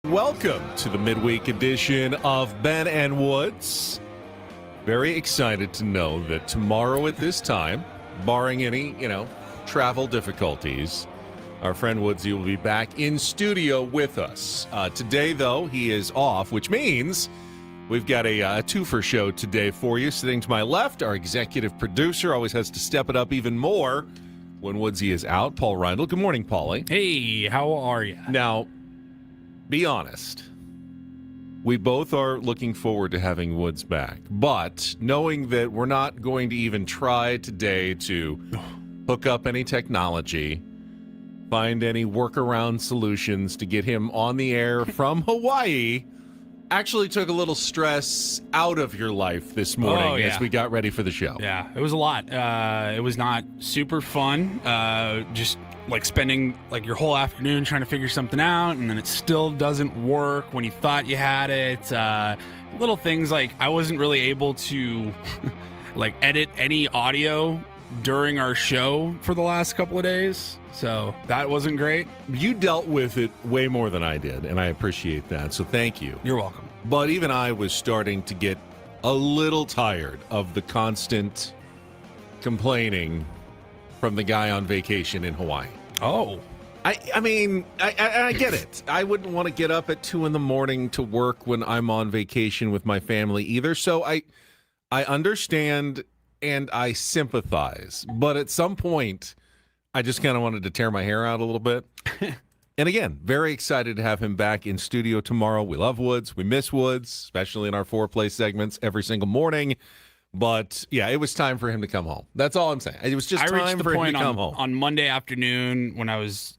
Welcome to the midweek edition of Ben and Woods. Very excited to know that tomorrow at this time, barring any, travel difficulties, our friend Woodsy will be back in studio with us. Today, though, he is off, which means we've got a twofer show today for you. Sitting to my left, our executive producer always has to step it up even more when Woodsy is out. Paul Reindl. Good morning, Paulie. Hey, how are you? Now, be honest. We both are looking forward to having Woods back, but knowing that we're not going to even try today to hook up any technology, find any workaround solutions to get him on the air from Hawaii, actually took a little stress out of your life this morning as we got ready for the show. Yeah, it was a lot. It was not super fun. Just like spending like your whole afternoon trying to figure something out, and then it still doesn't work when you thought you had it. Little things like I wasn't really able to like edit any audio during our show for the last couple of days. So that wasn't great. You dealt with it way more than I did, and I appreciate that. So thank you. You're welcome. But even I was starting to get a little tired of the constant complaining from the guy on vacation in Hawaii. Oh. I mean, I get it. I wouldn't want to get up at 2 a.m. to work when I'm on vacation with my family either. So I understand and I sympathize. But at some point, I just kind of wanted to tear my hair out a little bit. And again, very excited to have him back in studio tomorrow. We love Woods. We miss Woods, especially in our foreplay segments every single morning. But, yeah, it was time for him to come home. That's all I'm saying. It was just time for him to come home. On Monday afternoon when I was,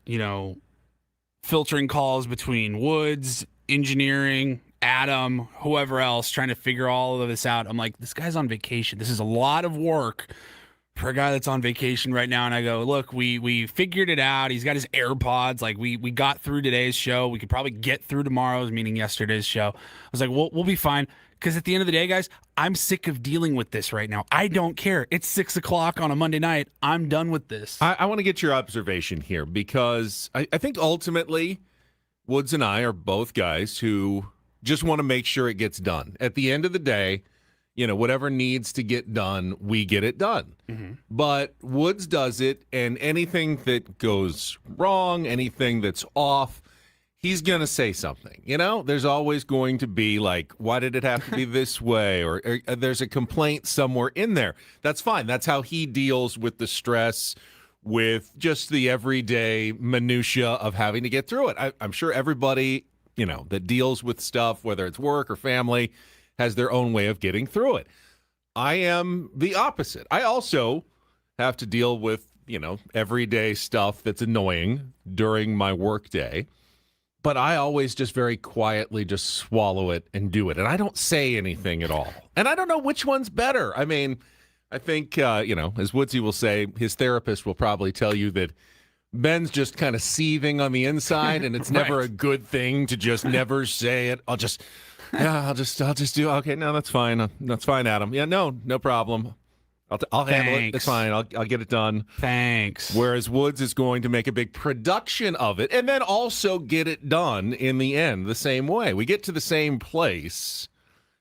filtering calls between Woods, engineering, Adam, whoever else, trying to figure all of this out. I'm like, this guy's on vacation. This is a lot of work for a guy that's on vacation right now. And I go, look, we figured it out. He's got his AirPods. Like, we got through today's show. We could probably get through tomorrow's, meaning yesterday's show. I was like, we'll be fine. Because at the end of the day, guys, I'm sick of dealing with this right now. I don't care. It's 6 o'clock on a Monday night. I'm done with this. I want to get your observation here because I think ultimately Woods and I are both guys who just want to make sure it gets done. At the end of the day, whatever needs to get done, we get it done. Mm-hmm. But Woods does it, and anything that goes wrong, anything that's off, he's going to say something. There's always going to be like, why did it have to be this way? Or there's a complaint somewhere in there. That's fine. That's how he deals with the stress, with just the everyday minutia of having to get through it. I'm sure everybody, that deals with stuff, whether it's work or family, has their own way of getting through it. I am the opposite. I also have to deal with, everyday stuff that's annoying during my work day. But I always just very quietly just swallow it and do it. And I don't say anything at all. And I don't know which one's better. I mean, I think, as Woodsy will say, his therapist will probably tell you that Ben's just kind of seething on the inside, and it's never a good thing to just never say it. I'll just do. Okay, no, that's fine. That's fine, Adam. Yeah, no problem. I'll handle it. It's fine. I'll get it done. Thanks. Whereas Woods is going to make a big production of it and then also get it done in the end the same way. We get to the same place.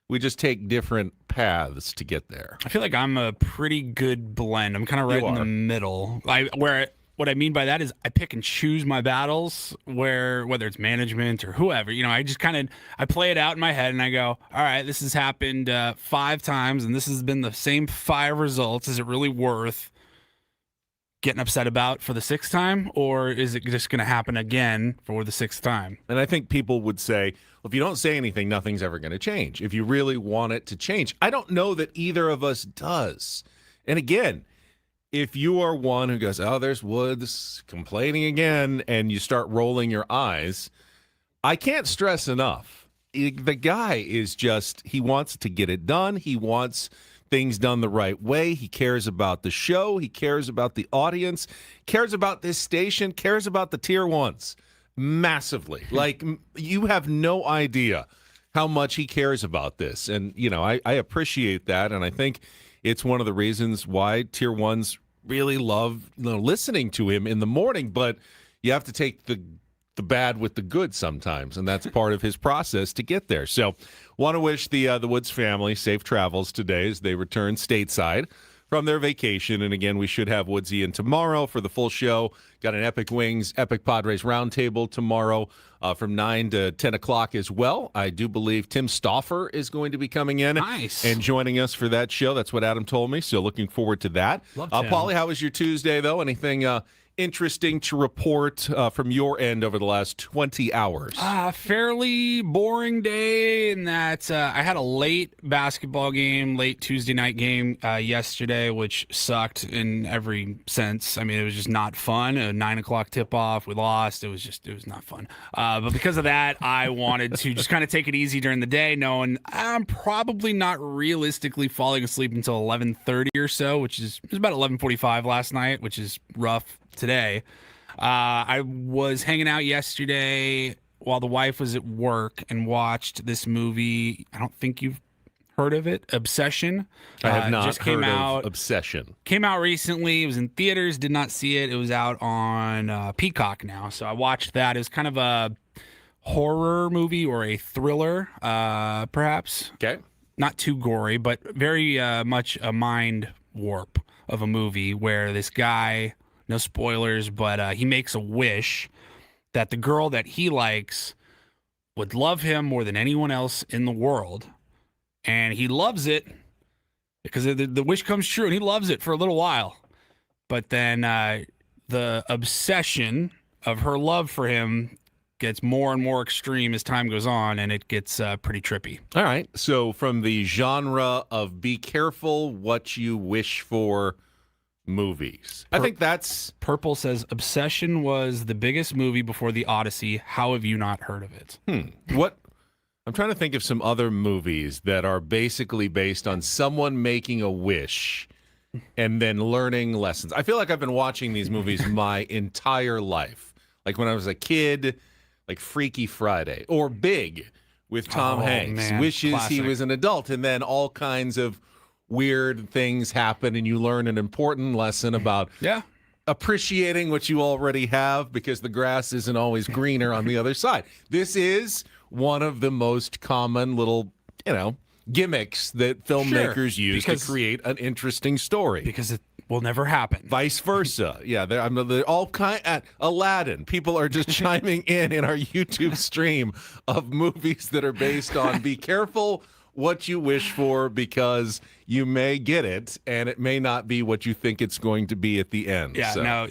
We just take different paths to get there. I feel like I'm a pretty good blend. I'm kind of right in the middle. What I mean by that is I pick and choose my battles, whether it's management or whoever. I just I play it out in my head and I go, all right, this has happened 5 times and this has been the same 5 results. Is it really worth getting upset about for the 6th time, or is it just going to happen again for the 6th time? And I think people would say, well, if you don't say anything, nothing's ever going to change. If you really want it to change. I don't know that either of us does. And again, if you are one who goes, oh, there's Woods complaining again, and you start rolling your eyes, I can't stress enough. The guy is he wants to get it done. He wants things done the right way. He cares about the show. He cares about the audience, cares about this station, cares about the tier ones massively. Like, you have no idea how much he cares about this. And, I appreciate that. And I think it's one of the reasons why tier ones really love listening to him in the morning. But you have to take the the bad with the good sometimes, and that's part of his process to get there. So, want to wish the Woods family safe travels today as they return stateside from their vacation. And again, we should have Woodsy in tomorrow for the full show. Got an Epic Wings, Epic Padres roundtable tomorrow from 9 to 10 o'clock as well. I do believe Tim Stauffer is going to be coming in and joining us for that show. That's what Adam told me, so looking forward to that. Paulie, how was your Tuesday, though? Anything interesting to report from your end over the last 20 hours? Fairly boring day in that I had a late basketball game, late Tuesday night game yesterday, which sucked in every sense. I mean, it was just not fun. A 9 o'clock tip-off, we lost. It was not fun. But because of that, I wanted to just kind of take it easy during the day, knowing I'm probably not realistically falling asleep until 11:30 or so, it was about 11:45 last night, which is rough today. I was hanging out yesterday while the wife was at work and watched this movie. I don't think you've heard of it, Obsession. I have not just heard of Obsession. Came out recently. It was in theaters, did not see it. It was out on Peacock now, so I watched that. It was kind of a horror movie or a thriller, perhaps. Okay. Not too gory, but very much a mind warp of a movie where this guy... No spoilers, but he makes a wish that the girl that he likes would love him more than anyone else in the world. And he loves it because the wish comes true, and he loves it for a little while. But then the obsession of her love for him gets more and more extreme as time goes on, and it gets pretty trippy. All right. So from the genre of be careful what you wish for movies. I think that's... Purple says, Obsession was the biggest movie before the Odyssey. How have you not heard of it? What? I'm trying to think of some other movies that are basically based on someone making a wish and then learning lessons. I feel like I've been watching these movies my entire life. Like when I was a kid, like Freaky Friday or Big with Tom Hanks. Man. Wishes Classic. he was an adult, and then all kinds of weird things happen, and you learn an important lesson about appreciating what you already have because the grass isn't always greener on the other side. This is one of the most common little, gimmicks that filmmakers use to create an interesting story. Because it will never happen. Vice versa. Yeah, they're all kind. Aladdin. People are just chiming in our YouTube stream of movies that are based on be careful what you wish for because you may get it and it may not be what you think it's going to be at the end. Yeah, so. no,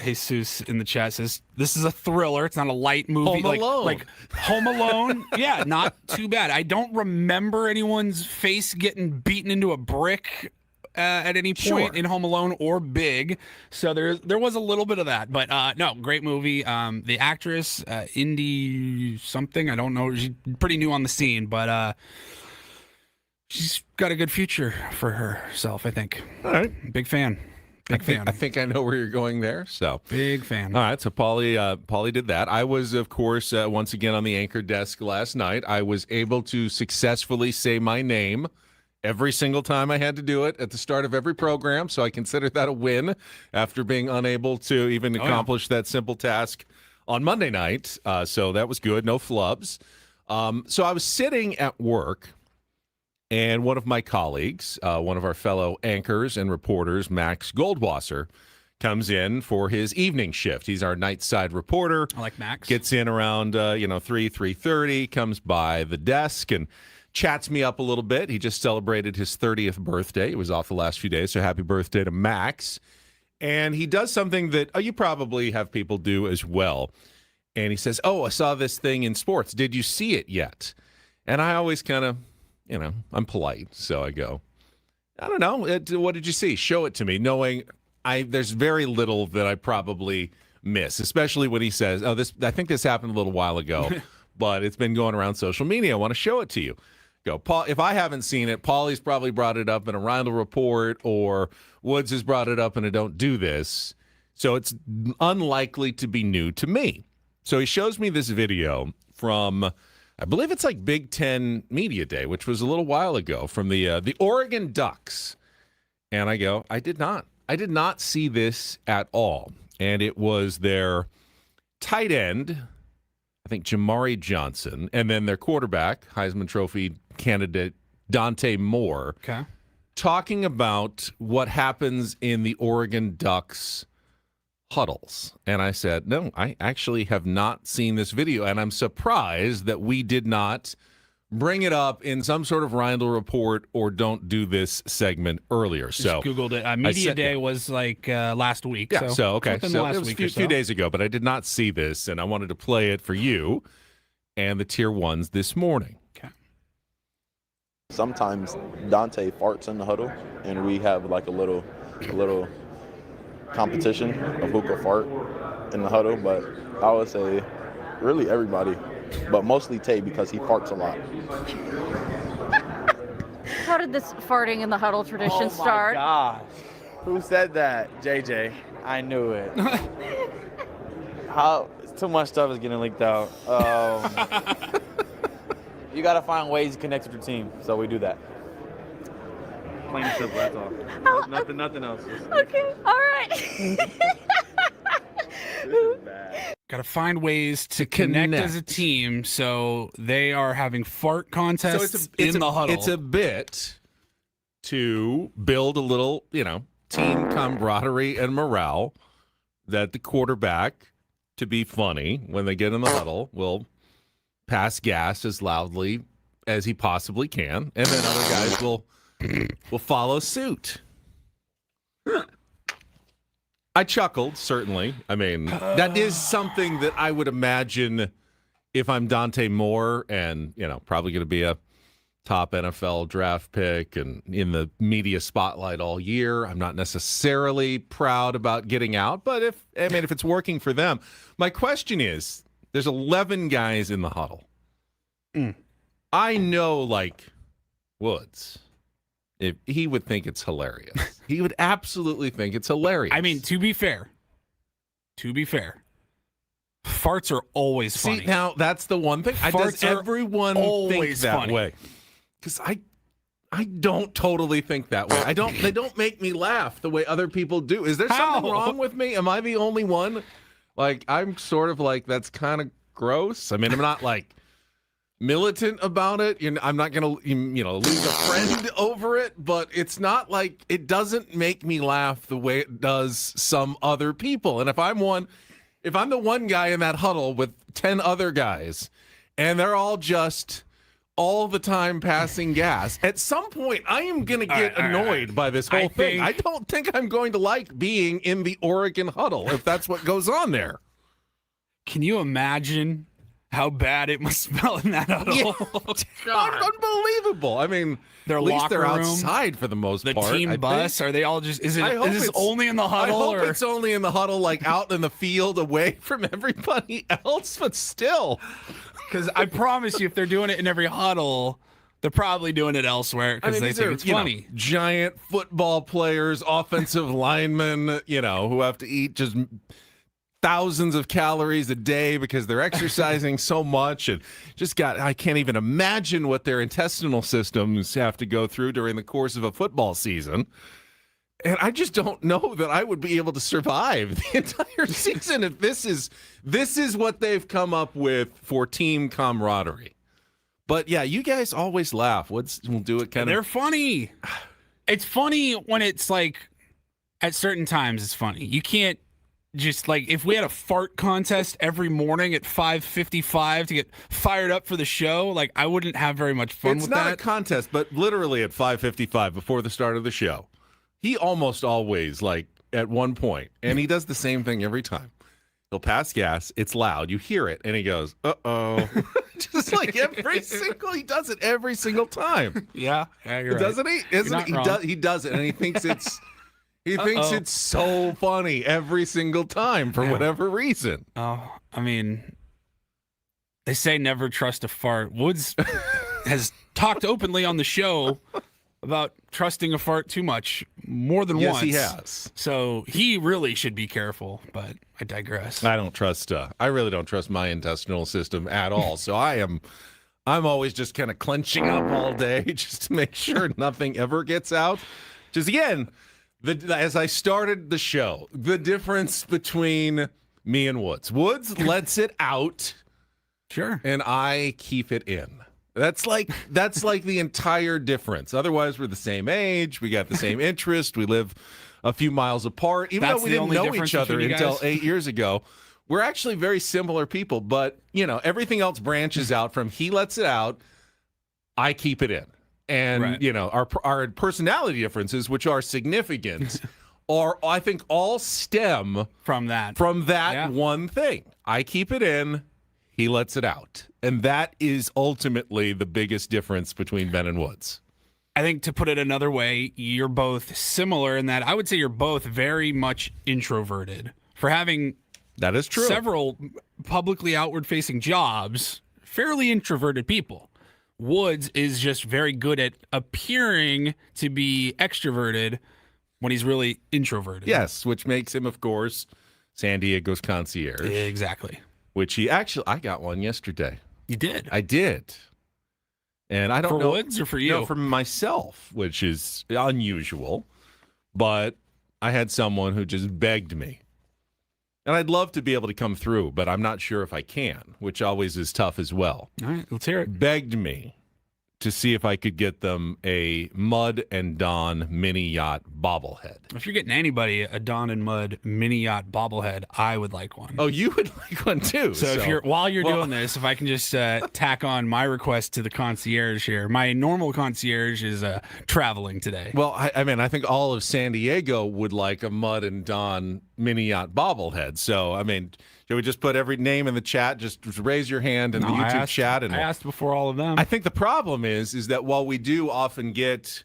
Jesus in the chat says, this is a thriller. It's not a light movie. Home Alone. Like Home Alone. Yeah, not too bad. I don't remember anyone's face getting beaten into a brick at any point in Home Alone or Big. So there was a little bit of that. But no, great movie. The actress, Indy something, I don't know. She's pretty new on the scene, but she's got a good future for herself, I think. All right. Big fan. I think I know where you're going there. So big fan. All right. So Paulie did that. I was, of course, once again on the anchor desk last night. I was able to successfully say my name every single time I had to do it at the start of every program. So I consider that a win after being unable to even accomplish that simple task on Monday night. So that was good. No flubs. So I was sitting at work, and one of my colleagues, one of our fellow anchors and reporters, Max Goldwasser, comes in for his evening shift. He's our night side reporter. I like Max. Gets in around 3:30, comes by the desk and chats me up a little bit. He just celebrated his 30th birthday. He was off the last few days, so happy birthday to Max. And he does something that you probably have people do as well. And he says, I saw this thing in sports. Did you see it yet? And I always kind of, I'm polite. So I go, I don't know. What did you see? Show it to me, knowing there's very little that I probably miss, especially when he says, I think this happened a little while ago, but it's been going around social media. I want to show it to you. Go, Paul. If I haven't seen it, Paulie's probably brought it up in a Rindle report, or Woods has brought it up in a Don't Do This. So it's unlikely to be new to me. So he shows me this video from, I believe it's like Big Ten Media Day, which was a little while ago, from the Oregon Ducks. And I go, I did not see this at all. And it was their tight end, I think Jamari Johnson, and then their quarterback, Heisman Trophy candidate Dante Moore, talking about what happens in the Oregon Ducks huddles. And I said, no, I actually have not seen this video, and I'm surprised that we did not bring it up in some sort of Rindle report or don't do this segment earlier. So just Googled it. Media Day was like last week. Yeah, so okay. So last it was week a few days ago, but I did not see this, and I wanted to play it for you and the Tier 1s this morning. Okay. Sometimes Dante farts in the huddle, and we have like a little competition of who can fart in the huddle, but I would say really everybody, but mostly Tay because he farts a lot. How did this farting in the huddle tradition start? Oh my gosh. Who said that? JJ. I knew it. Too much stuff is getting leaked out. You got to find ways to connect with your team, so we do that. Plain and simple, that's all. Nothing else. Okay, all right. This is bad. Got to find ways to connect as a team, so they are having fart contests in the huddle. It's a bit to build a little, team camaraderie and morale that the quarterback, to be funny, when they get in the huddle, will pass gas as loudly as he possibly can, and then other guys will follow suit. I chuckled, certainly. I mean, that is something that I would imagine if I'm Dante Moore and, probably going to be a top NFL draft pick and in the media spotlight all year. I'm not necessarily proud about getting out, but if it's working for them. My question is, there's 11 guys in the huddle. I know, like, Woods, if he would think it's hilarious. He would absolutely think it's hilarious. I mean, to be fair, farts are always funny. See, now that's the one thing. Does everyone think that way? Because I don't totally think that way. They don't make me laugh the way other people do. Is there something wrong with me? Am I the only one? Like, I'm sort of like, that's kind of gross. I mean, I'm not like militant about it. I'm not going to, lose a friend over it, but it's not like, it doesn't make me laugh the way it does some other people. And if I'm the one guy in that huddle with 10 other guys and they're all just all the time passing gas, at some point I am going to get annoyed by this whole thing. I don't think I'm going to like being in the Oregon huddle if that's what goes on there. Can you imagine how bad it must smell in that huddle? Yeah. Unbelievable. I mean, their at least locker they're room, outside for the most the part. The team bus, are they all just, is this only in the huddle? I hope it's only in the huddle, like out in the field away from everybody else, but still. Because I promise you, if they're doing it in every huddle, they're probably doing it elsewhere because they think it's funny. Giant football players, offensive linemen, who have to eat just thousands of calories a day because they're exercising so much, and I can't even imagine what their intestinal systems have to go through during the course of a football season. And I just don't know that I would be able to survive the entire season if this is what they've come up with for team camaraderie. But yeah, you guys always laugh. We'll do it kind of. They're funny. It's funny when it's like at certain times it's funny. You can't just like, if we had a fart contest every morning at 5:55 to get fired up for the show, like I wouldn't have very much fun with that. It's not a contest, but literally at 5:55 before the start of the show. He almost always, like, at one point, and he does the same thing every time. He'll pass gas, it's loud, you hear it, and he goes, uh-oh. Just like he does it every single time. Yeah, you're right. Doesn't he? He does it, and he thinks it's so funny every single time for whatever reason. Oh, I mean, they say never trust a fart. Woods has talked openly on the show about trusting a fart too much, more than once. Yes, he has. So he really should be careful, but I digress. I really don't trust my intestinal system at all. So I'm always just kind of clenching up all day just to make sure nothing ever gets out. Just again, as I started the show, the difference between Me and Woods. Woods lets it out, Sure. and I keep it in. That's like the entire difference. Otherwise, we're the same age. We got the same interest. We live a few miles apart. Even That's though we the didn't only know difference each other between you until guys? 8 years ago, we're actually very similar people. But, everything else branches out from he lets it out, I keep it in. And, Right. Our personality differences, which are significant, are, I think, all stem From that. that one thing. I keep it in, he lets it out. And that is ultimately the biggest difference between Ben and Woods. I think to put it another way, you're both similar in that I would say you're both very much introverted. For having That is true. several publicly outward-facing jobs, fairly introverted people. Woods is just very good at appearing to be extroverted when he's really introverted. Yes, which makes him, of course, San Diego's concierge, Exactly. which I got one yesterday. You did. I did. And I don't For know. Woods or for you? No, for myself, which is unusual. But I had someone who just begged me. And I'd love to be able to come through, but I'm not sure if I can, which always is tough as well. All right, let's hear it. Begged me to see if I could get them a Mud and Don mini yacht bobblehead. If you're getting anybody a Dawn and Mud mini yacht bobblehead, I would like one. Oh, you would like one too. So if while you're doing this, if I can just tack on my request to the concierge here. My normal concierge is traveling today. Well, I think all of San Diego would like a Mud and Don mini yacht bobblehead. So, should we just put every name in the chat? Just raise your hand in the YouTube chat. And I asked before all of them. I think the problem is that while we do often get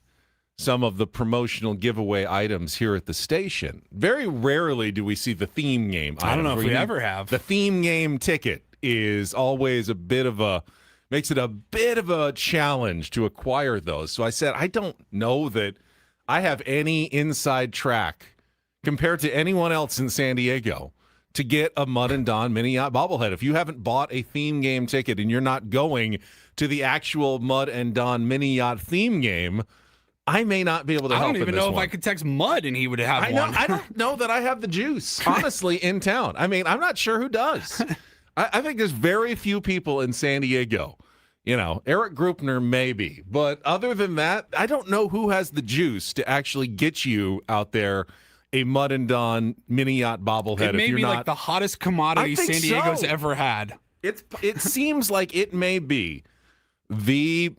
some of the promotional giveaway items here at the station, very rarely do we see the theme game items. I don't know if where we you- ever have. The theme game ticket is always makes it a bit of a challenge to acquire those. So I said, I don't know that I have any inside track compared to anyone else in San Diego to get a Mud and Don mini yacht bobblehead. If you haven't bought a theme game ticket and you're not going to the actual Mud and Don mini yacht theme game, I may not be able to I help don't even in this know if one. I could text Mud and he would have I know. one. I don't know that I have the juice, honestly, in town. I'm not sure who does. I think there's very few people in San Diego. Eric Grupner maybe, but other than that, I don't know who has the juice to actually get you out there a Mud and Don mini yacht bobblehead. It may if you're be not, like the hottest commodity I think San Diego's so. ever had. it seems like it may be the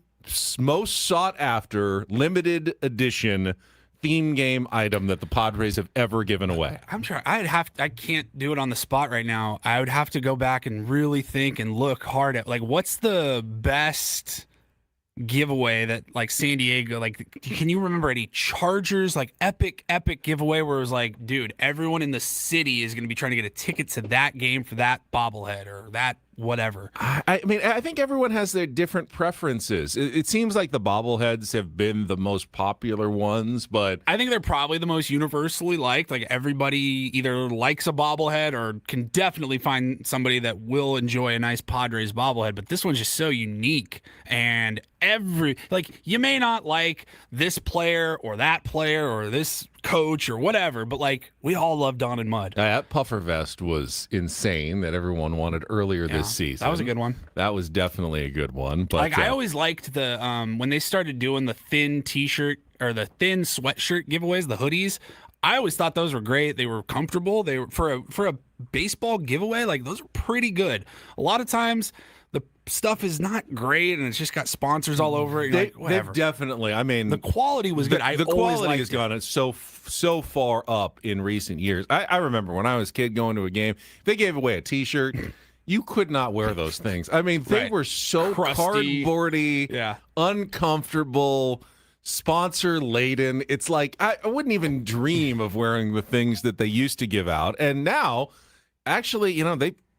most sought after limited edition theme game item that the Padres have ever given away. I'm sure I can't do it on the spot right now. I would have to go back and really think and look hard at what's the best giveaway that San Diego, can you remember any Chargers epic giveaway where it was dude, everyone in the city is going to be trying to get a ticket to that game for that bobblehead or that whatever. I think everyone has their different preferences. It seems like the bobbleheads have been the most popular ones, but I think they're probably the most universally liked. Everybody either likes a bobblehead or can definitely find somebody that will enjoy a nice Padres bobblehead. But this one's just so unique. And you may not like this player or this coach or whatever, but we all love Don and Mud. that puffer vest was insane that everyone wanted earlier this season. That was a good one. That was definitely a good one. But I always liked the when they started doing the thin t-shirt or the thin sweatshirt giveaways, the hoodies. I always thought those were great. They were comfortable. They were for a baseball giveaway, those are pretty good. A lot of times the stuff is not great and it's just got sponsors all over it. You're whatever. They've definitely. The quality was good. The quality has gone so far up in recent years. I remember when I was a kid going to a game, they gave away a T-shirt. You could not wear those things. They Right. were so Crusty. cardboardy, uncomfortable, sponsor laden. It's I wouldn't even dream of wearing the things that they used to give out. And now, actually,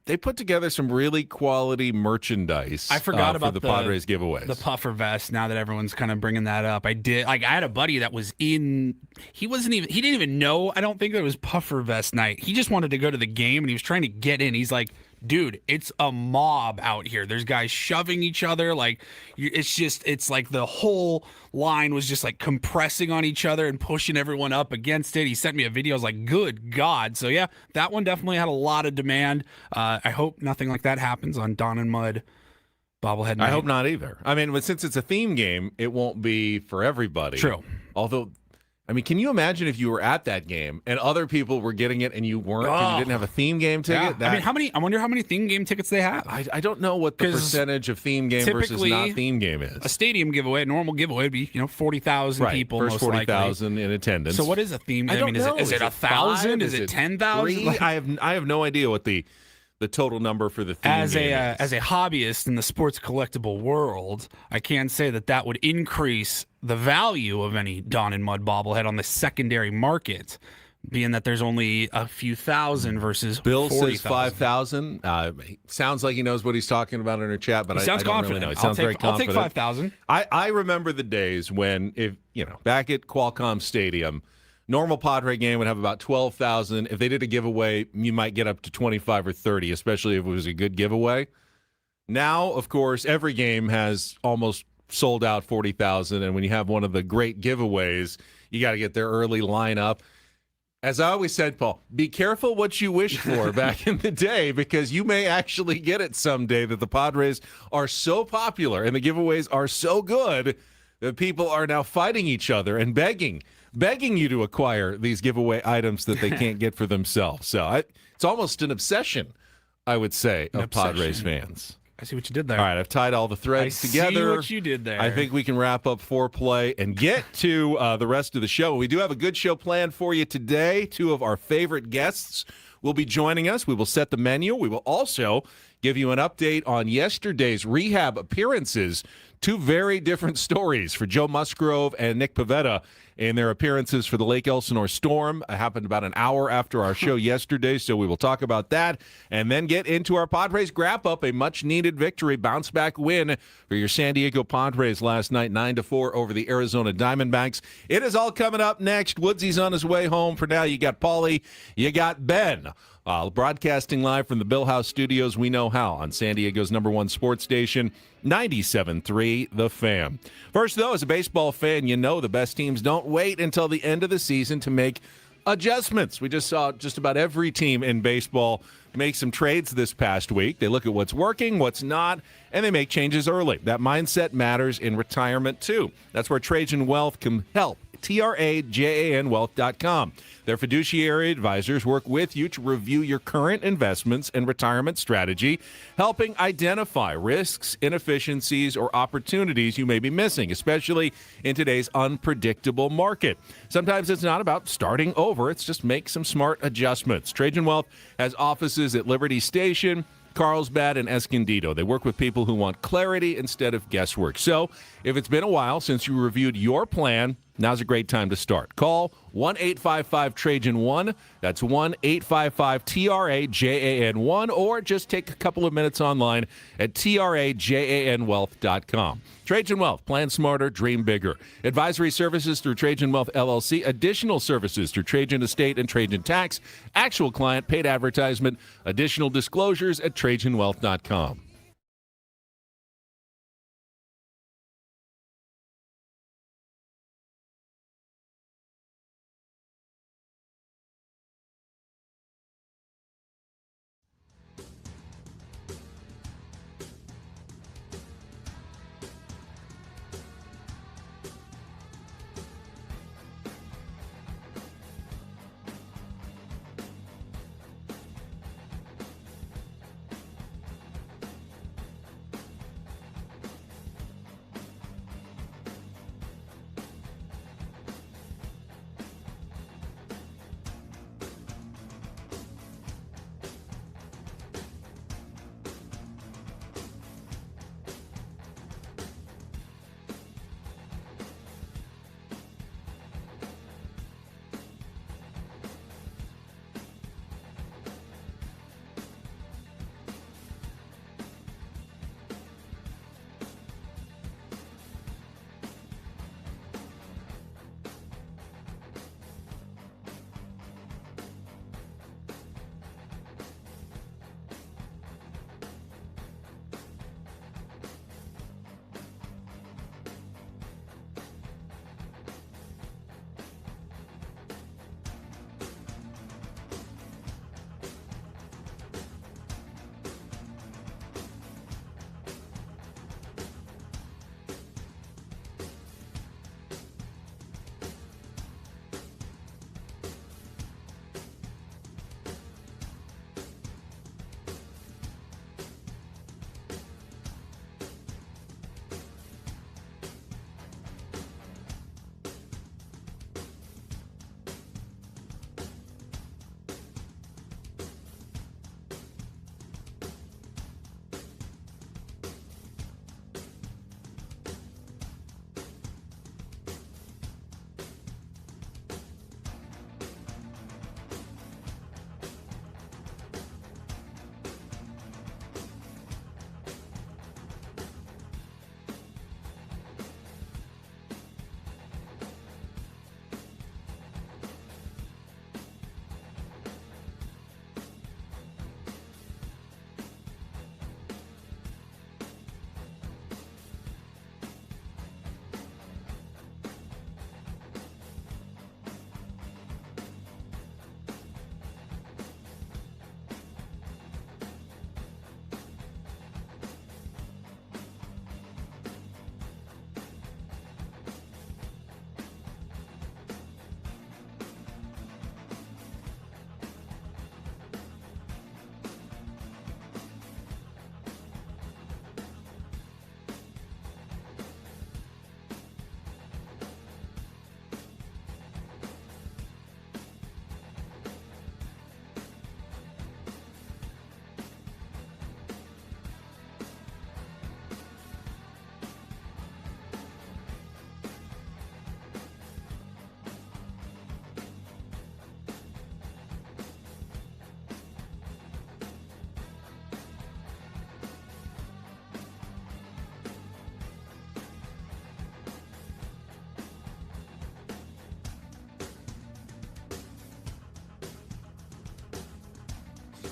they put together some really quality merchandise. I forgot about for the Padres giveaways. The puffer vest. Now that everyone's kind of bringing that up, I did. I had a buddy that was in. He didn't even know. I don't think it was puffer vest night. He just wanted to go to the game and he was trying to get in. He's like, dude, it's a mob out here. There's guys shoving each other. Like, it's like the whole line was just like compressing on each other and pushing everyone up against it. He sent me a video. I was like, good God. So yeah, that one definitely had a lot of demand. I hope nothing like that happens on Dawn and Mud bobblehead night. I hope not either. I mean, but since it's a theme game, it won't be for everybody. True. Although, I mean, can you imagine if you were at that game and other people were getting it and you weren't because you didn't have a theme game ticket? Yeah. I mean, I wonder how many theme game tickets they have. I don't know what the percentage of theme game versus not theme game is. A stadium giveaway, a normal giveaway would be 40,000 people. First most 40,000 in attendance. So what is a theme? I don't know. Is it 1,000? Is it 10,000? I have no idea what the total number for the theme game is. As a hobbyist in the sports collectible world, I can say that would increase the value of any Dawn and Mud bobblehead on the secondary market, being that there's only a few thousand versus Bill 40,000. says 5,000. Sounds like he knows what he's talking about in our chat, but He sounds I don't confident. really know. He sounds very confident. I'll take 5,000. I remember the days when, back at Qualcomm Stadium, normal Padre game would have about 12,000. If they did a giveaway, you might get up to 25 or 30, especially if it was a good giveaway. Now, of course, every game has almost sold out 40,000, and when you have one of the great giveaways, you got to get there early, line up. As I always said, Paul, be careful what you wish for back in the day, because you may actually get it someday, that the Padres are so popular and the giveaways are so good that people are now fighting each other and begging you to acquire these giveaway items that they can't get for themselves. So it's almost an obsession, I would say, of Padres fans. I see what you did there. All right, I've tied all the threads together. I see what you did there. I think we can wrap up foreplay and get to the rest of the show. We do have a good show planned for you today. Two of our favorite guests will be joining us. We will set the menu. We will also give you an update on yesterday's rehab appearances. Two very different stories for Joe Musgrove and Nick Pivetta in their appearances for the Lake Elsinore Storm. It happened about an hour after our show yesterday, so we will talk about that and then get into our Padres wrap-up, a much-needed victory, bounce-back win for your San Diego Padres last night, 9-4 over the Arizona Diamondbacks. It is all coming up next. Woodsy's on his way home. For now, you got Paulie, you got Ben. Broadcasting live from the Bill House Studios, we know how, on San Diego's #1 sports station, 97.3 The Fan. First, though, as a baseball fan, you know the best teams don't wait until the end of the season to make adjustments. We just saw just about every team in baseball make some trades this past week. They look at what's working, what's not, and they make changes early. That mindset matters in retirement, too. That's where Trajan Wealth can help. TRAJANwealth.com. Their fiduciary advisors work with you to review your current investments and retirement strategy, helping identify risks, inefficiencies, or opportunities you may be missing, especially in today's unpredictable market. Sometimes it's not about starting over. It's just make some smart adjustments. Trajan Wealth has offices at Liberty Station, Carlsbad, and Escondido. They work with people who want clarity instead of guesswork. So if it's been a while since you reviewed your plan, now's a great time to start. Call 1-855-TRAJAN-1. That's 1-855-TRAJAN-1, or just take a couple of minutes online at TRAJANwealth.com. Trajan Wealth. Plan smarter, dream bigger. Advisory services through Trajan Wealth, LLC. Additional services through Trajan Estate and Trajan Tax. Actual client paid advertisement. Additional disclosures at TrajanWealth.com.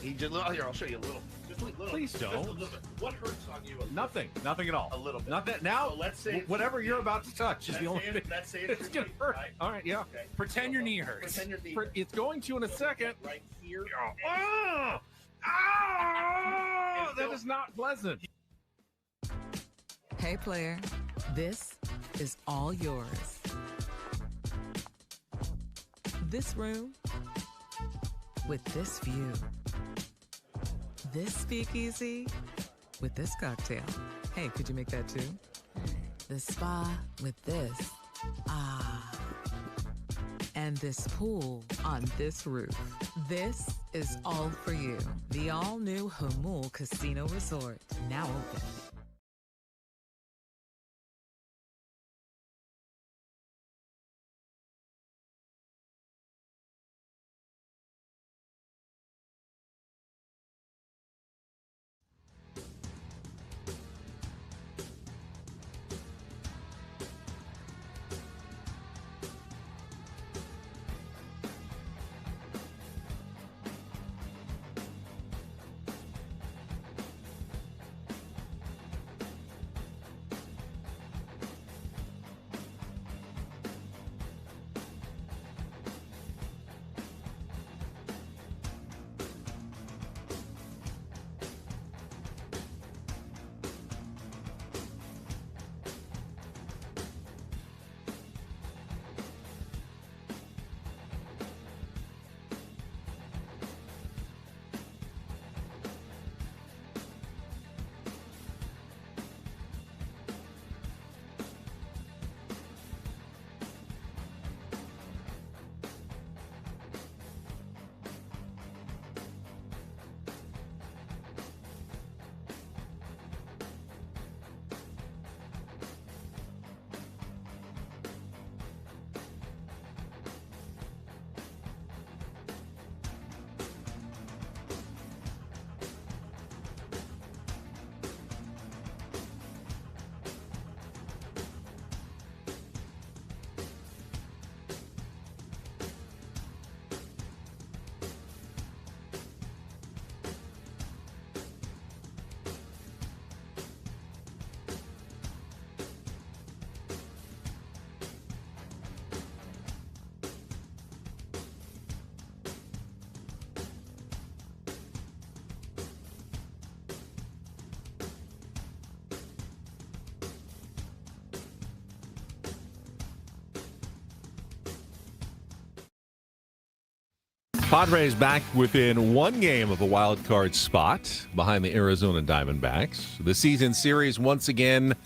He just, here, I'll show you a little. Just a little. Please don't. Just a little bit. What hurts on you? Nothing at all. A little bit. Nothing. Now, So let's say whatever you're about to touch is the only thing. Let's say It's gonna hurt. right? All right, yeah. Okay. Pretend your knee hurts. Pretend your knee It's going to in a second. right here. Oh, that is not pleasant. Hey, player, this is all yours. This room with this view. This speakeasy with this cocktail. Hey, could you make that too? The spa with this. Ah. And this pool on this roof. This is all for you. The all-new Hamul Casino Resort, now open. Padres back within one game of a wild card spot behind the Arizona Diamondbacks. The season series once again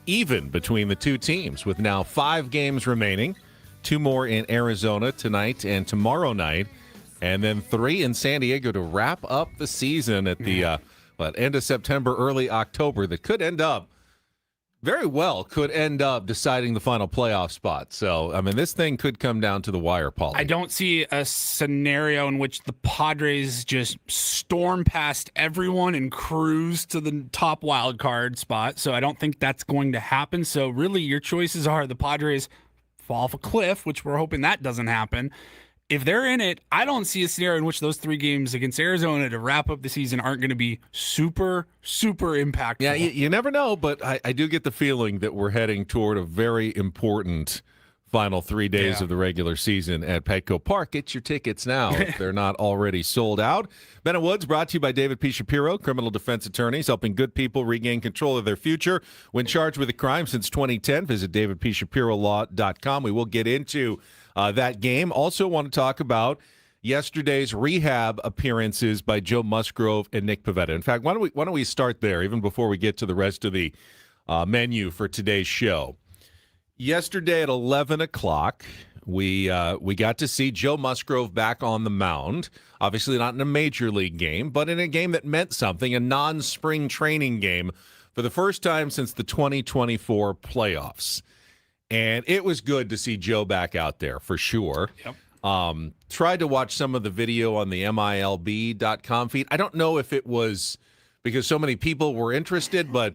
even between the two teams with now 5 games remaining. 2 more in Arizona tonight and tomorrow night, and then 3 in San Diego to wrap up the season at the end of September, early October. That could end up deciding the final playoff spot. So, I mean, this thing could come down to the wire, Paul. I don't see a scenario in which the Padres just storm past everyone and cruise to the top wild card spot. So I don't think that's going to happen. So really, your choices are the Padres fall off a cliff, which we're hoping that doesn't happen. If they're in it, I don't see a scenario in which those 3 games against Arizona to wrap up the season aren't going to be super, super impactful. Yeah, you never know, but I do get the feeling that we're heading toward a very important final 3 days of the regular season at Petco Park. Get your tickets now if they're not already sold out. Ben and Woods brought to you by David P. Shapiro, criminal defense attorneys, helping good people regain control of their future when charged with a crime since 2010. Visit davidpshapirolaw.com. We will get into that game. Also want to talk about yesterday's rehab appearances by Joe Musgrove and Nick Pivetta. In fact, why don't we start there even before we get to the rest of the menu for today's show. Yesterday at 11 o'clock, we got to see Joe Musgrove back on the mound. Obviously not in a major league game, but in a game that meant something, a non-spring training game for the first time since the 2024 playoffs. And it was good to see Joe back out there for sure. Yep. Tried to watch some of the video on the MILB.com feed. I don't know if it was because so many people were interested, but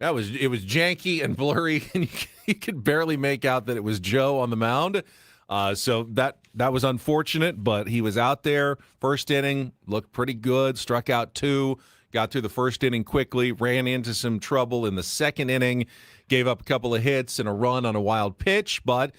it was janky and blurry, and you could barely make out that it was Joe on the mound. So that that was unfortunate, but he was out there. First inning, looked pretty good, struck out 2, got through the first inning quickly, ran into some trouble in the second inning, gave up a couple of hits and a run on a wild pitch, but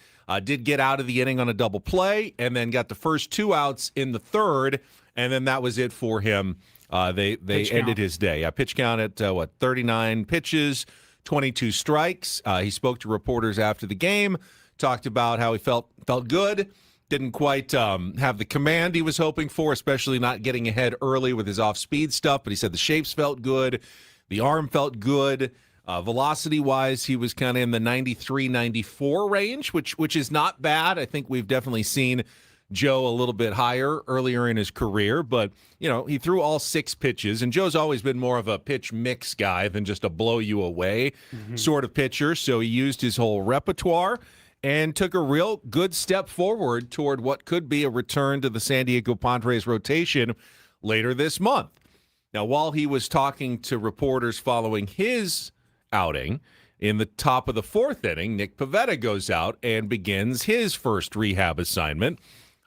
did get out of the inning on a double play, and then got the first 2 outs in the third, and then that was it for him. They ended his day. Pitch count at 39 pitches, 22 strikes. He spoke to reporters after the game, talked about how he felt good. Didn't quite have the command he was hoping for, especially not getting ahead early with his off-speed stuff. But he said the shapes felt good, the arm felt good. Velocity-wise, he was kind of in the 93, 94 range, which is not bad. I think we've definitely seen Joe a little bit higher earlier in his career, but he threw all 6 pitches, and Joe's always been more of a pitch mix guy than just a blow you away sort of pitcher. So he used his whole repertoire and took a real good step forward toward what could be a return to the San Diego Padres rotation later this month. Now, while he was talking to reporters following his outing, in the top of the 4th inning, Nick Pivetta goes out and begins his first rehab assignment.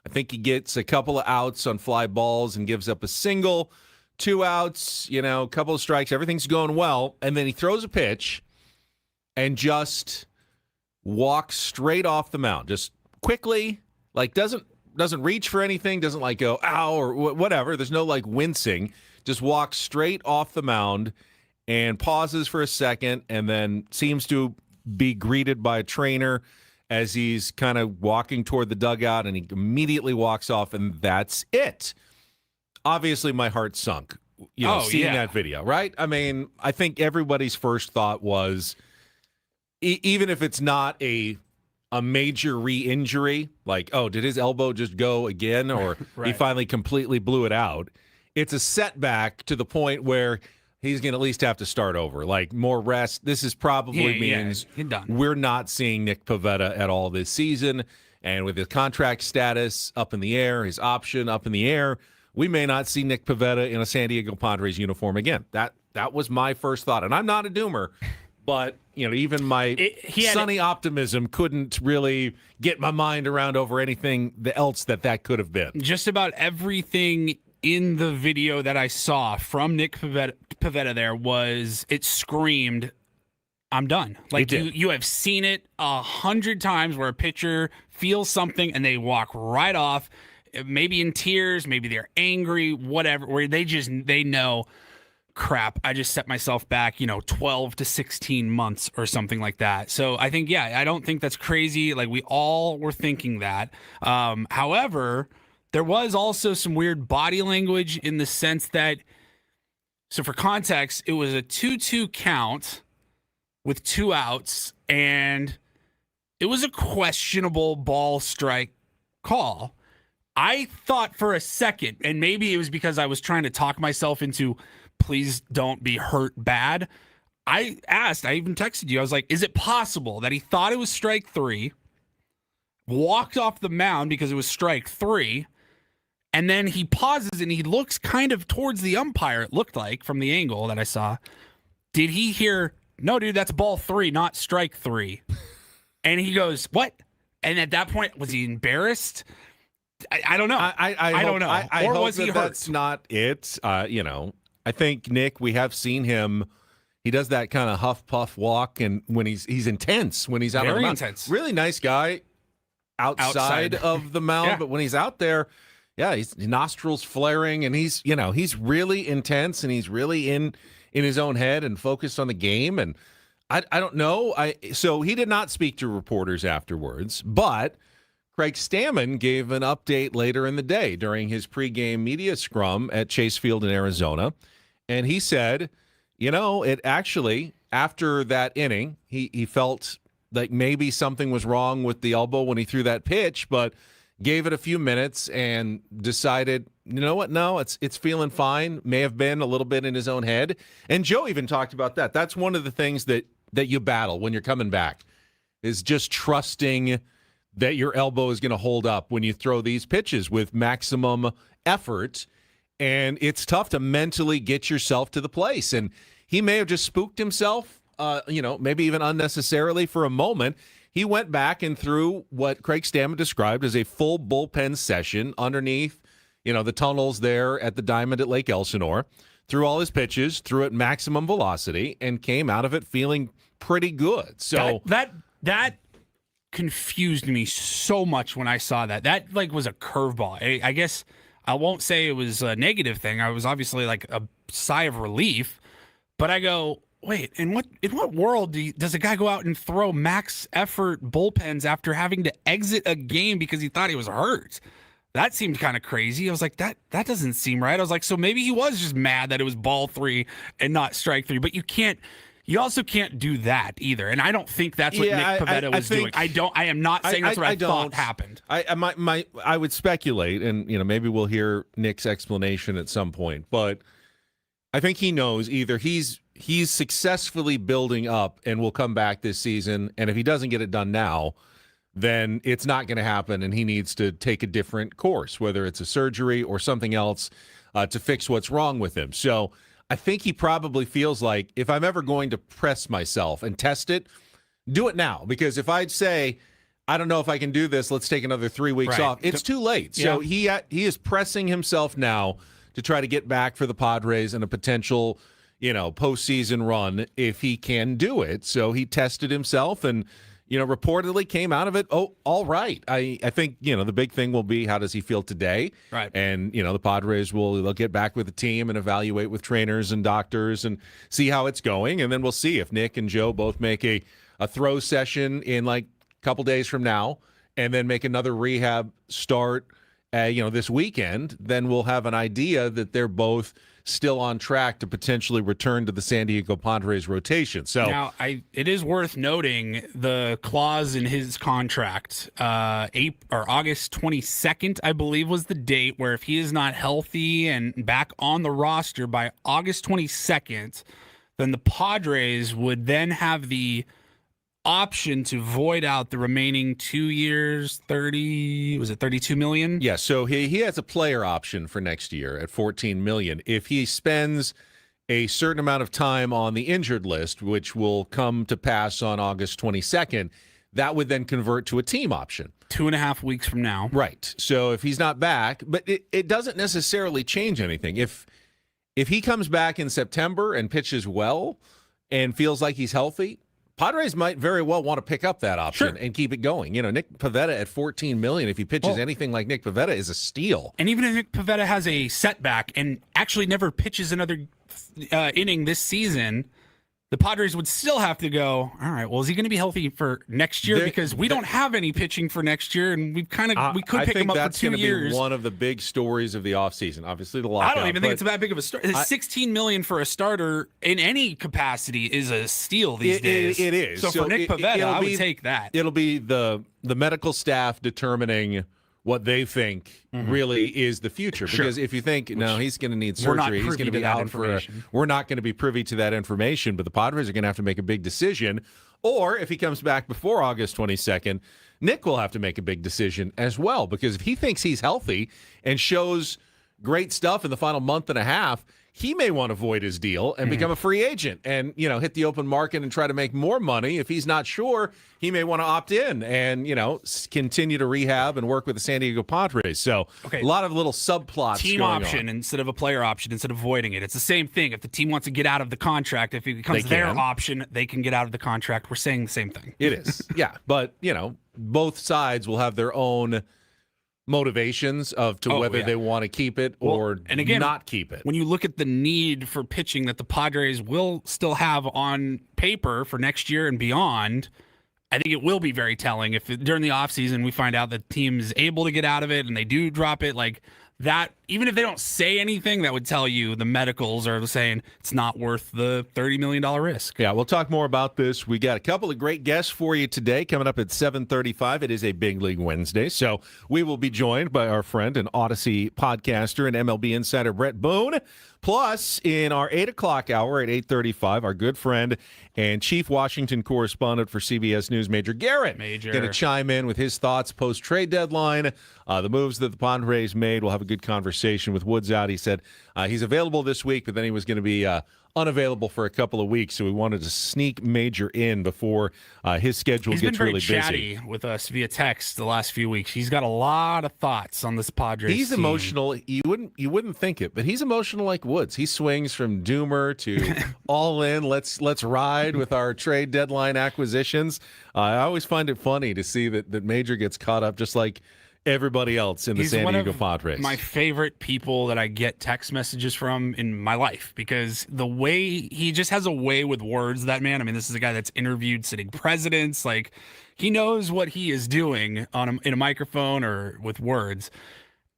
I think he gets a couple of outs on fly balls and gives up a single, 2 outs, a couple of strikes. Everything's going well. And then he throws a pitch and just walks straight off the mound, just quickly, doesn't reach for anything, doesn't go, ow, or whatever. There's no wincing. Just walks straight off the mound and pauses for a second, and then seems to be greeted by a trainer as he's kind of walking toward the dugout, and he immediately walks off, and that's it. Obviously, my heart sunk, seeing that video, right? I mean, I think everybody's first thought was, even if it's not a major re-injury, did his elbow just go again, or right. He finally completely blew it out, it's a setback to the point where he's going to at least have to start over, more rest. This is probably means we're not seeing Nick Pivetta at all this season. And with his contract status up in the air, his option up in the air, we may not see Nick Pivetta in a San Diego Padres uniform again. That was my first thought. And I'm not a doomer, but even my sunny optimism couldn't really get my mind around over anything else that could have been. Just about everything in the video that I saw from Nick Pivetta there it screamed, I'm done. You have seen it 100 times where a pitcher feels something and they walk right off, maybe in tears, maybe they're angry, whatever, where they know, crap, I just set myself back, 12 to 16 months or something like that. So I think, I don't think that's crazy. We all were thinking that. However, there was also some weird body language in the sense that, so for context, it was a 2-2 count with 2 outs, and it was a questionable ball strike call. I thought for a second, and maybe it was because I was trying to talk myself into, please don't be hurt bad. I even texted you. I was like, is it possible that he thought it was strike 3, walked off the mound because it was strike 3, and then he pauses and he looks kind of towards the umpire, it looked like, from the angle that I saw. Did he hear, no, dude, that's ball 3, not strike 3? And he goes, what? And at that point, was he embarrassed? I don't know. I don't know. I or hope was he hurt? That's not it. I think, Nick, we have seen him. He does that kind of huff puff walk, and when he's intense when he's out on the mound. Intense. Really nice guy outside of the mound, but when he's out there, his nostrils flaring, and he's really intense, and he's really in his own head and focused on the game. And I don't know. So he did not speak to reporters afterwards, but Craig Stammen gave an update later in the day during his pregame media scrum at Chase Field in Arizona. And he said, it actually, after that inning, he felt like maybe something was wrong with the elbow when he threw that pitch, but gave it a few minutes and decided, you know what? No, it's feeling fine. May have been a little bit in his own head. And Joe even talked about that. That's one of the things that you battle when you're coming back, is just trusting that your elbow is going to hold up when you throw these pitches with maximum effort. And it's tough to mentally get yourself to the place. And he may have just spooked himself, maybe even unnecessarily for a moment. he went back and threw what Craig Stammen described as a full bullpen session underneath, the tunnels there at the Diamond at Lake Elsinore, threw all his pitches, threw at maximum velocity, and came out of it feeling pretty good. So that confused me so much when I saw that. That was a curveball. I guess I won't say it was a negative thing. I was obviously a sigh of relief, but I go, wait, in what world does a guy go out and throw max effort bullpens after having to exit a game because he thought he was hurt? That seemed kind of crazy. I was like, that doesn't seem right. I was like, so maybe he was just mad that it was ball 3 and not strike 3. But you also can't do that either. And I don't think that's what Nick Pivetta was doing. I am not saying that's what I thought happened. I would speculate, and maybe we'll hear Nick's explanation at some point. But I think he knows either he's successfully building up and will come back this season, and if he doesn't get it done now, then it's not going to happen, and he needs to take a different course, whether it's a surgery or something else to fix what's wrong with him. So I think he probably feels like, if I'm ever going to press myself and test it, do it now. Because if I'd say, I don't know if I can do this, let's take another 3 weeks off, it's too late. So he is pressing himself now to try to get back for the Padres and a potential postseason run if he can do it. So he tested himself and reportedly came out of it, all right. I think, the big thing will be, how does he feel today? Right. And, the Padres they'll get back with the team and evaluate with trainers and doctors and see how it's going. And then we'll see if Nick and Joe both make a throw session in a couple days from now and then make another rehab start, this weekend. Then we'll have an idea that they're both still on track to potentially return to the San Diego Padres rotation. So now, it is worth noting the clause in his contract, August 22nd, I believe, was the date where if he is not healthy and back on the roster by August 22nd, then the Padres would then have the option to void out the remaining 2 years, 32 million? Yeah, so he has a player option for next year at $14 million. If he spends a certain amount of time on the injured list, which will come to pass on August 22nd, that would then convert to a team option. 2.5 weeks from now. Right. So if he's not back, but it doesn't necessarily change anything. If he comes back in September and pitches well and feels like he's healthy, Padres might very well want to pick up that option and keep it going. Nick Pivetta at $14 million, if he pitches anything like Nick Pivetta, is a steal. And even if Nick Pivetta has a setback and actually never pitches another inning this season, the Padres would still have to go, all right, well, is he going to be healthy for next year? Because we don't have any pitching for next year, and we could pick him up for 2 years. I think that's going to be one of the big stories of the offseason. Obviously, the lockout. I don't even think it's that big of a story. $16 million for a starter in any capacity is a steal these days. It is. So for Nick Pivetta, I would take that. It'll be the medical staff determining what they think really is the future. Because if you think, no, he's going to need surgery, he's going to be out we're not going to be privy to that information, but the Padres are going to have to make a big decision. Or if he comes back before August 22nd, Nick will have to make a big decision as well. Because if he thinks he's healthy and shows great stuff in the final month and a half, he may want to void his deal and become a free agent and, hit the open market and try to make more money. If he's not sure, he may want to opt in and, continue to rehab and work with the San Diego Padres. So a lot of little subplots team going option on. Instead of a player option, instead of voiding it. It's the same thing. If the team wants to get out of the contract, if it becomes their option, they can get out of the contract. We're saying the same thing. It is. Yeah. But, both sides will have their own motivations whether they want to keep it or not keep it. When you look at the need for pitching that the Padres will still have on paper for next year and beyond, I think it will be very telling if during the offseason we find out that the team is able to get out of it and they do drop it like that. Even if they don't say anything, that would tell you the medicals are saying it's not worth the $30 million risk. Yeah, we'll talk more about this. We got a couple of great guests for you today coming up at 7:35. It is a Big League Wednesday, so we will be joined by our friend and Odyssey podcaster and MLB insider Brett Boone. Plus, in our 8 o'clock hour at 8:35, our good friend and chief Washington correspondent for CBS News, Major Garrett, going to chime in with his thoughts post-trade deadline, the moves that the Padres made. We'll have a good conversation conversation with Woods out. He said he's available this week, but then he was going to be unavailable for a couple of weeks, so we wanted to sneak Major in before his schedule He's gets been very really chatty busy. with us via text the last few weeks. He's got a lot of thoughts on this Padres He's team. emotional. You wouldn't think it, but he's emotional like Woods. He swings from doomer to all in. Let's ride with our trade deadline acquisitions. I always find it funny to see that Major gets caught up just like everybody else in the San Diego Padres. My favorite people that I get text messages from in my life, because the way he just has a way with words, that man. I mean, this is a guy that's interviewed sitting presidents. Like, he knows what he is doing in a microphone or with words.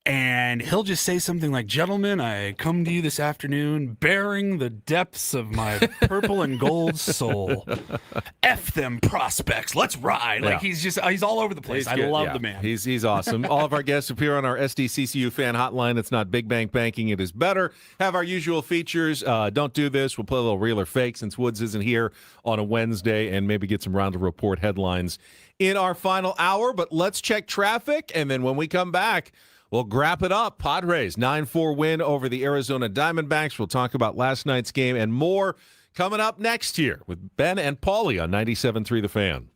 And he'll just say something like, "Gentlemen, I come to you this afternoon bearing the depths of my purple and gold soul. F them prospects. Let's ride." Like, he's all over the place. I love the man. He's awesome. All of our guests appear on our SDCCU fan hotline. It's not Big Bang Banking. It is better. Have our usual features. Don't do this. We'll play a little real or fake since Woods isn't here on a Wednesday, and maybe get some round of report headlines in our final hour. But let's check traffic, and then when we come back, we'll wrap it up. Padres 9-4 win over the Arizona Diamondbacks. We'll talk about last night's game and more coming up next year with Ben and Paulie on 97.3 The Fan.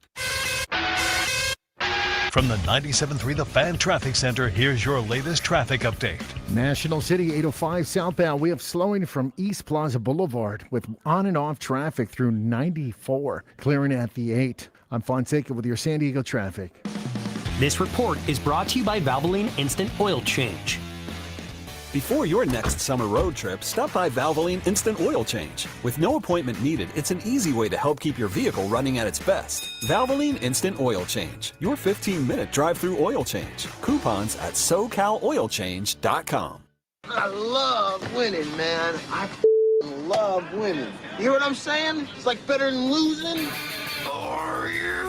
From the 97.3 The Fan Traffic Center, here's your latest traffic update. National City 805 southbound. We have slowing from East Plaza Boulevard with on and off traffic through 94, clearing at the 8. I'm Fonseca with your San Diego traffic. This report is brought to you by Valvoline Instant Oil Change. Before your next summer road trip, stop by Valvoline Instant Oil Change. With no appointment needed, it's an easy way to help keep your vehicle running at its best. Valvoline Instant Oil Change, your 15-minute drive-through oil change. Coupons at SoCalOilChange.com. I love winning, man. I love winning. You hear what I'm saying? It's like better than losing. Are you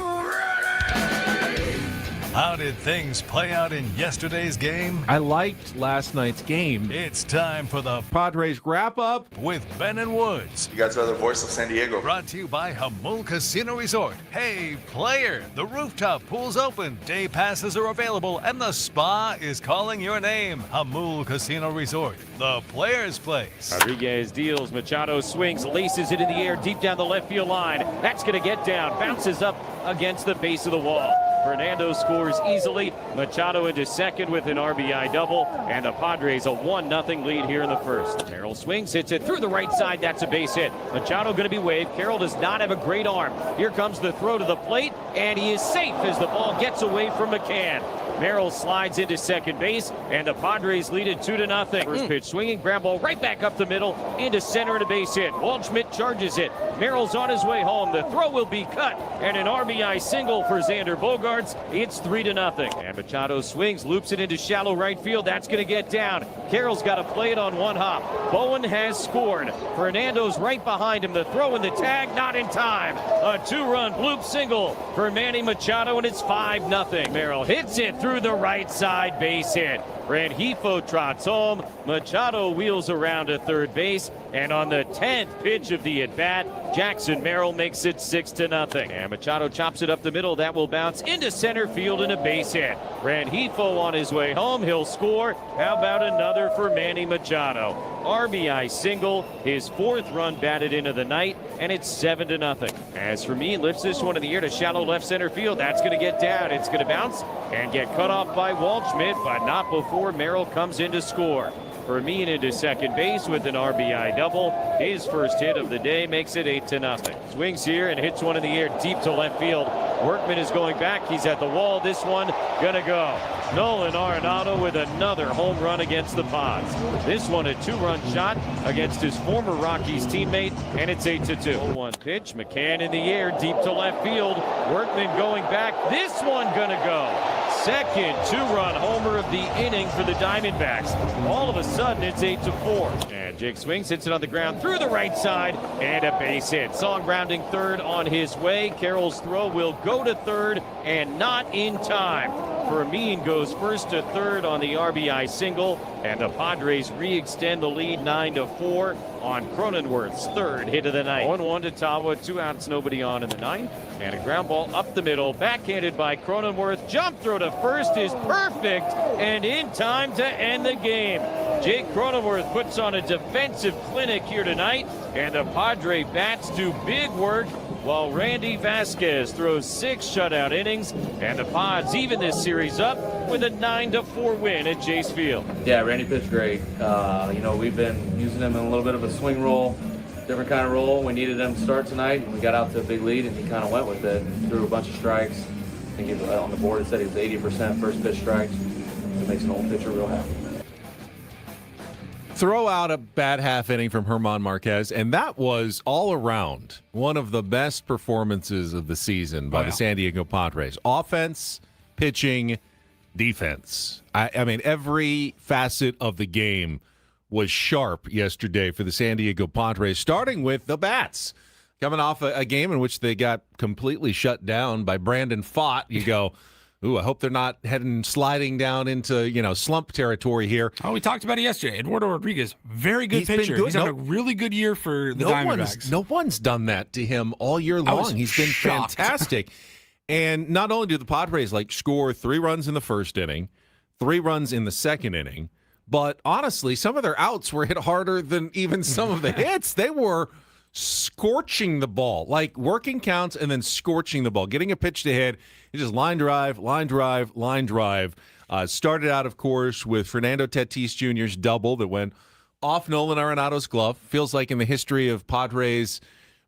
How did things play out in yesterday's game? I liked last night's game. It's time for the Padres wrap-up with Ben and Woods. You guys are the voice of San Diego. Brought to you by Hamul Casino Resort. Hey, player, the rooftop pool's open, day passes are available, and the spa is calling your name. Hamul Casino Resort, the player's place. Rodriguez deals, Machado swings, laces it in the air deep down the left field line. That's going to get down, bounces up against the base of the wall. Fernando scores easily. Machado into second with an RBI double, and the Padres a 1-0 lead here in the first. Merrill swings, hits it through the right side. That's a base hit. Machado going to be waved. Carroll does not have a great arm. Here comes the throw to the plate, and he is safe as the ball gets away from McCann. Merrill slides into second base, and the Padres lead it 2-0. First pitch swinging, ground ball right back up the middle, into center and a base hit. Waldschmidt charges it. Merrill's on his way home. The throw will be cut, and an RBI single for Xander Bogaerts. It's 3-0. And Machado swings, loops it into shallow right field. That's going to get down. Carroll's got to play it on one hop. Bowen has scored. Fernando's right behind him. The throw and the tag, not in time. A 2-run bloop single for Manny Machado, and it's 5-0. Merrill hits it through the right side, base hit. Rengifo trots home. Machado wheels around to third base, and on the 10th pitch of the at-bat, Jackson Merrill makes it 6-0. And Machado chops it up the middle. That will bounce into center field and a base hit. Rengifo on his way home. He'll score. How about another for Manny Machado? RBI single, his fourth run batted into the night, and it's 7-0. As for me, lifts this one in the air to shallow left center field. That's going to get down. It's going to bounce and get cut off by Waldschmidt, but not before Merrill comes in to score. Fermin into second base with an RBI double. His first hit of the day makes it 8-0. Swings here and hits one in the air deep to left field. Workman is going back. He's at the wall. This one gonna go. Nolan Arenado with another home run against the Pods. This one a 2-run shot against his former Rockies teammate, and it's 8-2. 1 pitch. McCann in the air deep to left field. Workman going back. This one gonna go. Second 2-run homer of the inning for the Diamondbacks. All of a sudden, it's 8-4. And Jake swings, hits it on the ground through the right side, and a base hit. Song grounding third on his way. Carroll's throw will go to third, and not in time. Fermin goes first to third on the RBI single, and the Padres re-extend the lead 9-4 on Cronenworth's third hit of the night. 1-1 to Tawa, 2 outs, nobody on in the ninth, and a ground ball up the middle, backhanded by Cronenworth. Jump throw to first is perfect, and in time to end the game. Jake Cronenworth puts on a defensive clinic here tonight, and the Padre bats do big work while Randy Vasquez throws 6 shutout innings, and the Pods even this series up with a 9-4 win at Chase Field. Yeah, Randy pitched great. We've been using him in a little bit of a swing role, different kind of role. We needed him to start tonight, and we got out to a big lead, and he kind of went with it, threw a bunch of strikes. I think on the board it said he was 80% first pitch strikes. It makes an old pitcher real happy. Throw out a bad half inning from German Marquez, and that was all around one of the best performances of the season by the San Diego Padres. Offense, pitching, defense. I mean, every facet of the game was sharp yesterday for the San Diego Padres, starting with the bats. Coming off a game in which they got completely shut down by Brandon Pfaadt, you go, ooh, I hope they're not sliding down into, slump territory here. Oh, we talked about it yesterday. Eduardo Rodriguez, very good pitcher. He's had a really good year for the Diamondbacks. No one's done that to him all year long. He's been fantastic. And not only do the Padres score 3 runs in the first inning, 3 runs in the second inning, but honestly, some of their outs were hit harder than even some of the hits. They were scorching the ball, working counts and then scorching the ball, getting a pitch to hit. He just line drive. Started out, of course, with Fernando Tatis Jr.'s double that went off Nolan Arenado's glove. Feels like in the history of Padres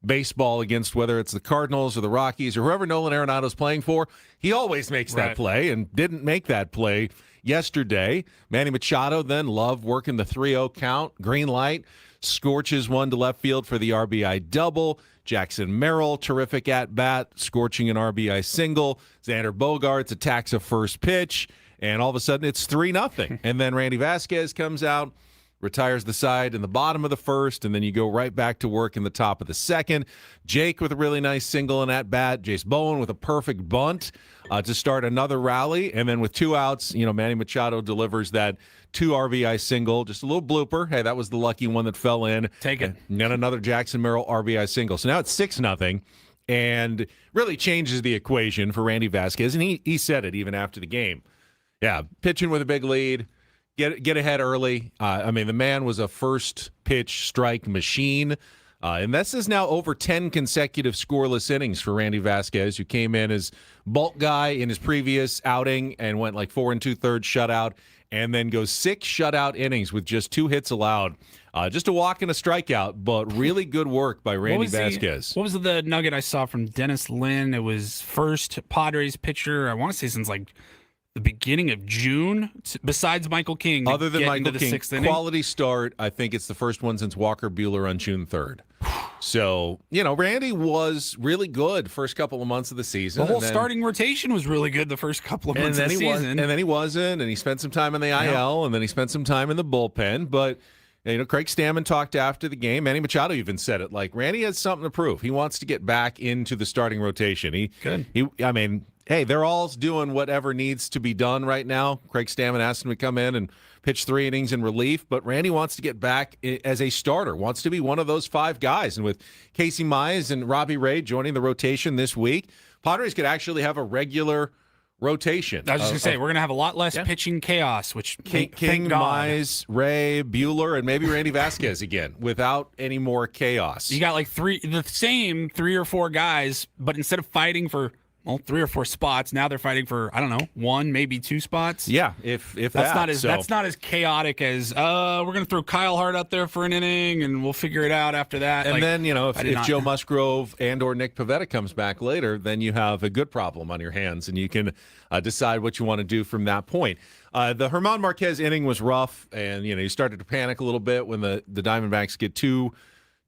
baseball against whether it's the Cardinals or the Rockies or whoever Nolan Arenado's playing for, he always makes that play and didn't make that play yesterday. Manny Machado then loved working the 3-0 count, green light. Scorches one to left field for the RBI double. Jackson Merrill, terrific at-bat, scorching an RBI single. Xander Bogaerts attacks a first pitch, and all of a sudden it's 3-0. And then Randy Vasquez comes out, retires the side in the bottom of the first, and then you go right back to work in the top of the second. Jake with a really nice single and at-bat. Jace Bowen with a perfect bunt to start another rally. And then with 2 outs, Manny Machado delivers that 2 RBI single, just a little blooper. Hey, that was the lucky one that fell in. Take it. And then another Jackson Merrill RBI single. So now it's 6-0 and really changes the equation for Randy Vasquez. And he said it even after the game. Yeah, pitching with a big lead, get ahead early. The man was a first pitch strike machine. And this is now over 10 consecutive scoreless innings for Randy Vasquez, who came in as bulk guy in his previous outing and went 4 2/3 shutout, and then goes 6 shutout innings with just 2 hits allowed. Just a walk and a strikeout, but really good work by Randy Vasquez. What was the nugget I saw from Dennis Lin? It was first Padres pitcher, I want to say since the beginning of June, besides Michael King. Other than Michael King, 6th inning. Quality start. I think it's the first one since Walker Buehler on June 3rd. So, Randy was really good first couple of months of the season. The whole starting rotation was really good the first couple of months of the season. And then he wasn't, and he spent some time in the IL, and then he spent some time in the bullpen. But, Craig Stammen talked after the game. Manny Machado even said it. Randy has something to prove. He wants to get back into the starting rotation. Hey, they're all doing whatever needs to be done right now. Craig Stammen asked him to come in and pitch 3 innings in relief, but Randy wants to get back as a starter, wants to be one of those 5 guys. And with Casey Mize and Robbie Ray joining the rotation this week, Padres could actually have a regular rotation. I was just going to say, we're going to have a lot less pitching chaos, which King, Mize, Ray, Buehler, and maybe Randy Vasquez again, without any more chaos. You got the same 3 or 4 guys, but instead of fighting for 3 or 4 spots. Now they're fighting for 1, maybe 2 spots. Yeah, if that's not as chaotic as we're going to throw Kyle Hart out there for an inning and we'll figure it out after that. And then if Joe Musgrove and or Nick Pivetta comes back later, then you have a good problem on your hands and you can decide what you want to do from that point. The German Marquez inning was rough, and you started to panic a little bit when the Diamondbacks get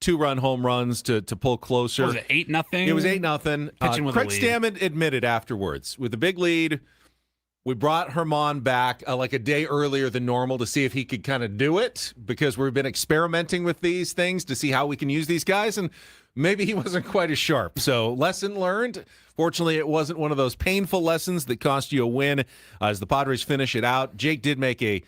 2-run home runs to pull closer. Was it 8-0? It was 8-0. Craig Stammen admitted afterwards, with a big lead, we brought German back a day earlier than normal to see if he could kind of do it, because we've been experimenting with these things to see how we can use these guys, and maybe he wasn't quite as sharp. So lesson learned. Fortunately, it wasn't one of those painful lessons that cost you a win as the Padres finish it out. Jake did make a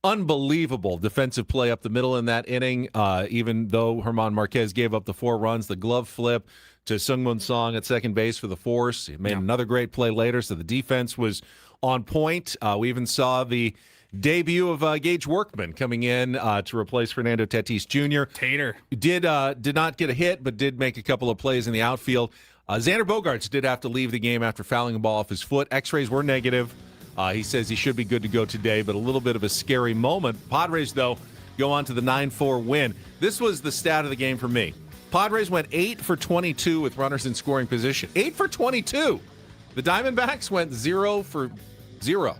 unbelievable defensive play up the middle in that inning, even though German Marquez gave up the 4 runs. The glove flip to Seungmoon Song at second base for the force. He made another great play later, so the defense was on point. We even saw the Debut of Gage Workman coming in to replace Fernando Tatis Jr. Tater. Did not get a hit, but did make a couple of plays in the outfield. Xander Bogaerts did have to leave the game after fouling a ball off his foot. X-rays were negative. He says he should be good to go today, but a little bit of a scary moment. Padres, though, go on to the 9-4 win. This was the stat of the game for me. Padres went 8 for 22 with runners in scoring position. 8 for 22. The Diamondbacks went 0 for 0.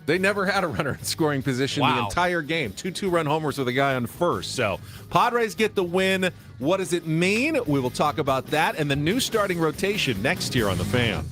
They never had a runner in scoring position the entire game. 2 2-run homers with a guy on first. So Padres get the win. What does it mean? We will talk about that and the new starting rotation next year on The Fan.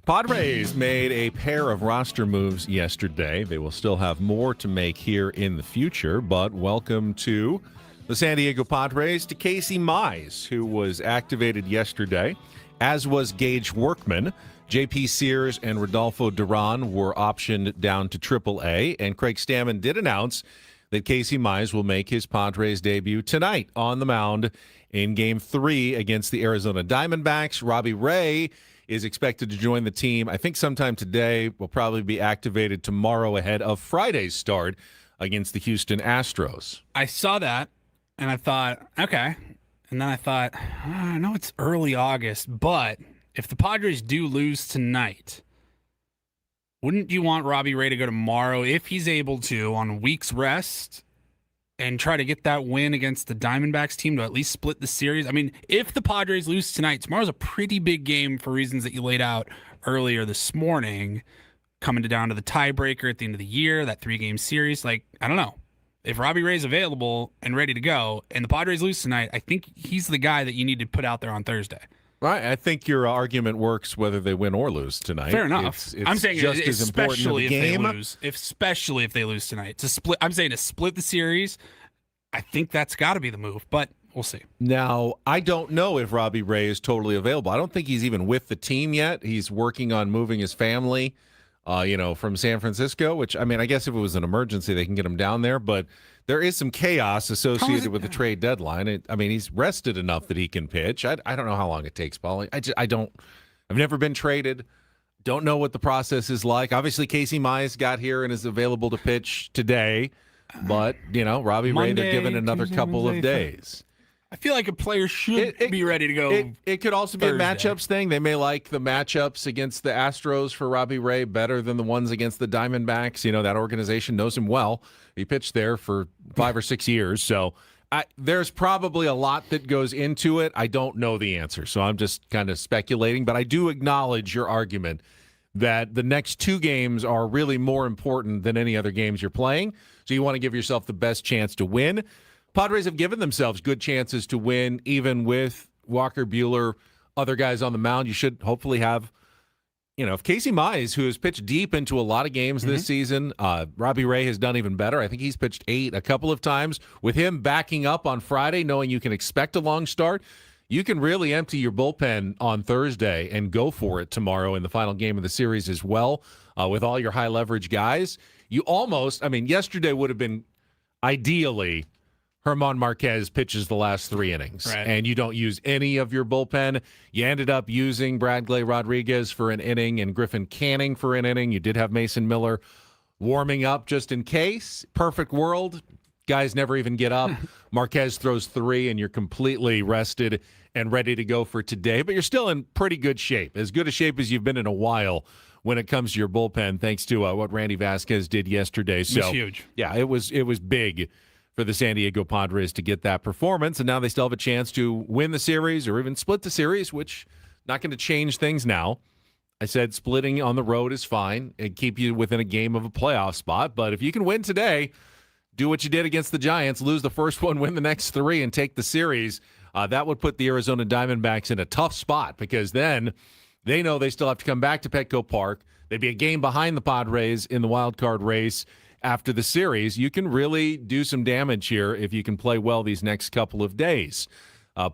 Padres made a pair of roster moves yesterday. They will still have more to make here in the future, but welcome to the San Diego Padres to Casey Mize, who was activated yesterday, as was Gage Workman. J.P. Sears and Rodolfo Duran were optioned down to AAA, and Craig Stammen did announce that Casey Mize will make his Padres debut tonight on the mound in Game 3 against the Arizona Diamondbacks. Robbie Ray is expected to join the team, I think sometime today. Will probably be activated tomorrow ahead of Friday's start against the Houston Astros. I saw that, and I thought, okay. And then I thought, I know it's early August, but if the Padres do lose tonight, wouldn't you want Robbie Ray to go tomorrow if he's able to on a week's rest and try to get that win against the Diamondbacks team to at least split the series? I mean, if the Padres lose tonight, tomorrow's a pretty big game for reasons that you laid out earlier this morning, coming down to the tiebreaker at the end of the year, that 3-game series. Like, I don't know. If Robbie Ray's available and ready to go and the Padres lose tonight, I think he's the guy that you need to put out there on Thursday. Right. I think your argument works whether they win or lose tonight. Fair enough. It's I'm saying just as important especially to the if game. they lose. Especially if they lose tonight. To split, I'm saying to split the series, I think that's got to be the move, but we'll see. Now, I don't know if Robbie Ray is totally available. I don't think he's even with the team yet. He's working on moving his family, from San Francisco, which, I mean, I guess if it was an emergency, they can get him down there, but there is some chaos associated with the trade deadline. He's rested enough that he can pitch. I don't know how long it takes, Paul. I've never been traded. Don't know what the process is like. Obviously, Casey Mize got here and is available to pitch today, but, Robbie Ray, they're given another Tuesday, couple Wednesday, of days. I feel like a player should be ready to go. It could also be a Thursday. matchups thing. They may like the matchups against the Astros for Robbie Ray better than the ones against the Diamondbacks. That organization knows him well. He pitched there for 5 or 6 years. So there's probably a lot that goes into it. I don't know the answer, so I'm just kind of speculating. But I do acknowledge your argument that the next 2 games are really more important than any other games you're playing. So you want to give yourself the best chance to win. Padres have given themselves good chances to win, even with Walker Buehler, other guys on the mound. You should hopefully have, if Casey Mize, who has pitched deep into a lot of games this season, Robbie Ray has done even better. I think he's pitched 8 a couple of times. With him backing up on Friday, knowing you can expect a long start, you can really empty your bullpen on Thursday and go for it tomorrow in the final game of the series as well, with all your high leverage guys. You almost, yesterday would have been ideally Germán Marquez pitches the last 3 innings, and you don't use any of your bullpen. You ended up using Bradley Rodriguez for an inning and Griffin Canning for an inning. You did have Mason Miller warming up just in case. Perfect world. Guys never even get up. Marquez throws 3, and you're completely rested and ready to go for today. But you're still in pretty good shape, as good a shape as you've been in a while when it comes to your bullpen, thanks to what Randy Vasquez did yesterday. So, it was huge. Yeah, it was big for the San Diego Padres to get that performance, and now they still have a chance to win the series or even split the series, which not going to change things now. I said splitting on the road is fine and keep you within a game of a playoff spot, but if you can win today, do what you did against the Giants, lose the first one, win the next 3, and take the series, that would put the Arizona Diamondbacks in a tough spot, because then they know they still have to come back to Petco Park. They'd be a game behind the Padres in the wild card race after the series. You can really do some damage here if you can play well these next couple of days.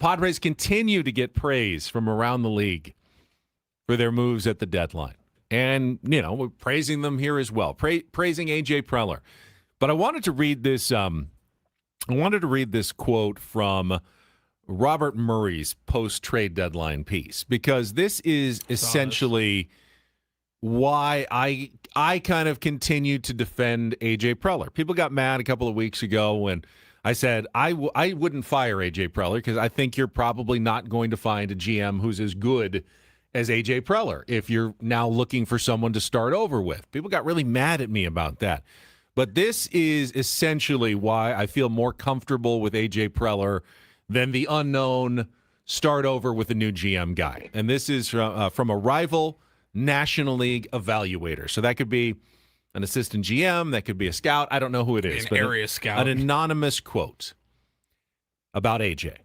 Padres continue to get praise from around the league for their moves at the deadline. And, we're praising them here as well, praising A.J. Preller. But I wanted to read this quote from Robert Murray's post-trade deadline piece, because this is essentially why I kind of continued to defend A.J. Preller. People got mad a couple of weeks ago when I said I wouldn't fire A.J. Preller because I think you're probably not going to find a GM who's as good as A.J. Preller if you're now looking for someone to start over with. People got really mad at me about that. But this is essentially why I feel more comfortable with A.J. Preller than the unknown start over with a new GM guy. And this is from a rival National League evaluator. So that could be an assistant GM, that could be a scout. I don't know who it is. An area scout. An anonymous quote about AJ.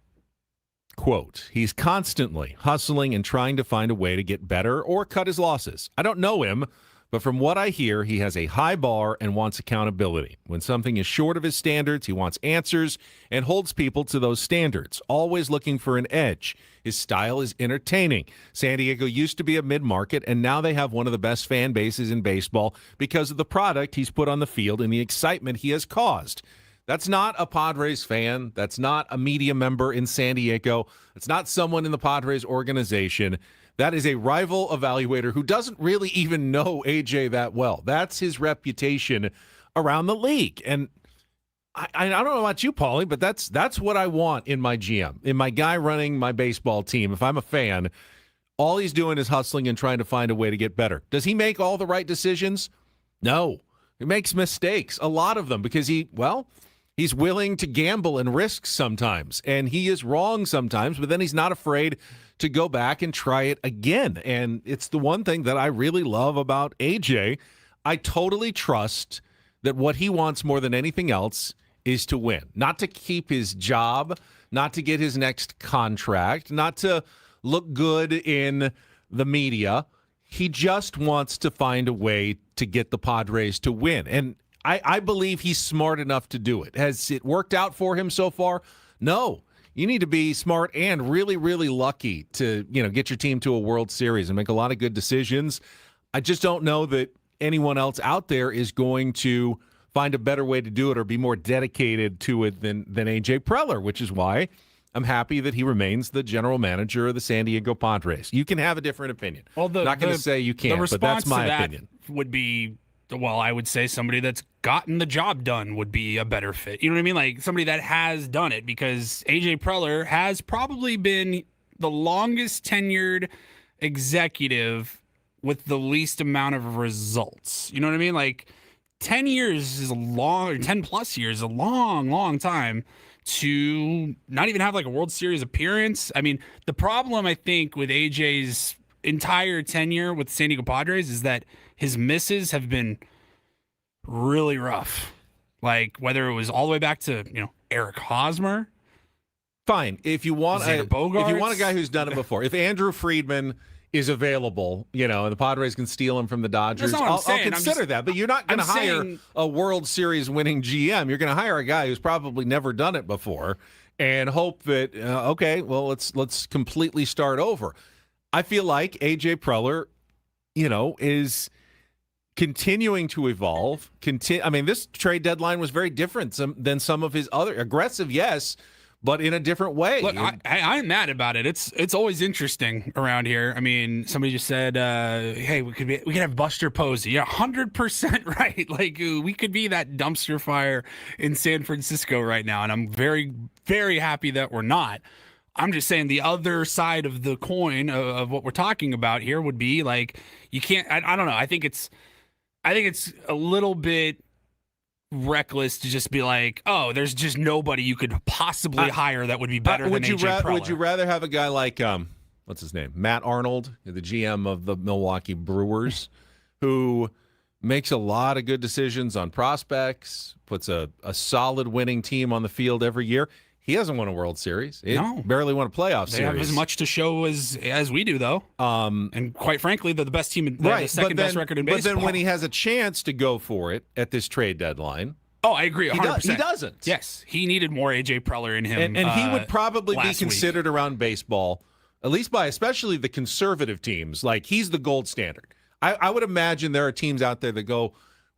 quote, he's constantly hustling and trying to find a way to get better or cut his losses. I don't know him, but from what I hear, he has a high bar and wants accountability. When something is short of his standards, he wants answers and holds people to those standards, always looking for an edge. His style is entertaining. San Diego used to be a mid-market, and now they have one of the best fan bases in baseball because of the product he's put on the field and the excitement he has caused. That's not a Padres fan. That's not a media member in San Diego. It's not someone in the Padres organization. That is a rival evaluator who doesn't really even know AJ that well. That's his reputation around the league. And I don't know about you, Paulie, but that's what I want in my GM, in my guy running my baseball team. If I'm a fan, all he's doing is hustling and trying to find a way to get better. Does he make all the right decisions? No. He makes mistakes, a lot of them, because he's willing to gamble and risk sometimes, and he is wrong sometimes, but then he's not afraid to go back and try it again. And it's the one thing that I really love about AJ. I totally trust that what he wants more than anything else is to win, not to keep his job, not to get his next contract, not to look good in the media. He just wants to find a way to get the Padres to win. And I believe he's smart enough to do it. Has it worked out for him so far? No. You need to be smart and really, really lucky to, get your team to a World Series and make a lot of good decisions. I just don't know that anyone else out there is going to find a better way to do it or be more dedicated to it than AJ Preller, which is why I'm happy that he remains the general manager of the San Diego Padres. You can have a different opinion. Well, not going to say you can't, but that's my opinion. Would be, well, I would say somebody that's gotten the job done would be a better fit. You know what I mean? Like somebody that has done it, because AJ Preller has probably been the longest tenured executive with the least amount of results. You know what I mean? Like 10 years is a long, or 10 plus years is a long, long time to not even have like a World Series appearance. I mean, the problem I think with AJ's entire tenure with the San Diego Padres is that his misses have been really rough. Like whether it was all the way back to, Eric Hosmer. Fine. If you want a guy who's done it before, if Andrew Friedman is available, and the Padres can steal him from the Dodgers, I'll consider that. But you're not going to hire a World Series winning GM. You're going to hire a guy who's probably never done it before and hope that, let's completely start over. I feel like AJ Preller, is continuing to evolve. This trade deadline was very different than some of his other aggressive, yes, but in a different way. Look, I'm mad about it. It's always interesting around here. I mean, somebody just said, "Hey, we could have Buster Posey." Yeah, 100% right. Like we could be that dumpster fire in San Francisco right now, and I'm very, very happy that we're not. I'm just saying the other side of the coin of what we're talking about here would be like you can't. I don't know. I think it's a little bit reckless to just be like, oh, there's just nobody you could possibly hire that would be better than AJ Preller. Would you rather have a guy like what's his name, Matt Arnold, the GM of the Milwaukee Brewers, who makes a lot of good decisions on prospects, puts a solid winning team on the field every year? He hasn't won a World Series. He barely won a playoff series. They have as much to show as we do, though. And quite frankly, they're the best team, the second best record in baseball. But then when he has a chance to go for it at this trade deadline, oh, I agree, 100%. He doesn't. Yes, he needed more AJ Preller in him. And he would probably be considered around baseball, at least by especially the conservative teams. Like he's the gold standard. I would imagine there are teams out there that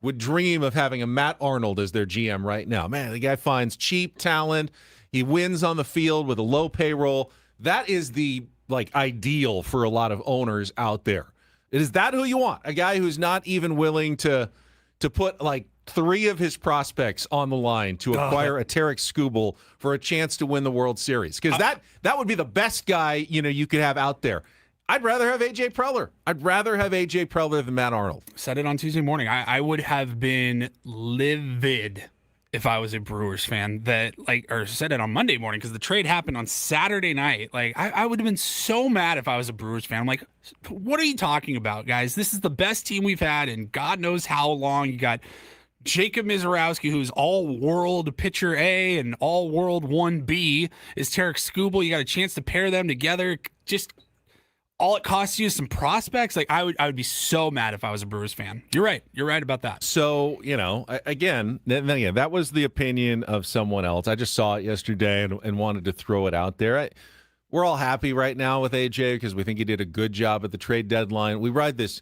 would dream of having a Matt Arnold as their GM right now. Man, the guy finds cheap talent. He wins on the field with a low payroll. That is the ideal for a lot of owners out there. Is that who you want? A guy who's not even willing to put 3 of his prospects on the line to acquire a Tarek Skubal for a chance to win the World Series? Because that would be the best guy you could have out there. I'd rather have AJ Preller. I'd rather have AJ Preller than Matt Arnold. Said it on Tuesday morning. I would have been livid if I was a Brewers fan or said it on Monday morning because the trade happened on Saturday night. I would have been so mad if I was a Brewers fan. I'm like, what are you talking about, guys? This is the best team we've had in God knows how long. You got Jacob Mizorowski, who's all-world pitcher A and all-world 1B, is Tarek Skubal. You got a chance to pair them together. Just all it costs you is some prospects. Like I would be so mad if I was a Brewers fan. You're right. You're right about that. So, again, that was the opinion of someone else. I just saw it yesterday and wanted to throw it out there. We're all happy right now with AJ because we think he did a good job at the trade deadline. We ride this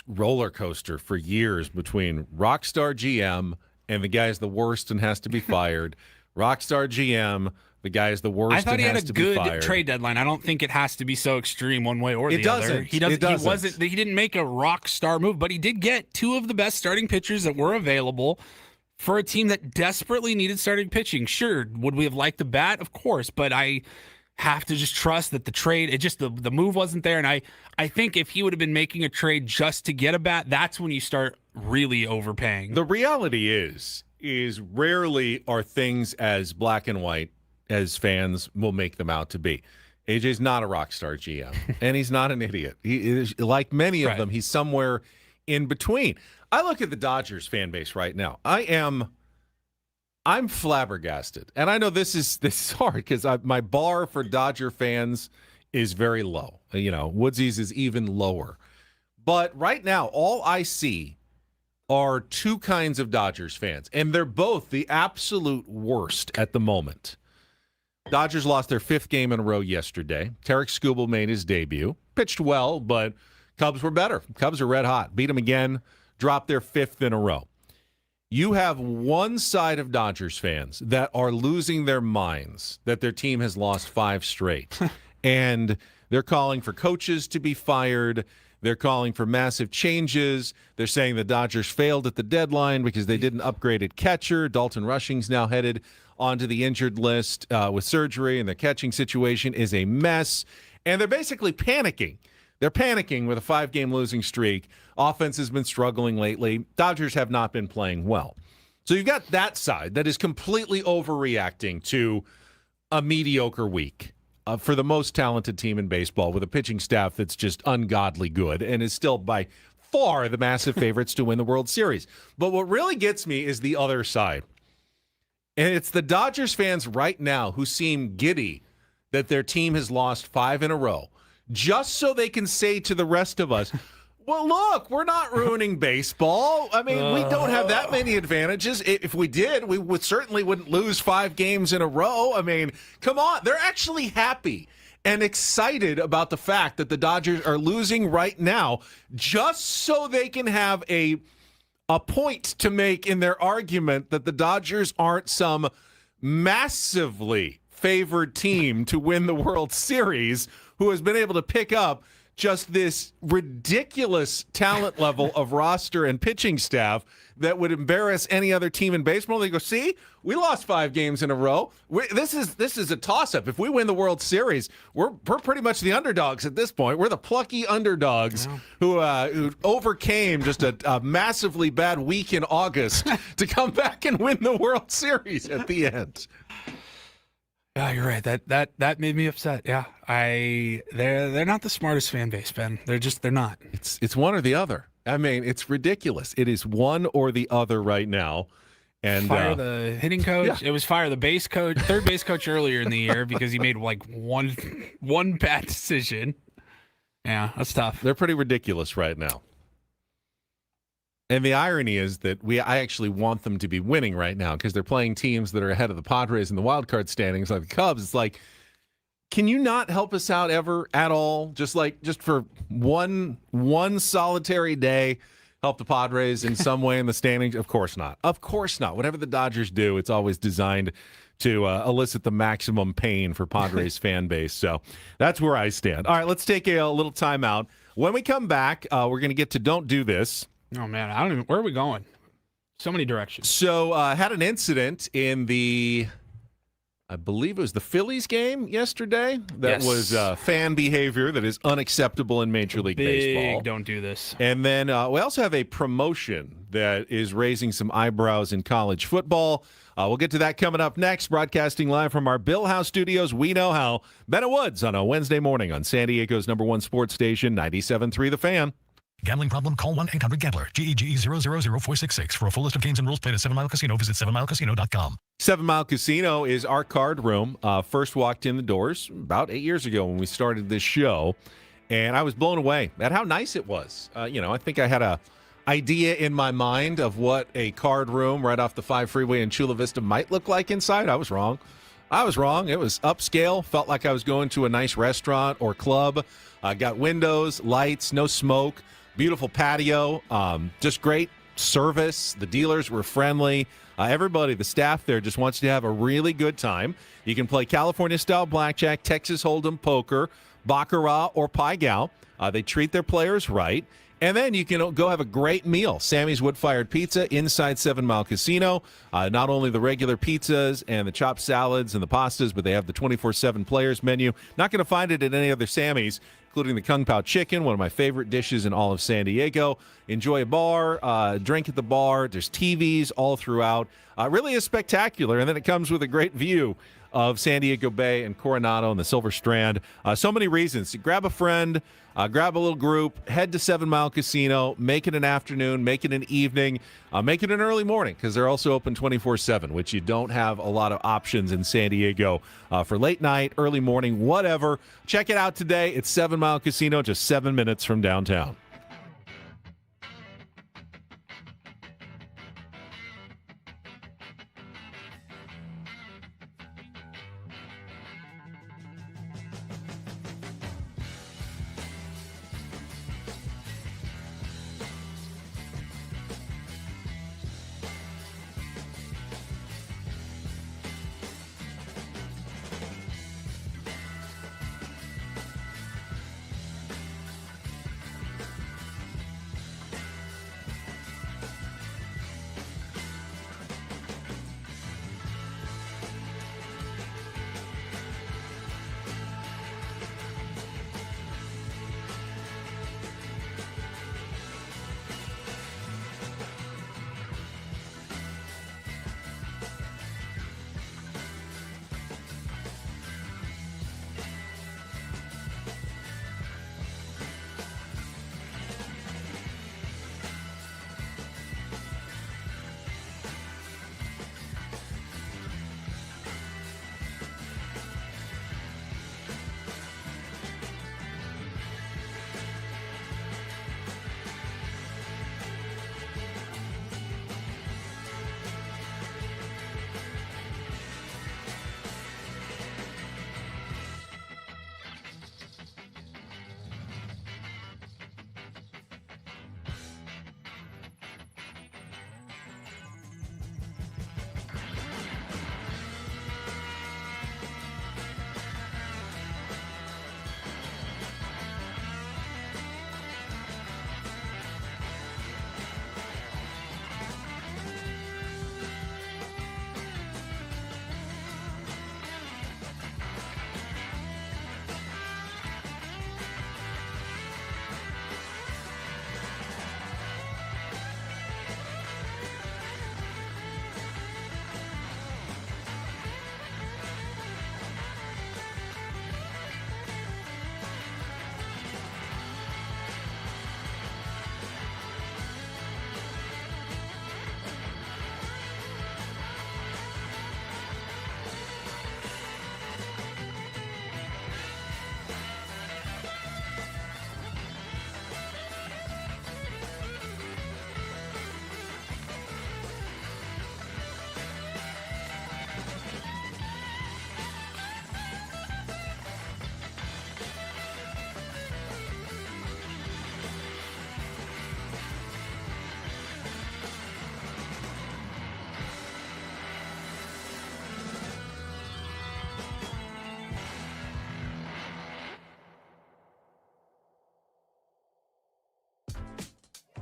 roller coaster for years between Rockstar GM and the guy's the worst and has to be fired. Rockstar GM, the guy's the worst. I thought and he had has a to be fired. good trade deadline. I don't think it has to be so extreme one way or the other. He doesn't. He didn't make a rock star move, but he did get two of the best starting pitchers that were available for a team that desperately needed starting pitching. Sure, would we have liked the bat? Of course, but I have to just trust that the trade, the move wasn't there. And I think if he would have been making a trade just to get a bat, that's when you start really overpaying. The reality is rarely are things as black and white as fans will make them out to be. AJ's not a rock star GM, and he's not an idiot. He is, like many of them, he's somewhere in between. I look at the Dodgers fan base right now. I'm flabbergasted. And I know this is hard because my bar for Dodger fans is very low. Woodsy's is even lower. But right now, all I see are two kinds of Dodgers fans, and they're both the absolute worst at the moment. Dodgers lost their 5th game in a row yesterday. Tarek Skubal made his debut. Pitched well, but Cubs were better. Cubs are red hot. Beat them again. Dropped their 5th in a row. You have one side of Dodgers fans that are losing their minds that their team has lost 5 straight. And they're calling for coaches to be fired. They're calling for massive changes. They're saying the Dodgers failed at the deadline because they didn't upgrade at catcher. Dalton Rushing's now headed onto the injured list with surgery, and the catching situation is a mess. And they're basically panicking. They're panicking with a 5-game losing streak. Offense has been struggling lately. Dodgers have not been playing well. So you've got that side that is completely overreacting to a mediocre week for the most talented team in baseball with a pitching staff that's just ungodly good and is still by far the massive favorites to win the World Series. But what really gets me is the other side. And it's the Dodgers fans right now who seem giddy that their team has lost 5 in a row, just so they can say to the rest of us, well, look, we're not ruining baseball. I mean, we don't have that many advantages. If we did, we certainly wouldn't lose 5 games in a row. I mean, come on. They're actually happy and excited about the fact that the Dodgers are losing right now, just so they can have a point to make in their argument that the Dodgers aren't some massively favored team to win the World Series who has been able to pick up just this ridiculous talent level of roster and pitching staff that would embarrass any other team in baseball. They go, see, we lost 5 games in a row. This is a toss-up. If we win the World Series, we're pretty much the underdogs at this point. We're the plucky underdogs who overcame just a massively bad week in August to come back and win the World Series at the end. Yeah, you're right. That made me upset. Yeah, they're not the smartest fan base, Ben. They're not. It's one or the other. I mean, it's ridiculous. It is one or the other right now. And fire the hitting coach. Yeah. It was fire the base coach, third base coach earlier in the year because he made like one bad decision. Yeah, that's tough. They're pretty ridiculous right now. And the irony is that I actually want them to be winning right now because they're playing teams that are ahead of the Padres in the wild card standings, like the Cubs. It's like, can you not help us out ever at all? Just for one solitary day, help the Padres in some way in the standings? Of course not. Of course not. Whatever the Dodgers do, it's always designed to elicit the maximum pain for Padres fan base. So that's where I stand. All right, let's take a little time out. When we come back, we're going to get to Don't Do This. Oh, man, where are we going? So many directions. So had an incident in I believe it was the Phillies game yesterday. That was fan behavior that is unacceptable in Major League Baseball. Don't do this. And then we also have a promotion that is raising some eyebrows in college football. We'll get to that coming up next. Broadcasting live from our Bill House studios. We know how. Ben Woods on a Wednesday morning on San Diego's #1 sports station, 97.3 The Fan. Gambling problem? Call 1-800-GAMBLER. GEGE 0000466. For a full list of games and rules, play at 7 Mile Casino. Visit 7milecasino.com. 7 Mile Casino is our card room. First walked in the doors about 8 years ago when we started this show, and I was blown away at how nice it was. I think I had a idea in my mind of what a card room right off the 5 freeway in Chula Vista might look like inside. I was wrong. It was upscale. Felt like I was going to a nice restaurant or club. Got windows, lights, no smoke. Beautiful patio, just great service. The dealers were friendly. Everybody, the staff there just wants you to have a really good time. You can play California-style blackjack, Texas Hold'em, poker, baccarat, or pai gow. They treat their players right. And then you can go have a great meal. Sammy's Wood-Fired Pizza inside 7 Mile Casino. Not only the regular pizzas and the chopped salads and the pastas, but they have the 24/7 players menu. Not going to find it at any other Sammy's, including the Kung Pao Chicken, one of my favorite dishes in all of San Diego. Enjoy a bar, drink at the bar. There's TVs all throughout. Really is spectacular. And then it comes with a great view of San Diego Bay and Coronado and the Silver Strand. So many reasons. Grab a friend, grab a little group, head to 7 Mile Casino, make it an afternoon, make it an evening, make it an early morning, because they're also open 24/7, which you don't have a lot of options in San Diego for late night, early morning, whatever. Check it out today. It's 7 Mile Casino, just 7 minutes from downtown.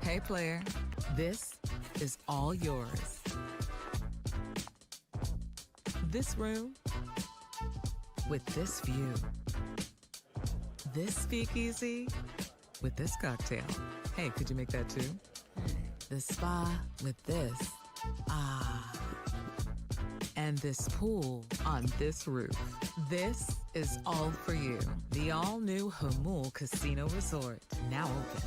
Hey player, this is all yours. This room with this view. This speakeasy with this cocktail. Hey, could you make that too? The spa with this. Ah. And this pool on this roof. This is all for you. The all-new Hamul Casino Resort, now open.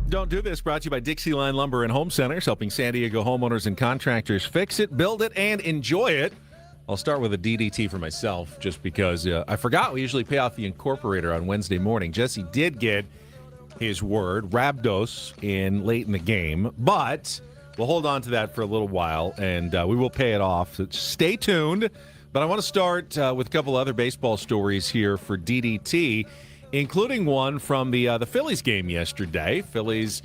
Don't Do This brought to you by Dixieline Lumber and Home Centers, helping San Diego homeowners and contractors fix it, build it, and enjoy it. I'll start with a DDT for myself just because I forgot we usually pay off the incorporator on Wednesday morning. Jesse did get his word, Rabdos, late in the game, but we'll hold on to that for a little while, and we will pay it off. So stay tuned. But I want to start with a couple other baseball stories here for DDT, including one from the Phillies game yesterday. Phillies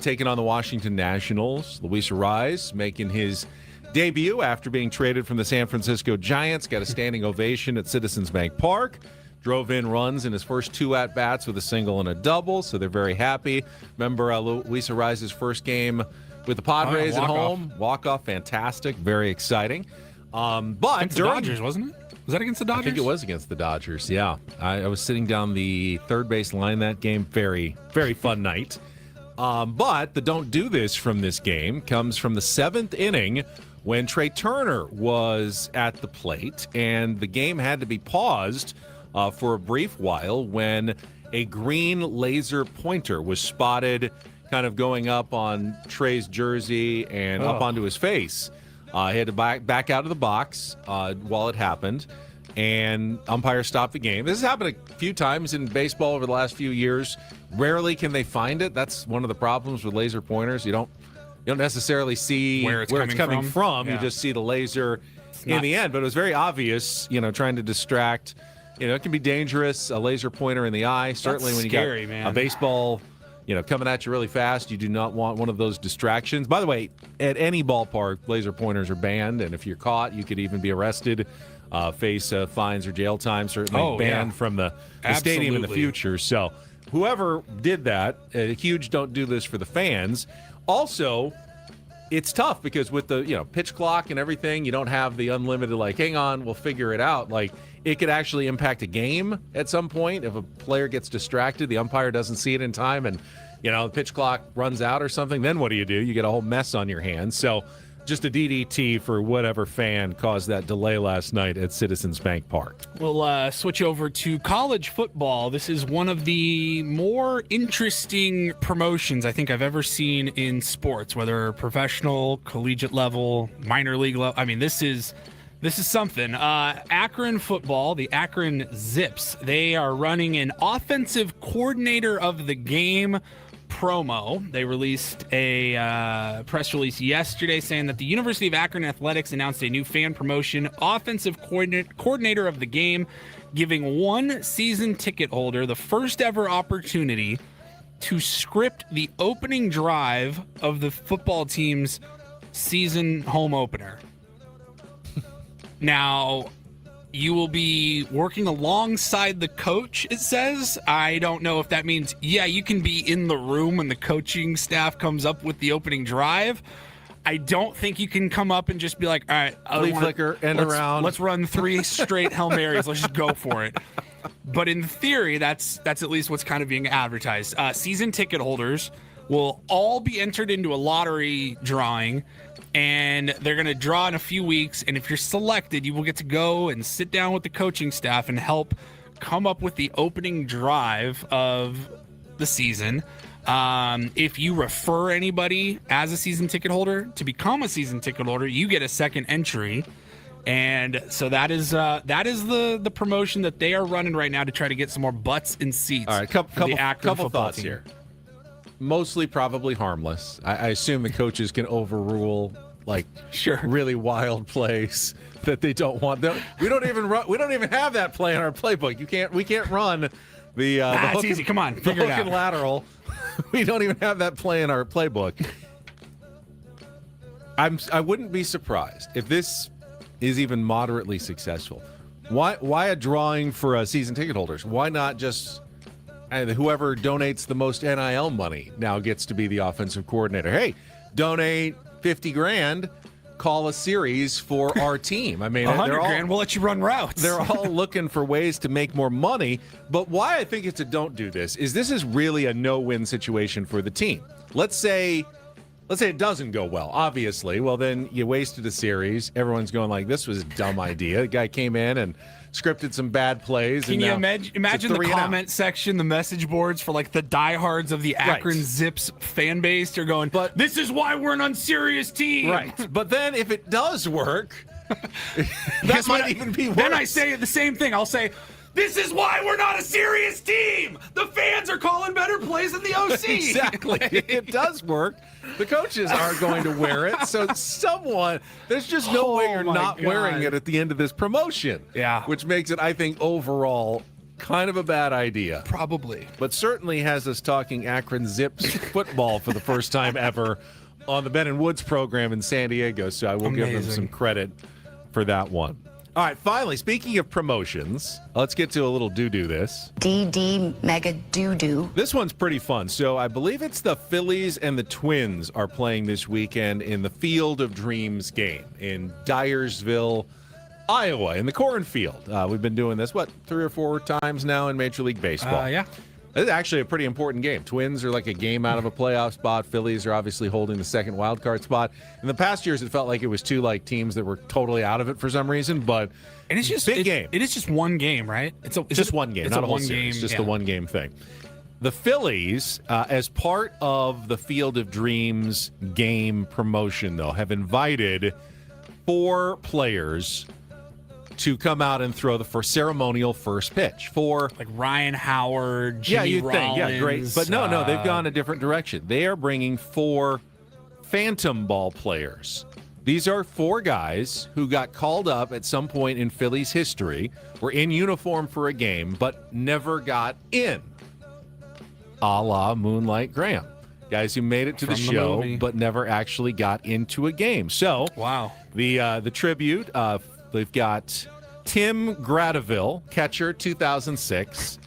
taking on the Washington Nationals. Luis Arraez making his debut after being traded from the San Francisco Giants. Got a standing ovation at Citizens Bank Park. Drove in runs in his first 2 at-bats with a single and a double, so they're very happy. Remember Luis Arraez's first game with the Padres at home? Walk-off, fantastic, very exciting. But against the Dodgers, wasn't it? Was that against the Dodgers? I think it was against the Dodgers, yeah. I was sitting down the third base line that game. Very, very fun night. But the don't do this from this game comes from the 7th inning when Trey Turner was at the plate, and the game had to be paused for a brief while when a green laser pointer was spotted kind of going up on Trey's jersey and up onto his face. He had to back out of the box while it happened, and umpire stopped the game. This has happened a few times in baseball over the last few years. Rarely can they find it. That's one of the problems with laser pointers. You don't necessarily see where it's coming from. Yeah. You just see the laser in the end. But it was very obvious, trying to distract. It can be dangerous, a laser pointer in the eye. Certainly when you got a baseball coming at you really fast, you do not want one of those distractions. By the way, at any ballpark, laser pointers are banned, and if you're caught, you could even be arrested, face fines or jail time, certainly banned from the stadium in the future. So whoever did that, a huge don't do this for the fans. Also, it's tough because with the pitch clock and everything, you don't have the unlimited, hang on, we'll figure it out. It could actually impact a game at some point if a player gets distracted, the umpire doesn't see it in time, and the pitch clock runs out or something. Then what do? You get a whole mess on your hands. So just a DDT for whatever fan caused that delay last night at Citizens Bank Park. We'll switch over to college football. This is one of the more interesting promotions I think I've ever seen in sports, whether professional, collegiate level, minor league level. I mean, this is something. Akron football, the Akron Zips, they are running an offensive coordinator of the game promo. They released a press release yesterday saying that the University of Akron Athletics announced a new fan promotion, offensive coordinator of the game, giving one season ticket holder the first ever opportunity to script the opening drive of the football team's season home opener. Now, you will be working alongside the coach, it says. I don't know if that means, you can be in the room when the coaching staff comes up with the opening drive. I don't think you can come up and just be like, all right, let's run 3 straight Hail Marys. Let's just go for it. But in theory, that's at least what's kind of being advertised. Season ticket holders will all be entered into a lottery drawing, and they're going to draw in a few weeks. And if you're selected, you will get to go and sit down with the coaching staff and help come up with the opening drive of the season. If you refer anybody as a season ticket holder to become a season ticket holder, you get a second entry. And so that is the promotion that they are running right now to try to get some more butts in seats. All right, couple thoughts here. Mostly probably harmless. I assume the coaches can overrule really wild plays that they don't want. We don't even have that play in our playbook. We can't run the that's easy. Come on, figure it out. And lateral. We don't even have that play in our playbook. I wouldn't be surprised if this is even moderately successful. Why a drawing for season ticket holders? Why not just whoever donates the most NIL money now gets to be the offensive coordinator? Hey, donate $50,000, call a series for our team. I mean, $100,000, we'll let you run routes. They're all looking for ways to make more money. But why I think it's a don't do this is really a no-win situation for the team. Let's say it doesn't go well, obviously. Well, then you wasted a series. Everyone's going this was a dumb idea. The guy came in and scripted some bad plays. Can and you now imagine the 3-0. comment section, the message boards for like the diehards of the Akron Zips fan base? They're going, but this is why we're an unserious team. Right. But then if it does work, that might even be worse. Then I say the same thing. I'll say, this is why we're not a serious team. The fans are calling better plays than the OC. Exactly. It does work. The coaches are going to wear it. So there's just no way you're not wearing it at the end of this promotion. Yeah. Which makes it, I think, overall kind of a bad idea. Probably. But certainly has us talking Akron Zips football for the first time ever on the Ben and Woods program in San Diego. So I will give them some credit for that one. All right, finally, speaking of promotions, let's get to a little doo-doo this. DD Mega Doo-Doo. This one's pretty fun. So I believe it's the Phillies and the Twins are playing this weekend in the Field of Dreams game in Dyersville, Iowa, in the cornfield. We've been doing this, 3 or 4 times now in Major League Baseball? Yeah. It's actually a pretty important game. Twins are like a game out of a playoff spot. Phillies are obviously holding the second wild card spot. In the past years, it felt like it was two teams that were totally out of it for some reason, but it's just big game. It is just one game, right? It's just one game, not a whole series. Just a one-game thing. The Phillies, as part of the Field of Dreams game promotion, though, have invited 4 players to come out and throw the ceremonial first pitch for like Ryan Howard, Jimmy Rollins. Yeah, great. But no, they've gone a different direction. They are bringing 4 phantom ball players. These are 4 guys who got called up at some point in Phillies history, were in uniform for a game, but never got in. A la Moonlight Graham. Guys who made it to the show, but never actually got into a game. So, wow. The tribute, they've got Tim Gradeville, catcher, 2006.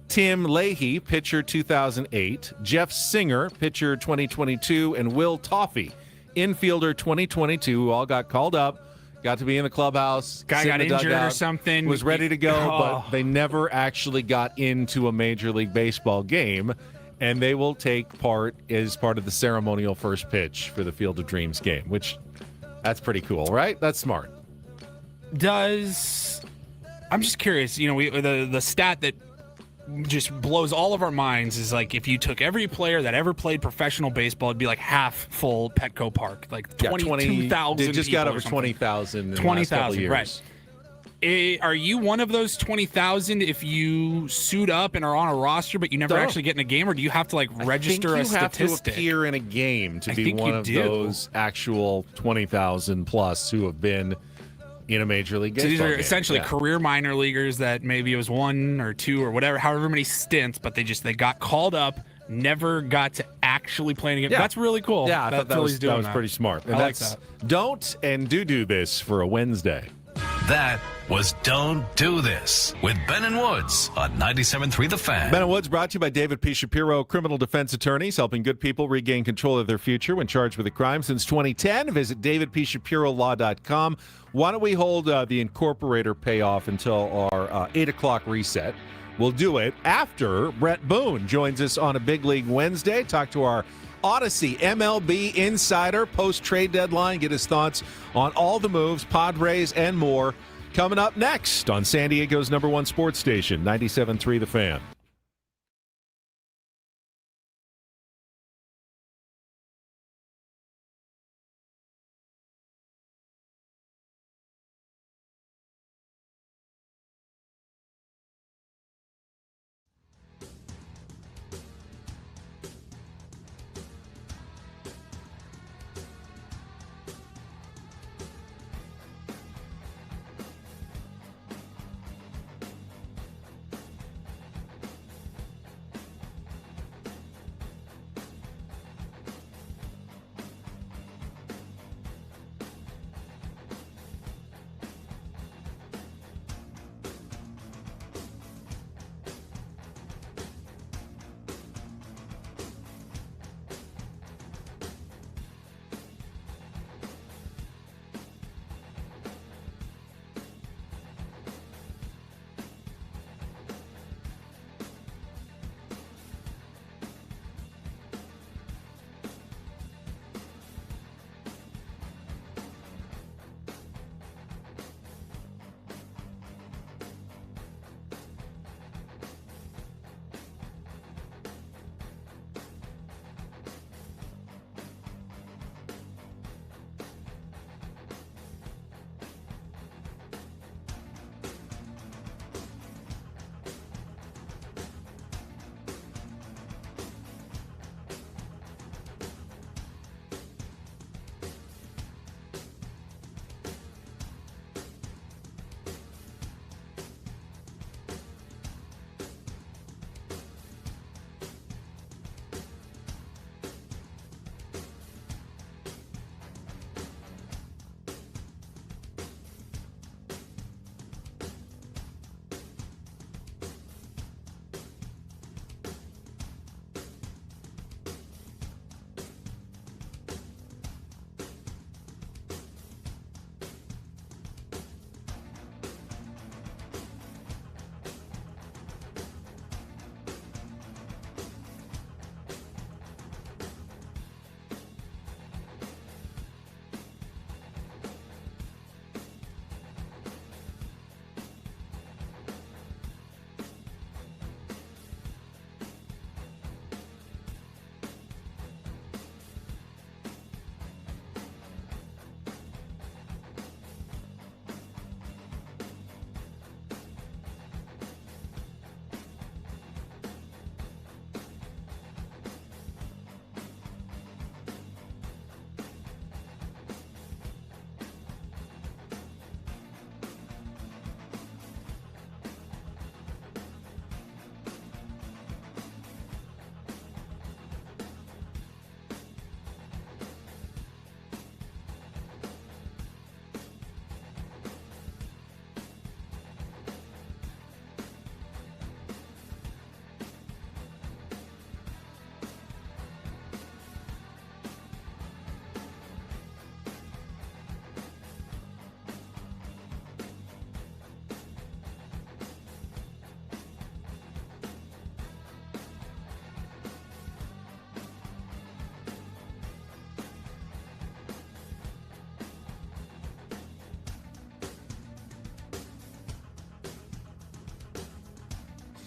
Tim Leahy, pitcher, 2008. Jeff Singer, pitcher, 2022. And Will Toffee, infielder, 2022, who all got called up, got to be in the clubhouse. Guy got injured or something. Was ready to go, but they never actually got into a Major League Baseball game. And they will take part as part of the ceremonial first pitch for the Field of Dreams game, which that's pretty cool, right? That's smart. I'm just curious, the stat that just blows all of our minds is like if you took every player that ever played professional baseball, it'd be like half full Petco Park, like 22,000. They just got over 20,000 in the last couple of years. Right. Are you one of those 20,000 if you suit up and are on a roster, but you never actually get in a game, or do you have to register a statistic? You have to appear in a game to be one of those actual 20,000 plus who have been in a Major League Baseball game. So these are game. essentially career minor leaguers that maybe it was 1 or 2 or whatever, however many stints, but they got called up, never got to actually play in a game. Yeah. That's really cool. Yeah, I thought that was pretty smart. And that's that. Don't and do this for a Wednesday. That was Don't Do This with Ben and Woods on 97.3 The Fan. Ben and Woods brought to you by David P. Shapiro, criminal defense attorneys, helping good people regain control of their future when charged with a crime since 2010. Visit davidpshapirolaw.com. Why don't we hold the Incorporator payoff until our 8 o'clock reset? We'll do it after Brett Boone joins us on a Big League Wednesday. Talk to our Odyssey MLB insider post-trade deadline. Get his thoughts on all the moves, Padres, and more. Coming up next on San Diego's #1 sports station, 97.3 The Fan.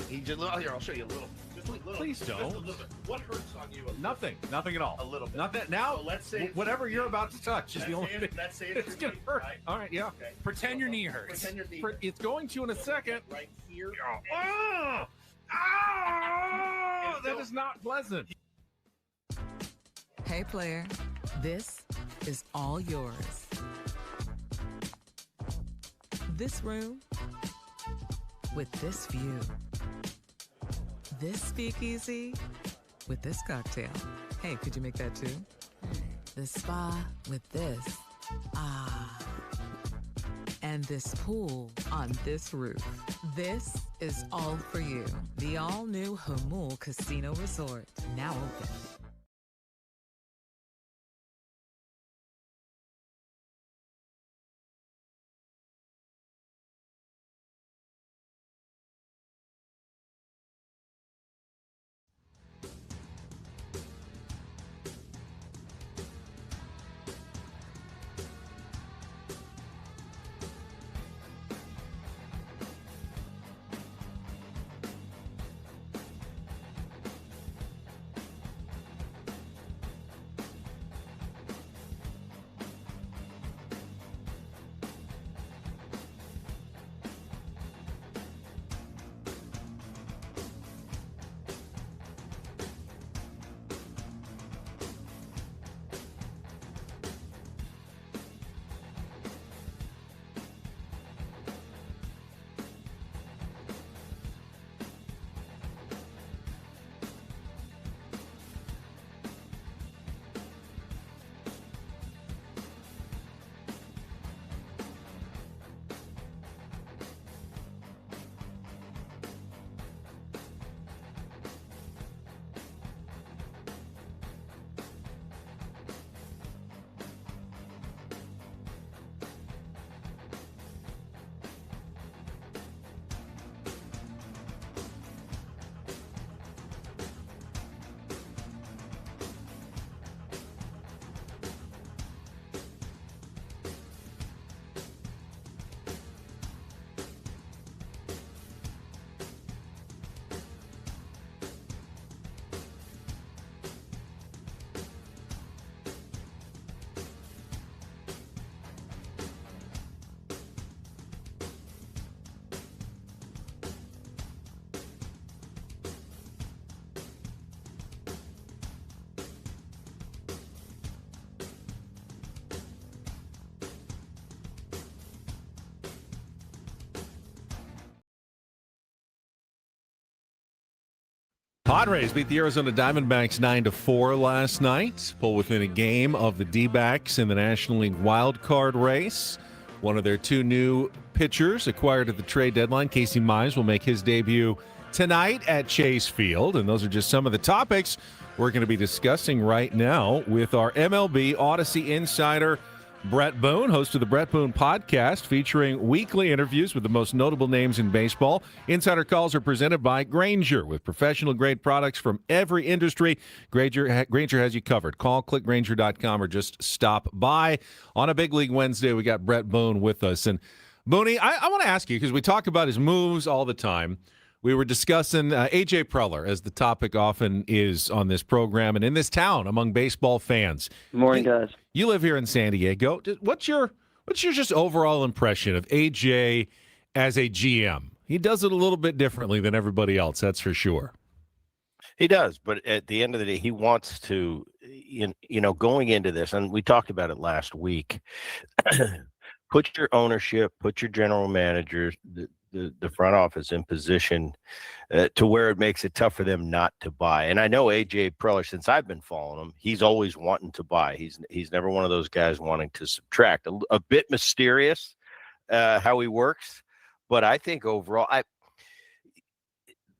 He just, oh, here, I'll show you a little. Just a little. Please Just a don't. little bit. What hurts on you? Nothing at all. A little bit. Nothing. Now, So let's say whatever you're about to touch is the only thing. Let's say It's going to hurt. Right? All right, yeah. Okay. Pretend your knee hurts. Pretend your knee. It's going to in a second. Right here. Oh, oh, that is not pleasant. Hey, player, this is all yours. This room with this view. This speakeasy with this cocktail. Hey, could you make that too? The spa with this. Ah. And this pool on this roof. This is all for you. The all-new Hamul Casino Resort, now open. Padres beat the Arizona Diamondbacks 9-4 last night, pull within a game of the D-backs in the National League wild card race. One of their two new pitchers acquired at the trade deadline, Casey Mize, will make his debut tonight at Chase Field. And those are just some of the topics we're going to be discussing right now with our MLB Odyssey insider, Brett Boone, host of the Brett Boone podcast, featuring weekly interviews with the most notable names in baseball. Insider calls are presented by Grainger, with professional-grade products from every industry. Grainger has you covered. Call, click Grainger.com, or just stop by. On a Big League Wednesday, we got Brett Boone with us. And, Booney, I want to ask you, because we talk about his moves all the time. We were discussing A.J. Preller, as the topic often is on this program and in this town among baseball fans. Good morning, guys. You live here in San Diego. What's your just overall impression of A.J. as a GM? He does it a little bit differently than everybody else, that's for sure. He does, but at the end of the day, he wants to, going into this, and we talked about it last week, put your ownership, put your general managers, the front office in position to where it makes it tough for them not to buy. And I know AJ Preller, since I've been following him, he's always wanting to buy. He's never one of those guys wanting to subtract. A bit mysterious how he works, but I think overall,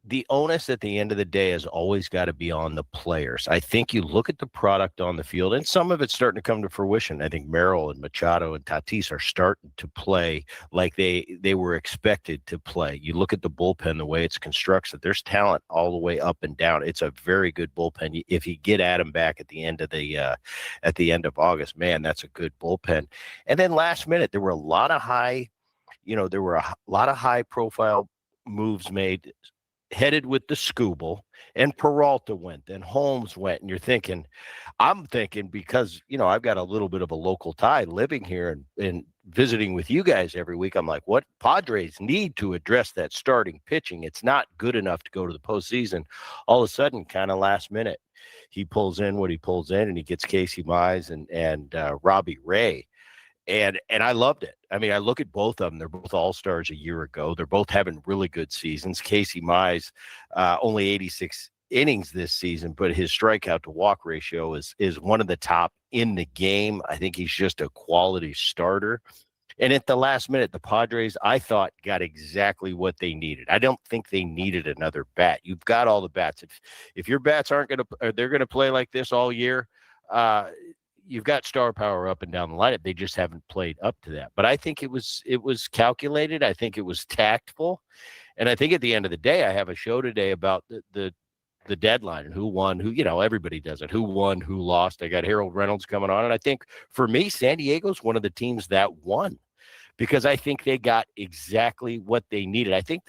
the onus at the end of the day has always got to be on the players. I think you look at the product on the field, and some of it's starting to come to fruition. I think Merrill and Machado and Tatis are starting to play like they were expected to play. You look at the bullpen, the way it's constructed, there's talent all the way up and down. It's a very good bullpen. If you get Adam back at the end of August, man, that's a good bullpen. And then last minute, there were a lot of high profile moves made headed with the Scooble, and Peralta went, then Holmes went, and I'm thinking because, I've got a little bit of a local tie living here and visiting with you guys every week. I'm like, what Padres need to address that starting pitching. It's not good enough to go to the postseason. All of a sudden, kind of last minute, he pulls in what he pulls in, and he gets Casey Mize and Robbie Ray. And I loved it. I mean, I look at both of them. They're both all-stars a year ago. They're both having really good seasons. Casey Mize, only 86 innings this season, but his strikeout to walk ratio is one of the top in the game. I think he's just a quality starter. And at the last minute, the Padres, I thought, got exactly what they needed. I don't think they needed another bat. You've got all the bats. If your bats they're going to play like this all year, you've got star power up and down the lineup. They just haven't played up to that. But I think it was calculated. I think it was tactful. And I think at the end of the day, I have a show today about the deadline and who won, everybody does it. Who won, who lost. I got Harold Reynolds coming on. And I think for me, San Diego's one of the teams that won because I think they got exactly what they needed. I think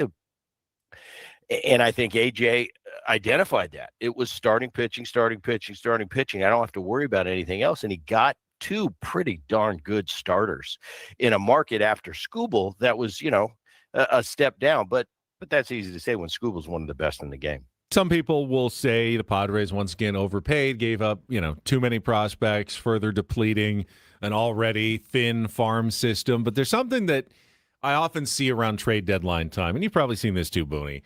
AJ identified that. It was starting pitching. I don't have to worry about anything else. And he got two pretty darn good starters in a market after Scooble that was, a step down. But that's easy to say when Scooble's one of the best in the game. Some people will say the Padres once again overpaid, gave up, too many prospects, further depleting an already thin farm system. But there's something that I often see around trade deadline time, and you've probably seen this too, Booney.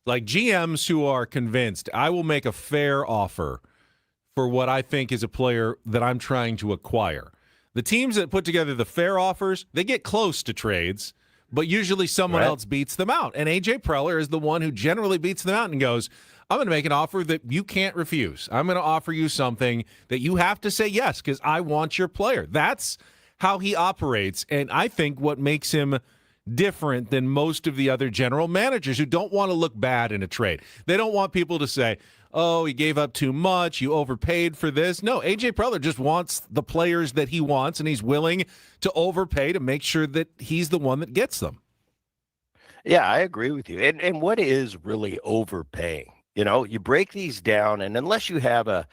Like GMs who are convinced I will make a fair offer for what I think is a player that I'm trying to acquire. The teams that put together the fair offers, they get close to trades, but usually someone else beats them out. And AJ Preller is the one who generally beats them out and goes, I'm going to make an offer that you can't refuse. I'm going to offer you something that you have to say yes because I want your player. That's how he operates, and I think what makes him different than most of the other general managers who don't want to look bad in a trade. They don't want people to say, oh, he gave up too much, you overpaid for this. No, AJ Preller just wants the players that he wants, and he's willing to overpay to make sure that he's the one that gets them. Yeah, I agree with you. And what is really overpaying? You break these down, and unless you have a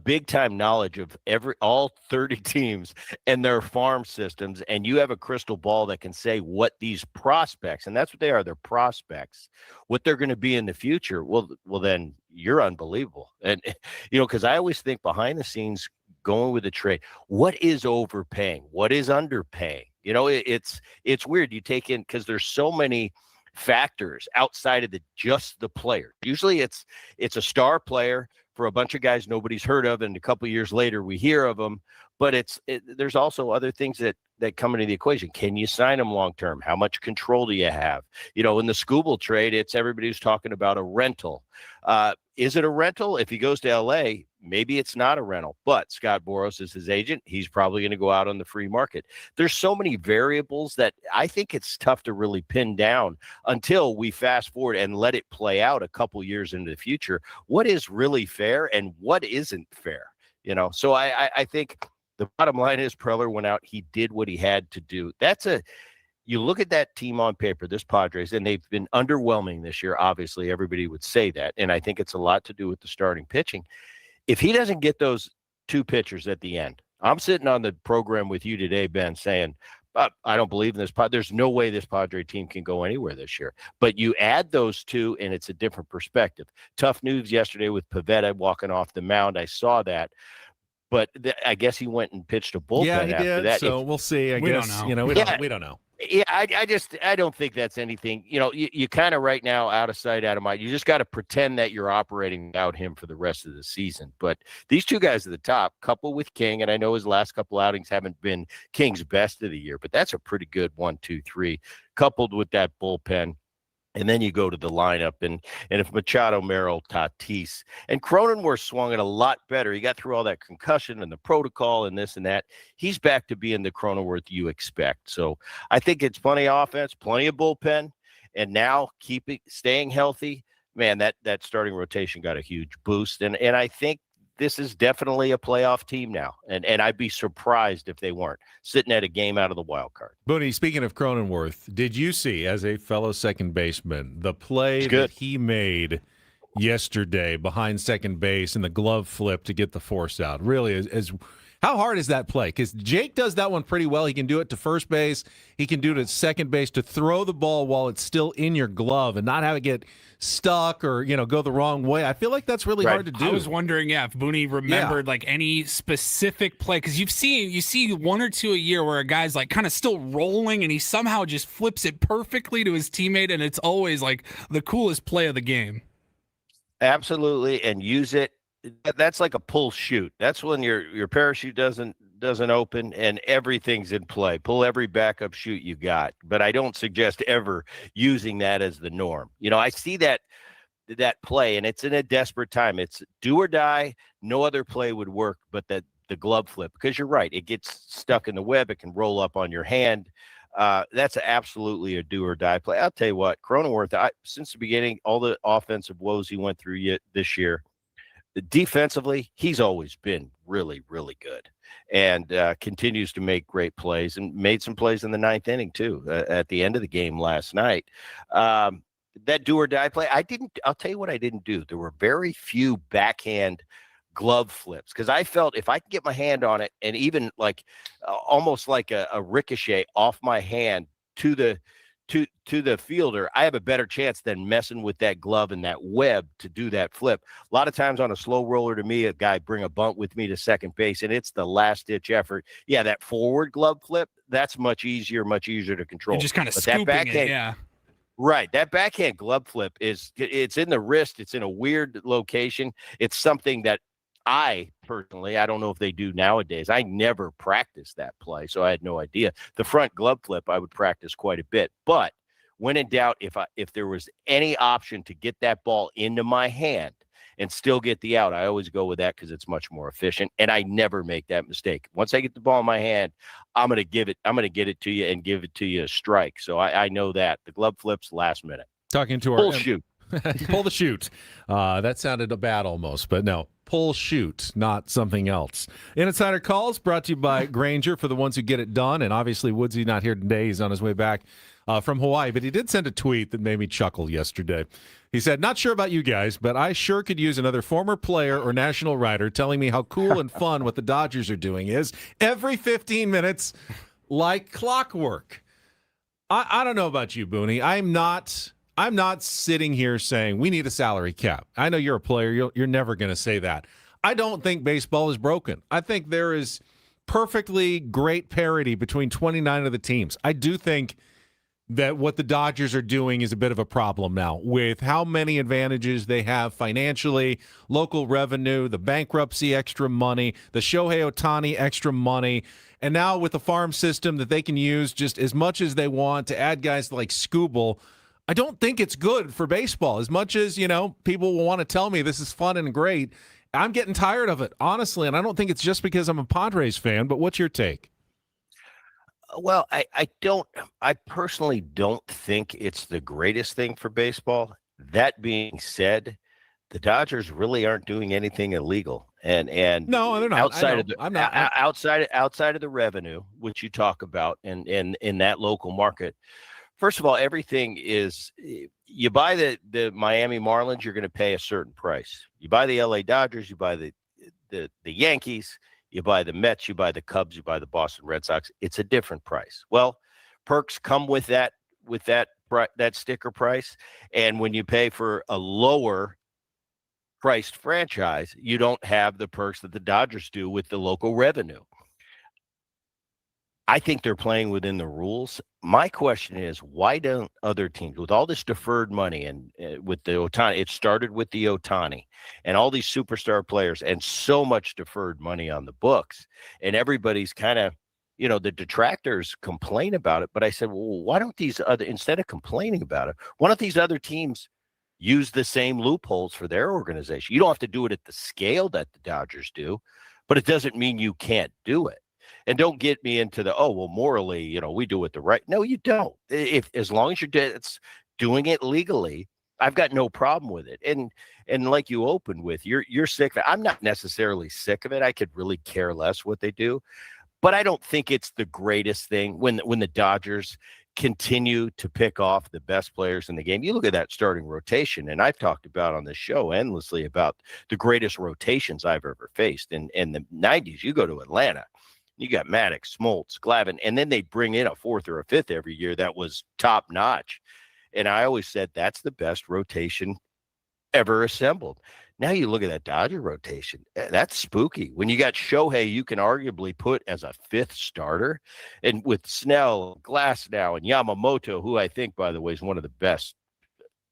big time knowledge of all 30 teams and their farm systems, and you have a crystal ball that can say what these prospects, and that's what they are, they're prospects, what they're going to be in the future. Well, then you're unbelievable. And because I always think behind the scenes, going with a trade, what is overpaying? What is underpaying? It's weird. You take in because there's so many factors outside of just the player. Usually it's a star player for a bunch of guys nobody's heard of, and a couple of years later we hear of them. But there's also other things that come into the equation. Can you sign them long term? How much control do you have? In the Scooble trade, it's everybody who's talking about a rental. Is it a rental? If he goes to LA, maybe it's not a rental, but Scott Boras is his agent. He's probably going to go out on the free market. There's so many variables that I think it's tough to really pin down until we fast forward and let it play out a couple years into the future. What is really fair and what isn't fair? So I think the bottom line is Preller went out. He did what he had to do. You look at that team on paper, this Padres, and they've been underwhelming this year. Obviously, everybody would say that. And I think it's a lot to do with the starting pitching. If he doesn't get those two pitchers at the end, I'm sitting on the program with you today, Ben, saying, I don't believe in this. There's no way this Padre team can go anywhere this year. But you add those two, and it's a different perspective. Tough news yesterday with Pivetta walking off the mound. I saw that. But I guess he went and pitched a bullpen after that. So we'll see. We don't know. We don't know. Yeah, I don't think that's anything. You kind of right now out of sight, out of mind. You just got to pretend that you're operating without him for the rest of the season. But these two guys at the top, coupled with King, and I know his last couple outings haven't been King's best of the year, but that's a pretty good 1, 2, 3, coupled with that bullpen. And then you go to the lineup, and if Machado, Merrill, Tatis, and Cronenworth swung it a lot better. He got through all that concussion and the protocol and this and that. He's back to being the Cronenworth you expect. So I think it's plenty of offense, plenty of bullpen, and now staying healthy. Man, that starting rotation got a huge boost. And I think this is definitely a playoff team now, and I'd be surprised if they weren't sitting at a game out of the wild card. Booney, speaking of Cronenworth, did you see, as a fellow second baseman, the play that he made yesterday behind second base and the glove flip to get the force out? Really, how hard is that play? Because Jake does that one pretty well. He can do it to first base. He can do it at second base to throw the ball while it's still in your glove and not have it get stuck or, go the wrong way. I feel like that's really hard to do. I was wondering, if Booney remembered like any specific play, because you see one or two a year where a guy's like kind of still rolling and he somehow just flips it perfectly to his teammate, and it's always like the coolest play of the game. Absolutely, and use it. That's like a pull shoot. That's when your parachute doesn't open and everything's in play. Pull every backup shoot you got. But I don't suggest ever using that as the norm. I see that play, and it's in a desperate time. It's do or die. No other play would work but the glove flip, because you're right. It gets stuck in the web. It can roll up on your hand. That's absolutely a do or die play. I'll tell you what, Cronenworth, since the beginning, all the offensive woes he went through this year, defensively, he's always been really, really good, and continues to make great plays, and made some plays in the ninth inning too, at the end of the game last night. That do or die play, I'll tell you what I didn't do. There were very few backhand glove flips, because I felt if I could get my hand on it, and even like almost like a ricochet off my hand to the fielder, I have a better chance than messing with that glove and that web to do that flip. A lot of times on a slow roller, to me, a guy bring a bunt with me to second base, and it's the last ditch effort. Yeah, that forward glove flip, that's much easier to control. You're just kind of scooping it, yeah. Right. That backhand glove flip it's in the wrist. It's in a weird location. It's something that I personally, I don't know if they do nowadays. I never practiced that play, so I had no idea. The front glove flip, I would practice quite a bit. But when in doubt, if there was any option to get that ball into my hand and still get the out, I always go with that, because it's much more efficient, and I never make that mistake. Once I get the ball in my hand, I'm going to get it to you and give it to you a strike. So I know that. The glove flips last minute. Talking to Pull shoot. Pull the shoot. That sounded bad almost, but no. Pull shoot, not something else. Insider Calls brought to you by Granger, for the ones who get it done. And obviously, Woodsy not here today. He's on his way back from Hawaii. But he did send a tweet that made me chuckle yesterday. He said, "Not sure about you guys, but I sure could use another former player or national writer telling me how cool and fun what the Dodgers are doing is every 15 minutes like clockwork." I don't know about you, Booney. I'm not sitting here saying we need a salary cap. I know you're a player. You're never going to say that. I don't think baseball is broken. I think there is perfectly great parity between 29 of the teams. I do think that what the Dodgers are doing is a bit of a problem now, with how many advantages they have financially, local revenue, the bankruptcy extra money, the Shohei Ohtani extra money, and now with the farm system that they can use just as much as they want to add guys like Skubal. I don't think it's good for baseball. As much as, people will want to tell me this is fun and great, I'm getting tired of it, honestly, and I don't think it's just because I'm a Padres fan, but what's your take? Well, I personally don't think it's the greatest thing for baseball. That being said, the Dodgers really aren't doing anything illegal. And no, they're not. Outside of the revenue, which you talk about, and in that local market. First of all, everything is, you buy the Miami Marlins, you're going to pay a certain price. You buy the LA Dodgers, you buy the Yankees, you buy the Mets, you buy the Cubs, you buy the Boston Red Sox. It's a different price. Well, perks come with that sticker price. And when you pay for a lower priced franchise, you don't have the perks that the Dodgers do with the local revenue. I think they're playing within the rules. My question is, why don't other teams, with all this deferred money and with the Ohtani, it started with the Ohtani and all these superstar players and so much deferred money on the books, and everybody's kind of, the detractors complain about it. But I said, well, why don't instead of complaining about it, why don't these other teams use the same loopholes for their organization? You don't have to do it at the scale that the Dodgers do, but it doesn't mean you can't do it. And don't get me into morally, we do it the right. No, you don't. As long as you're doing it legally, I've got no problem with it. And like you opened with, you're sick of it. I'm not necessarily sick of it. I could really care less what they do, but I don't think it's the greatest thing when the Dodgers continue to pick off the best players in the game. You look at that starting rotation, and I've talked about on the show endlessly about the greatest rotations I've ever faced. In the 90s, you go to Atlanta, you got Maddox, Smoltz, Glavine, and then they bring in a fourth or a fifth every year that was top notch. And I always said that's the best rotation ever assembled. Now you look at that Dodger rotation. That's spooky. When you got Shohei, you can arguably put as a fifth starter. And with Snell, Glasnow, and Yamamoto, who I think, by the way, is one of the best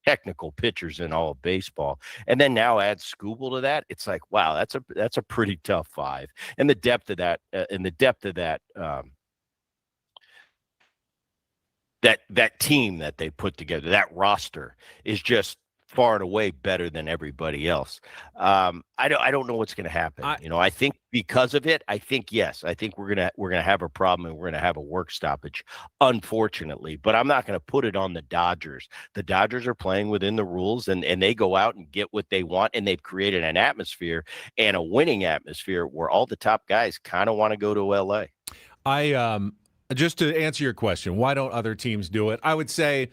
technical pitchers in all of baseball. And then now add Skubal to that. It's like, wow, that's a pretty tough five. And the depth of that, that team that they put together, that roster is just far and away better than everybody else. I don't know what's going to happen. I think because of it, I think we're gonna have a problem and we're gonna have a work stoppage, unfortunately. But I'm not going to put it on the Dodgers. The Dodgers are playing within the rules, and they go out and get what they want, and they've created an atmosphere and a winning atmosphere where all the top guys kind of want to go to LA. Just to answer your question, why don't other teams do it? I would say,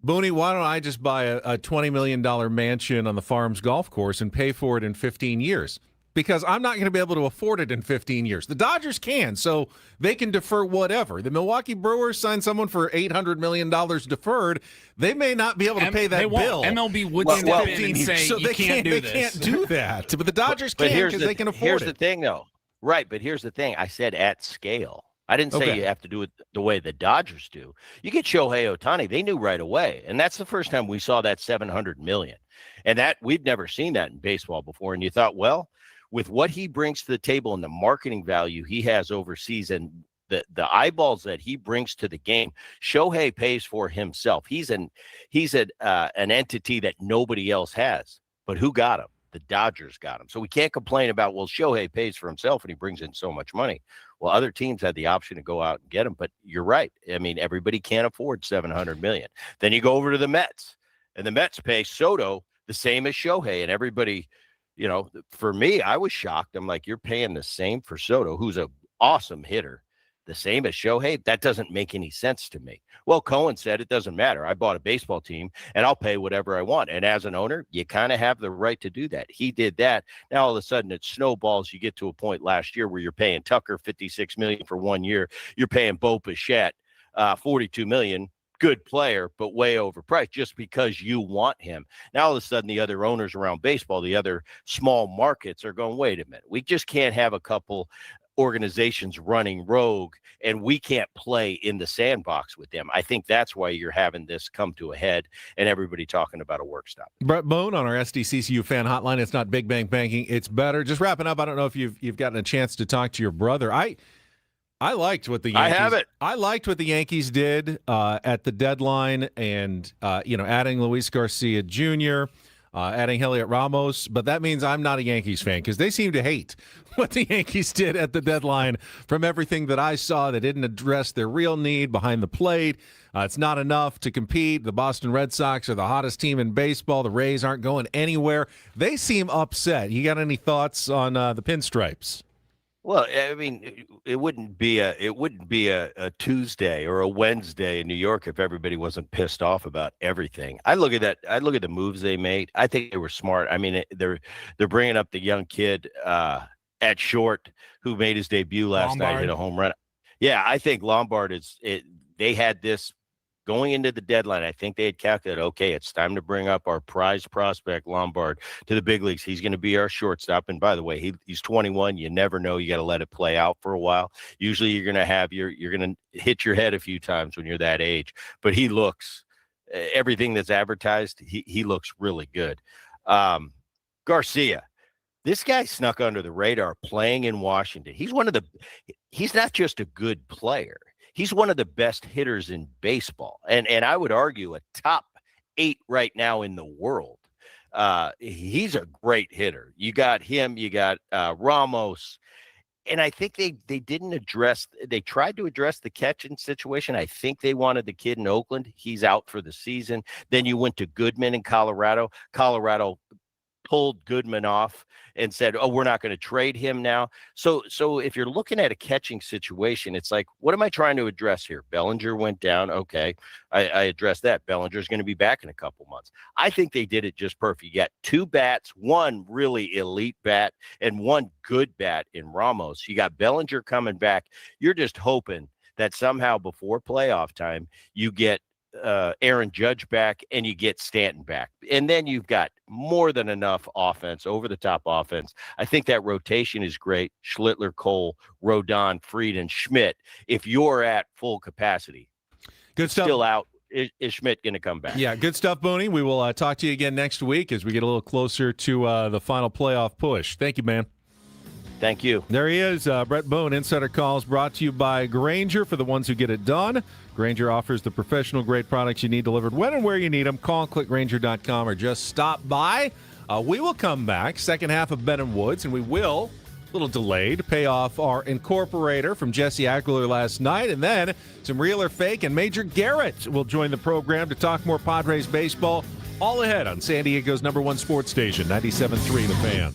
Booney, why don't I just buy a $20 million mansion on the Farms golf course and pay for it in 15 years? Because I'm not going to be able to afford it in 15 years. The Dodgers can, so they can defer whatever. The Milwaukee Brewers signed someone for $800 million deferred. They may not be able to pay that bill. MLB would step in and say, so you can't do this. They can't do that. But the Dodgers can because they can afford Here's it. the thing, though. Right, but here's the thing. I said at scale. I didn't say you have to do it the way the Dodgers do. You get Shohei Ohtani, they knew right away. And that's the first time we saw that $700 million. And that we've never seen that in baseball before. And you thought, well, with what he brings to the table and the marketing value he has overseas and the eyeballs that he brings to the game, Shohei pays for himself. He's an entity that nobody else has. But who got him? The Dodgers got him. So we can't complain about, well, Shohei pays for himself and he brings in so much money. Well, other teams had the option to go out and get him, but you're right. I mean, everybody can't afford $700 million. Then you go over to the Mets, and the Mets pay Soto the same as Shohei, and everybody, for me, I was shocked. I'm like, you're paying the same for Soto, who's an awesome hitter, the same as Shohei? That doesn't make any sense to me. Well, Cohen said it doesn't matter. I bought a baseball team and I'll pay whatever I want. And as an owner, you kind of have the right to do that. He did that. Now all of a sudden it snowballs. You get to a point last year where you're paying Tucker $56 million for 1 year. You're paying Bo Bichette $42 million. Good player, but way overpriced just because you want him. Now all of a sudden the other owners around baseball, the other small markets are going, wait a minute. We just can't have a couple organizations running rogue and we can't play in the sandbox with them. I think that's why you're having this come to a head and everybody talking about a work stop. Brett Bone on our SDCCU fan hotline. It's not Big Bang Banking, it's better. Just wrapping up, I don't know if you've gotten a chance to talk to your brother. I liked what the Yankees, I liked what the Yankees did at the deadline and adding Luis Garcia Jr., adding Heliot Ramos, but that means I'm not a Yankees fan because they seem to hate what the Yankees did at the deadline. From everything that I saw, they didn't address their real need behind the plate. It's not enough to compete. The Boston Red Sox are the hottest team in baseball. The Rays aren't going anywhere. They seem upset. You got any thoughts on the Pinstripes? Well, I mean, it wouldn't be a Tuesday or a Wednesday in New York if everybody wasn't pissed off about everything. I look at that. I look at the moves they made. I think they were smart. I mean, they're bringing up the young kid at short who made his debut last night, hit a home run. Yeah, I think Lombard they had this going into the deadline. I think they had calculated, okay, it's time to bring up our prize prospect Lombard to the big leagues. He's going to be our shortstop. And by the way, he's 21. You never know. You got to let it play out for a while. Usually you're going to hit your head a few times when you're that age, but he looks everything that's advertised. He looks really good. Garcia, this guy snuck under the radar playing in Washington. He's not just a good player. He's one of the best hitters in baseball, and I would argue a top 8 right now in the world. He's a great hitter. You got him, you got Ramos, and I think they didn't address. They tried to address the catching situation. I think they wanted the kid in Oakland. He's out for the season. Then you went to Goodman in Colorado. Colorado pulled Goodman off and said, "Oh, we're not going to trade him now." So if you're looking at a catching situation, it's like, what am I trying to address here? Bellinger went down. Okay, I addressed that. Bellinger's going to be back in a couple months. I think they did it just perfect. You got 2 bats, one really elite bat and one good bat in Ramos. You got Bellinger coming back. You're just hoping that somehow before playoff time, you get Aaron Judge back and you get Stanton back. And then you've got more than enough offense, over the top offense. I think that rotation is great. Schlittler, Cole, Rodon, Fried, and Schmidt. If you're at full capacity, good stuff. Still out. Is Schmidt going to come back? Yeah, good stuff, Booney. We will talk to you again next week as we get a little closer to the final playoff push. Thank you, man. Thank you. There he is, Brett Boone. Insider Calls brought to you by Grainger for the ones who get it done. Grainger offers the professional-grade products you need delivered when and where you need them. Call, click Grainger.com, or just stop by. We will come back, second half of Ben and Woods, and we will, a little delayed, pay off our incorporator from Jesse Aguilar last night, and then some Real or Fake, and Major Garrett will join the program to talk more Padres baseball, all ahead on San Diego's #1 sports station, 97.3 The Fan.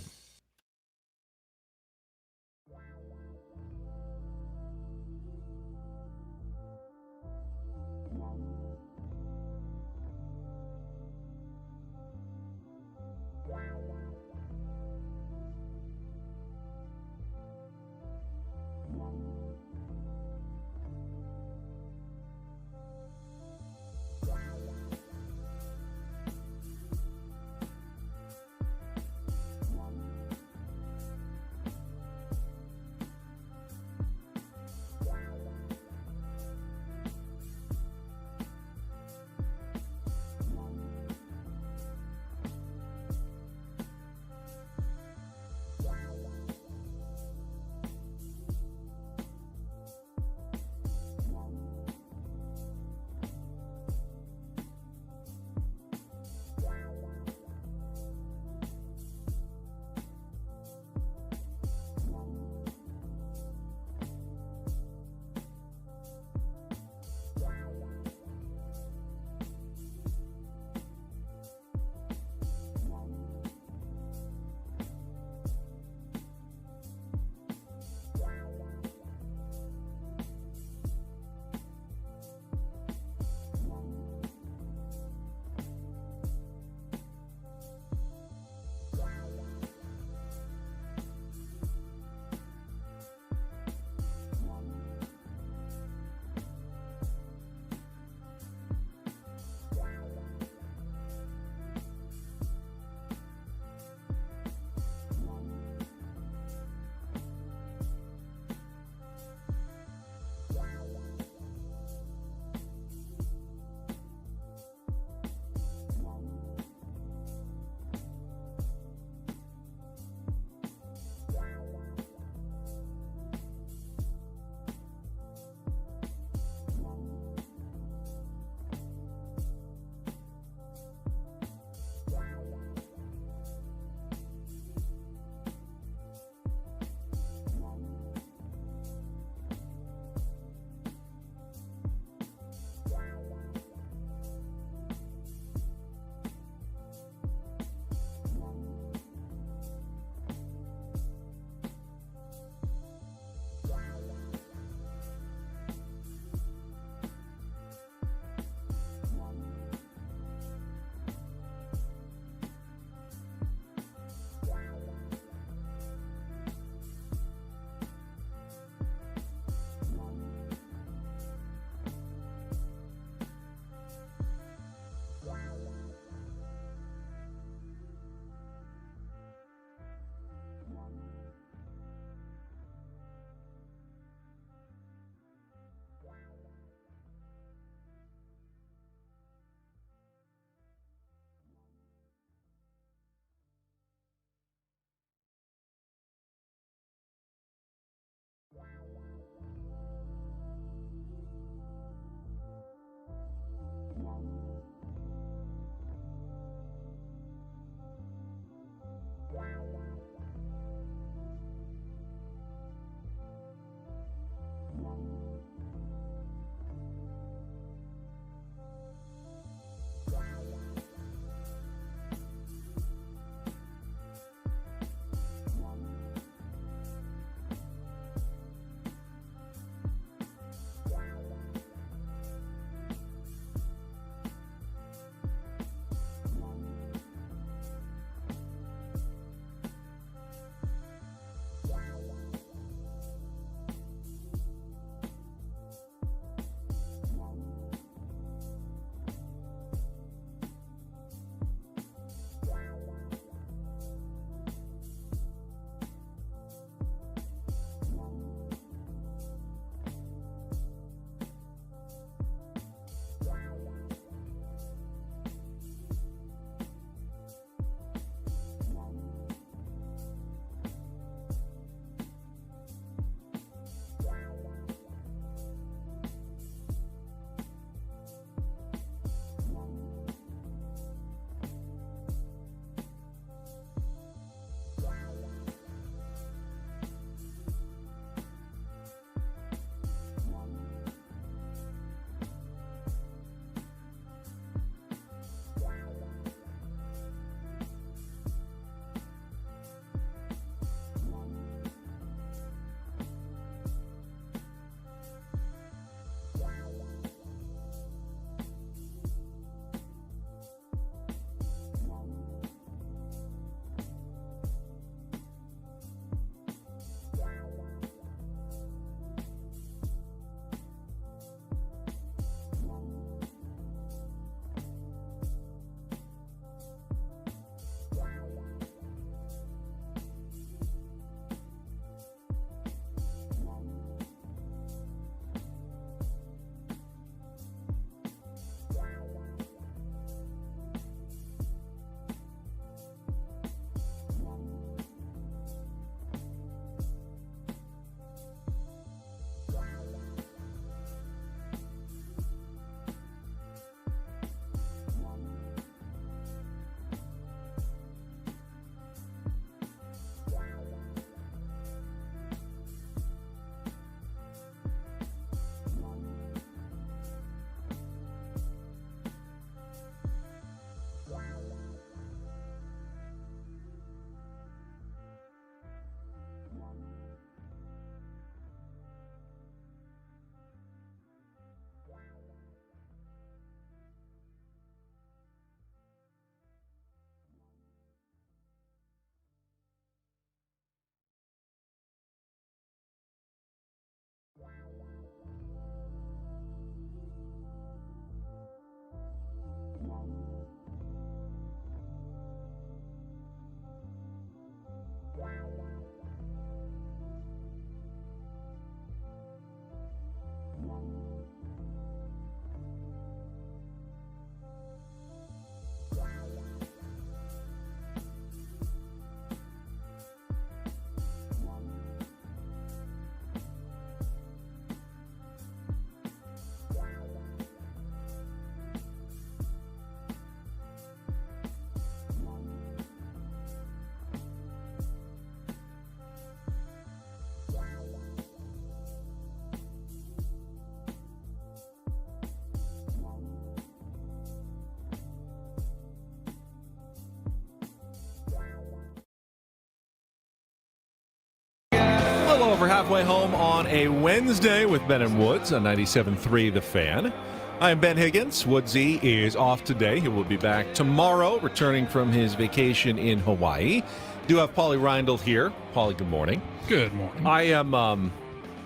little over halfway home on a Wednesday with Ben and Woods on 97.3 The Fan. I'm Ben Higgins. Woodsy is off today. He will be back tomorrow, returning from his vacation in Hawaii. Do have Paulie Reindl here. Paulie, good morning. Good morning. I am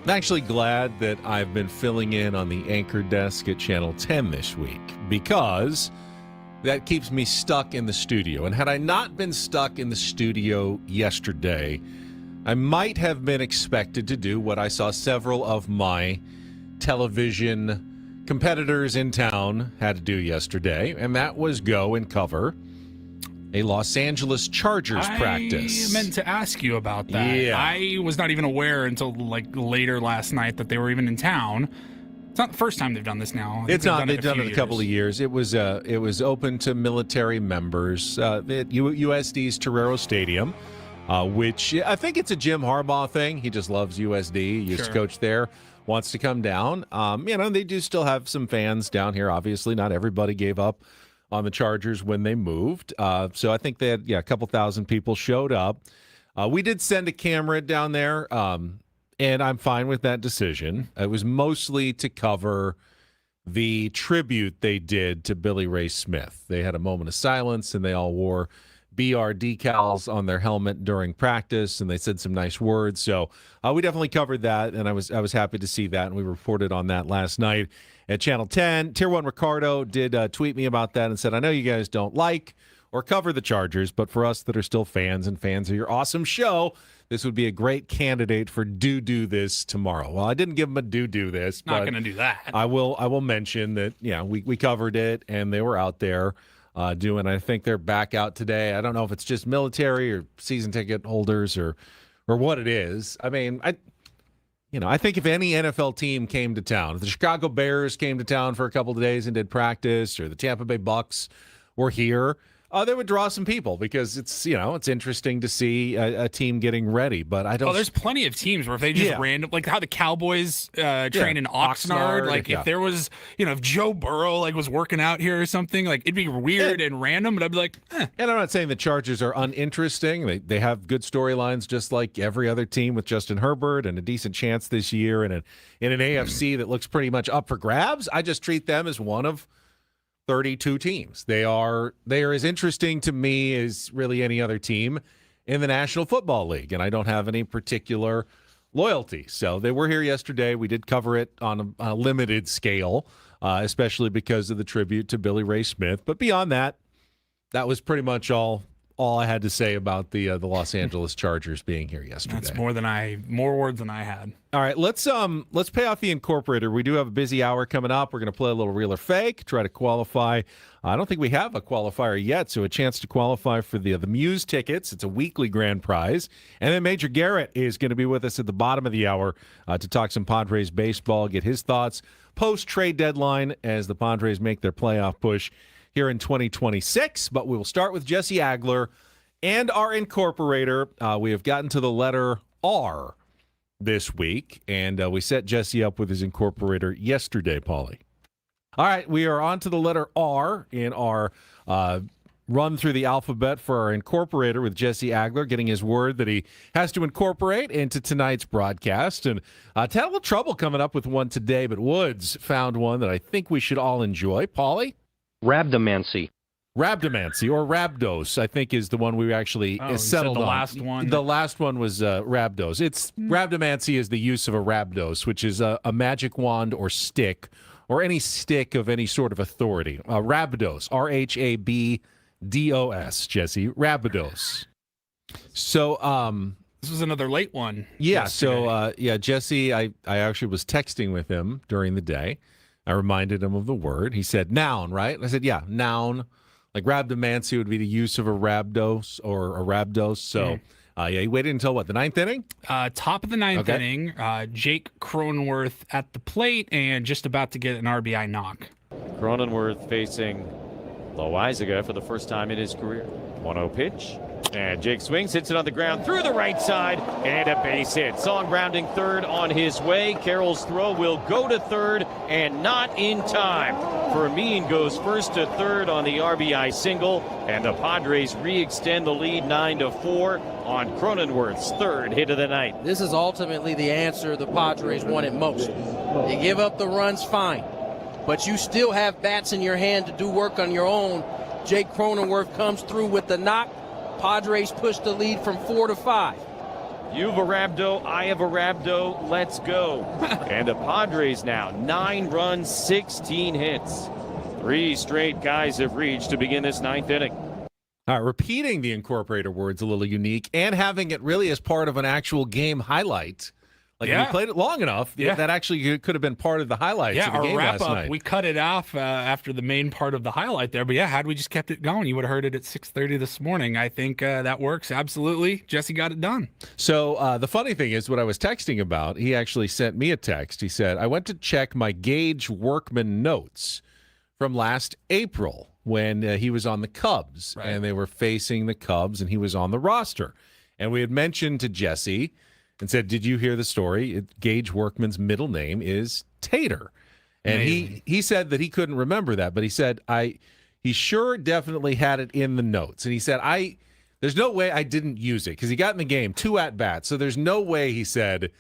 actually glad that I've been filling in on the anchor desk at Channel 10 this week, because that keeps me stuck in the studio. And had I not been stuck in the studio yesterday, I might have been expected to do what I saw several of my television competitors in town had to do yesterday, and that was go and cover a Los Angeles Chargers practice. I meant to ask you about that. Yeah. I was not even aware until later last night that they were even in town. It's not the first time they've done this now. It's not. They've done it a couple of years. It was open to military members at USD's Torero Stadium, which I think it's a Jim Harbaugh thing. He just loves USD. He used to coach there. Wants to come down. They do still have some fans down here. Obviously, not everybody gave up on the Chargers when they moved. So I think they had a couple thousand people showed up. We did send a camera down there, and I'm fine with that decision. It was mostly to cover the tribute they did to Billy Ray Smith. They had a moment of silence, and they all wore BR decals on their helmet during practice, and they said some nice words. So we definitely covered that, and I was happy to see that, and we reported on that last night at Channel 10. Tier 1 Ricardo did tweet me about that and said, I know you guys don't like or cover the Chargers, but for us that are still fans and fans of your awesome show, this would be a great candidate for do this tomorrow. Well, I didn't give them a do this. Not going to do that. I will mention that, we covered it, and they were out there doing. I think they're back out today. I don't know if it's just military or season ticket holders or what it is. I mean, I think if any NFL team came to town, if the Chicago Bears came to town for a couple of days and did practice, or the Tampa Bay Bucks were here, they would draw some people, because it's interesting to see a team getting ready. But I don't. Oh, there's plenty of teams where if they just random, like how the Cowboys train in Oxnard, like if there was, if Joe Burrow was working out here or something, it'd be weird and random, but I'd be like, eh. And I'm not saying the Chargers are uninteresting. They have good storylines, just like every other team, with Justin Herbert and a decent chance this year, and in an AFC that looks pretty much up for grabs. I just treat them as one of 32 teams. They are as interesting to me as really any other team in the National Football League, and I don't have any particular loyalty. So they were here yesterday. We did cover it on a limited scale, especially because of the tribute to Billy Ray Smith. But beyond that, that was pretty much all I had to say about the Los Angeles Chargers being here yesterday. That's more words than I had. All right, let's pay off the incorporator. We do have a busy hour coming up. We're going to play a little real or fake, try to qualify. I don't think we have a qualifier yet, so a chance to qualify for the Muse tickets. It's a weekly grand prize. And then Major Garrett is going to be with us at the bottom of the hour to talk some Padres baseball, get his thoughts post-trade deadline as the Padres make their playoff push here in 2026. But we will start with Jesse Agler and our incorporator. We have gotten to the letter R this week, and we set Jesse up with his incorporator yesterday, Paulie. All right, we are on to the letter R in our run through the alphabet for our incorporator with Jesse Agler, getting his word that he has to incorporate into tonight's broadcast. And had a little trouble coming up with one today, but Woods found one that I think we should all enjoy. Paulie? Rhabdomancy. Rhabdomancy, or rhabdos, I think, is the one we actually settled the on. last one? The last one was rhabdos. Rhabdomancy is the use of a rhabdos, which is a magic wand or stick, or any stick of any sort of authority. Rhabdos, R-H-A-B-D-O-S, Jesse, rhabdos. So, this was another late one. Yeah, yesterday. so, Jesse, I actually was texting with him during the day. I reminded him of the word. He said noun, right? I said, yeah, noun. Like rhabdomancy would be the use of a rhabdos or a rhabdos. So, he waited until what, the ninth inning? Top of the ninth inning. Jake Cronenworth at the plate and just about to get an RBI knock. Cronenworth facing Loizaga for the first time in his career. 1-0 pitch. And Jake swings, hits it on the ground through the right side, and a base hit. Song rounding third on his way. Carroll's throw will go to third, and not in time. Fermin goes first to third on the RBI single, and the Padres re-extend the lead 9-4 on Cronenworth's third hit of the night. This is ultimately the answer the Padres wanted most. You give up the runs, fine, but you still have bats in your hand to do work on your own. Jake Cronenworth comes through with the knock. Padres push the lead from 4-5. You've a Rabdo, I have a Rabdo, let's go. And the Padres now, 9 runs, 16 hits. 3 straight guys have reached to begin this 9th inning. All right, repeating the incorporator words a little unique and having it really as part of an actual game highlight. Like, if you played it long enough, that actually could have been part of the highlights of the game last wrap-up, night. we cut it off after the main part of the highlight there. But, had we just kept it going, you would have heard it at 6:30 this morning. I think that works, absolutely. Jesse got it done. So the funny thing is, what I was texting about, he actually sent me a text. He said, I went to check my Gage Workman notes from last April when he was on the Cubs. And they were facing the Cubs, and he was on the roster. And we had mentioned to Jesse and said, did you hear the story? Gage Workman's middle name is Tater. And he said that he couldn't remember that, but he said, he sure definitely had it in the notes. And he said, there's no way I didn't use it because he got in the game 2 at-bats. So there's no way, he said,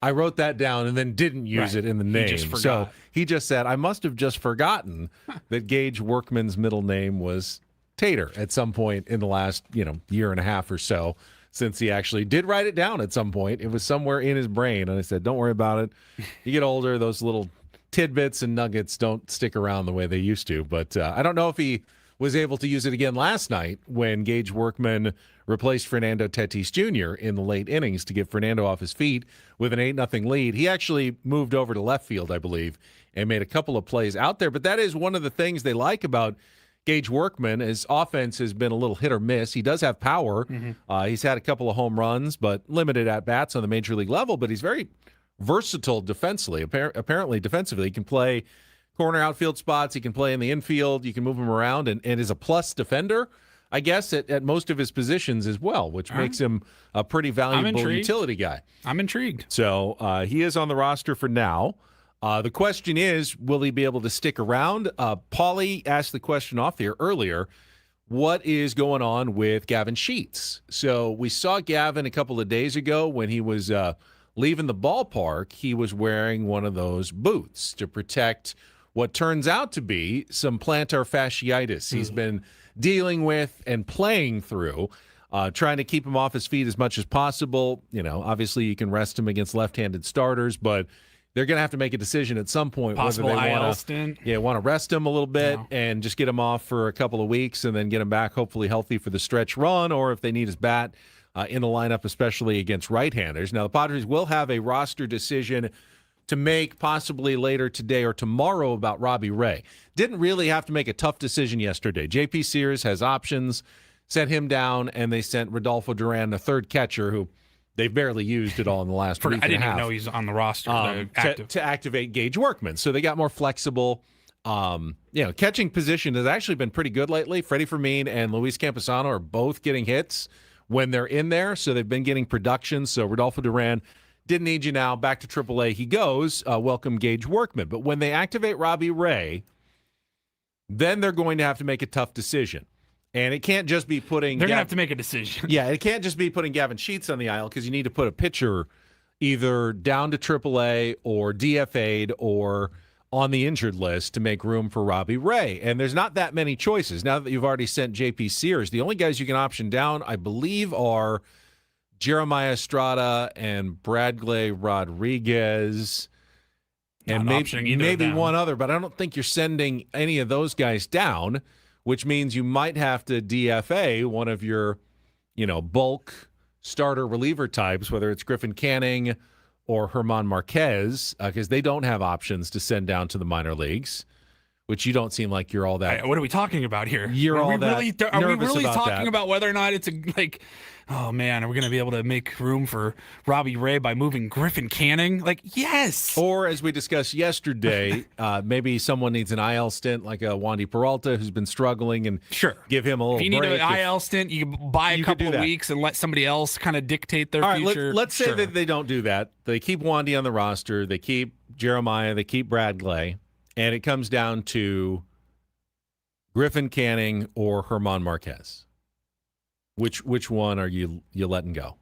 I wrote that down and then didn't use it in the name. So he just said, I must have just forgotten that Gage Workman's middle name was Tater at some point in the last, year and a half or so. Since he actually did write it down at some point. It was somewhere in his brain. And I said, don't worry about it. You get older, those little tidbits and nuggets don't stick around the way they used to. But I don't know if he was able to use it again last night when Gage Workman replaced Fernando Tatis Jr. in the late innings to get Fernando off his feet with an 8-0 lead. He actually moved over to left field, I believe, and made a couple of plays out there. But that is one of the things they like about Gage Workman. His offense has been a little hit or miss. He does have power. He's had a couple of home runs, but limited at-bats on the major league level. But he's very versatile defensively. Apparently, defensively, he can play corner outfield spots. He can play in the infield. You can move him around and is a plus defender, I guess, at most of his positions as well, which makes him a pretty valuable utility guy. I'm intrigued. So he is on the roster for now. The question is, will he be able to stick around? Paulie asked the question off the air earlier, what is going on with Gavin Sheets? So we saw Gavin a couple of days ago when he was leaving the ballpark. He was wearing one of those boots to protect what turns out to be some plantar fasciitis he's been dealing with and playing through, trying to keep him off his feet as much as possible. Obviously you can rest him against left-handed starters, but they're going to have to make a decision at some point Possible whether they want to rest him a little bit and just get him off for a couple of weeks and then get him back hopefully healthy for the stretch run, or if they need his bat in the lineup, especially against right-handers. Now, the Padres will have a roster decision to make possibly later today or tomorrow about Robbie Ray. Didn't really have to make a tough decision yesterday. J.P. Sears has options, sent him down, and they sent Rodolfo Duran, the third catcher, who they've barely used it all in the last week and a half. I didn't even know he's on the roster. To activate Gage Workman. So they got more flexible. Catching position has actually been pretty good lately. Freddie Fermin and Luis Camposano are both getting hits when they're in there, so they've been getting production. So Rodolfo Duran didn't need you now. Back to AAA he goes. Welcome Gage Workman. But when they activate Robbie Ray, then they're going to have to make a tough decision. And it can't just be putting... They're going to have to make a decision. Yeah, it can't just be putting Gavin Sheets on the aisle because you need to put a pitcher either down to AAA or DFA'd or on the injured list to make room for Robbie Ray. And there's not that many choices. Now that you've already sent J.P. Sears, the only guys you can option down, I believe, are Jeremiah Estrada and Bradley Rodriguez and maybe one other. But I don't think you're sending any of those guys down, which means you might have to DFA one of your, bulk starter reliever types, whether it's Griffin Canning or Herman Marquez, because they don't have options to send down to the minor leagues. which you don't seem like you're all that. What are we talking about here? You're all that Are we really about talking that. about whether or not it's oh man, are we going to be able to make room for Robbie Ray by moving Griffin Canning? Yes. Or as we discussed yesterday, maybe someone needs an IL stint like a Wandy Peralta who's been struggling, and give him a little If you need break. an IL stint, you can buy a couple of weeks and let somebody else kind of dictate their All right, future. let's say that they don't do that. They keep Wandy on the roster. They keep Jeremiah. They keep Brad Glay. And it comes down to Griffin Canning or Herman Marquez. Which one are you letting go?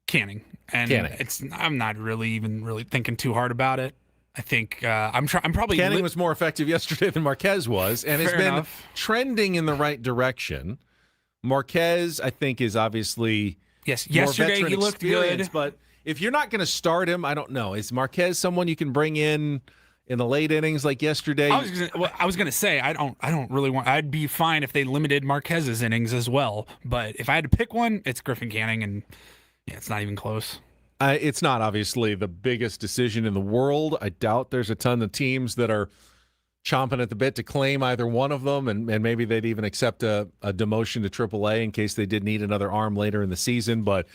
Canning. And Canning. I'm not really thinking too hard about it. I think I'm probably Canning was more effective yesterday than Marquez was, and has been trending in the right direction. Marquez, I think, is obviously yesterday more he looked good, but if you're not going to start him, I don't know. Is Marquez someone you can bring in the late innings like yesterday? I was gonna say I don't really want. I'd be fine if they limited Marquez's innings as well, but if I had to pick one, it's Griffin Canning, and it's not even close. It's not obviously the biggest decision in the world. I doubt there's a ton of teams that are chomping at the bit to claim either one of them, and maybe they'd even accept a demotion to AAA in case they did need another arm later in the season. But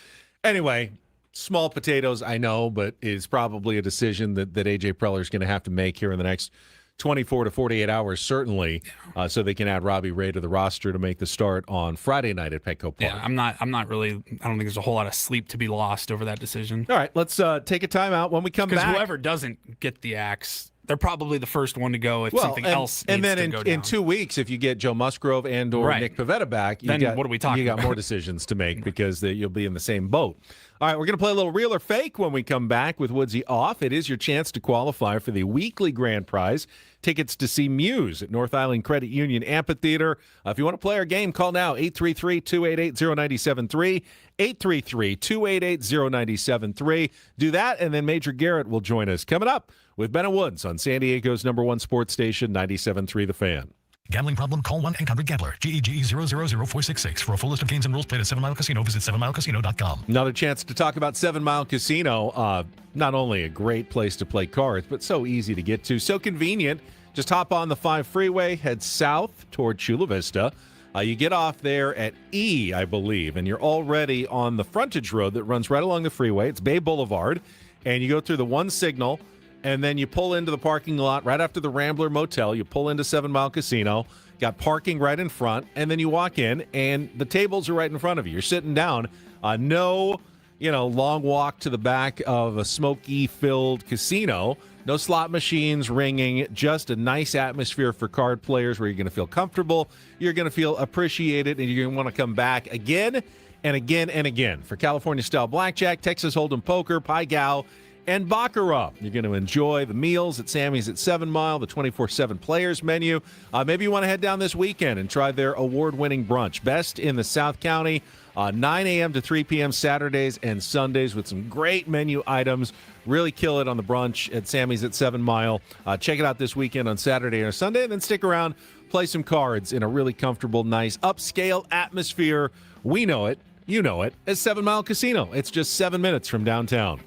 anyway, small potatoes, I know, but is probably a decision that A.J. Preller is going to have to make here in the next 24 to 48 hours, certainly, so they can add Robbie Ray to the roster to make the start on Friday night at Petco Park. Yeah, I'm not really. I don't think there's a whole lot of sleep to be lost over that decision. All right, let's take a timeout. When we come back, because whoever doesn't get the axe, they're probably the first one to go if something else needs and then to in, go down. in 2 weeks, if you get Joe Musgrove and or Nick Pivetta back, Then what are we talking You got about? more decisions to make because you'll be in the same boat. All right, we're going to play a little real or fake when we come back with Woodsy off. It is your chance to qualify for the weekly grand prize. Tickets to see Muse at North Island Credit Union Amphitheater. If you want to play our game, call now, 833-288-0973, 833-288-0973. Do that, and then Major Garrett will join us. Coming up with Ben and Woods on San Diego's #1 sports station, 97.3 The Fan. Gambling problem? Call 1-800-GAMBLER. GEGE 000-466. For a full list of games and rules, play at 7 Mile Casino. Visit 7milecasino.com. Another chance to talk about 7 Mile Casino. Not only a great place to play cards, but so easy to get to, so convenient. Just hop on the 5 freeway, head south toward Chula Vista. You get off there at E, I believe, and you're already on the frontage road that runs right along the freeway. It's Bay Boulevard, and you go through the one signal, and then you pull into the parking lot right after the Rambler Motel. You pull into 7 Mile Casino, got parking right in front, and then you walk in, and the tables are right in front of you. You're sitting down. No, long walk to the back of a smoky-filled casino. No slot machines ringing, just a nice atmosphere for card players where you're going to feel comfortable, you're going to feel appreciated, and you're going to want to come back again and again and again for California-style blackjack, Texas Hold'em poker, Pai Gow, and Baccarat. You're going to enjoy the meals at Sammy's at 7 Mile, the 24/7 players menu. Maybe you want to head down this weekend and try their award-winning brunch. Best in the South County, 9 a.m. to 3 p.m. Saturdays and Sundays with some great menu items. Really kill it on the brunch at Sammy's at 7 Mile. Check it out this weekend on Saturday or Sunday, and then stick around, play some cards in a really comfortable, nice, upscale atmosphere. We know it, you know it, as 7 Mile Casino. It's just 7 minutes from downtown.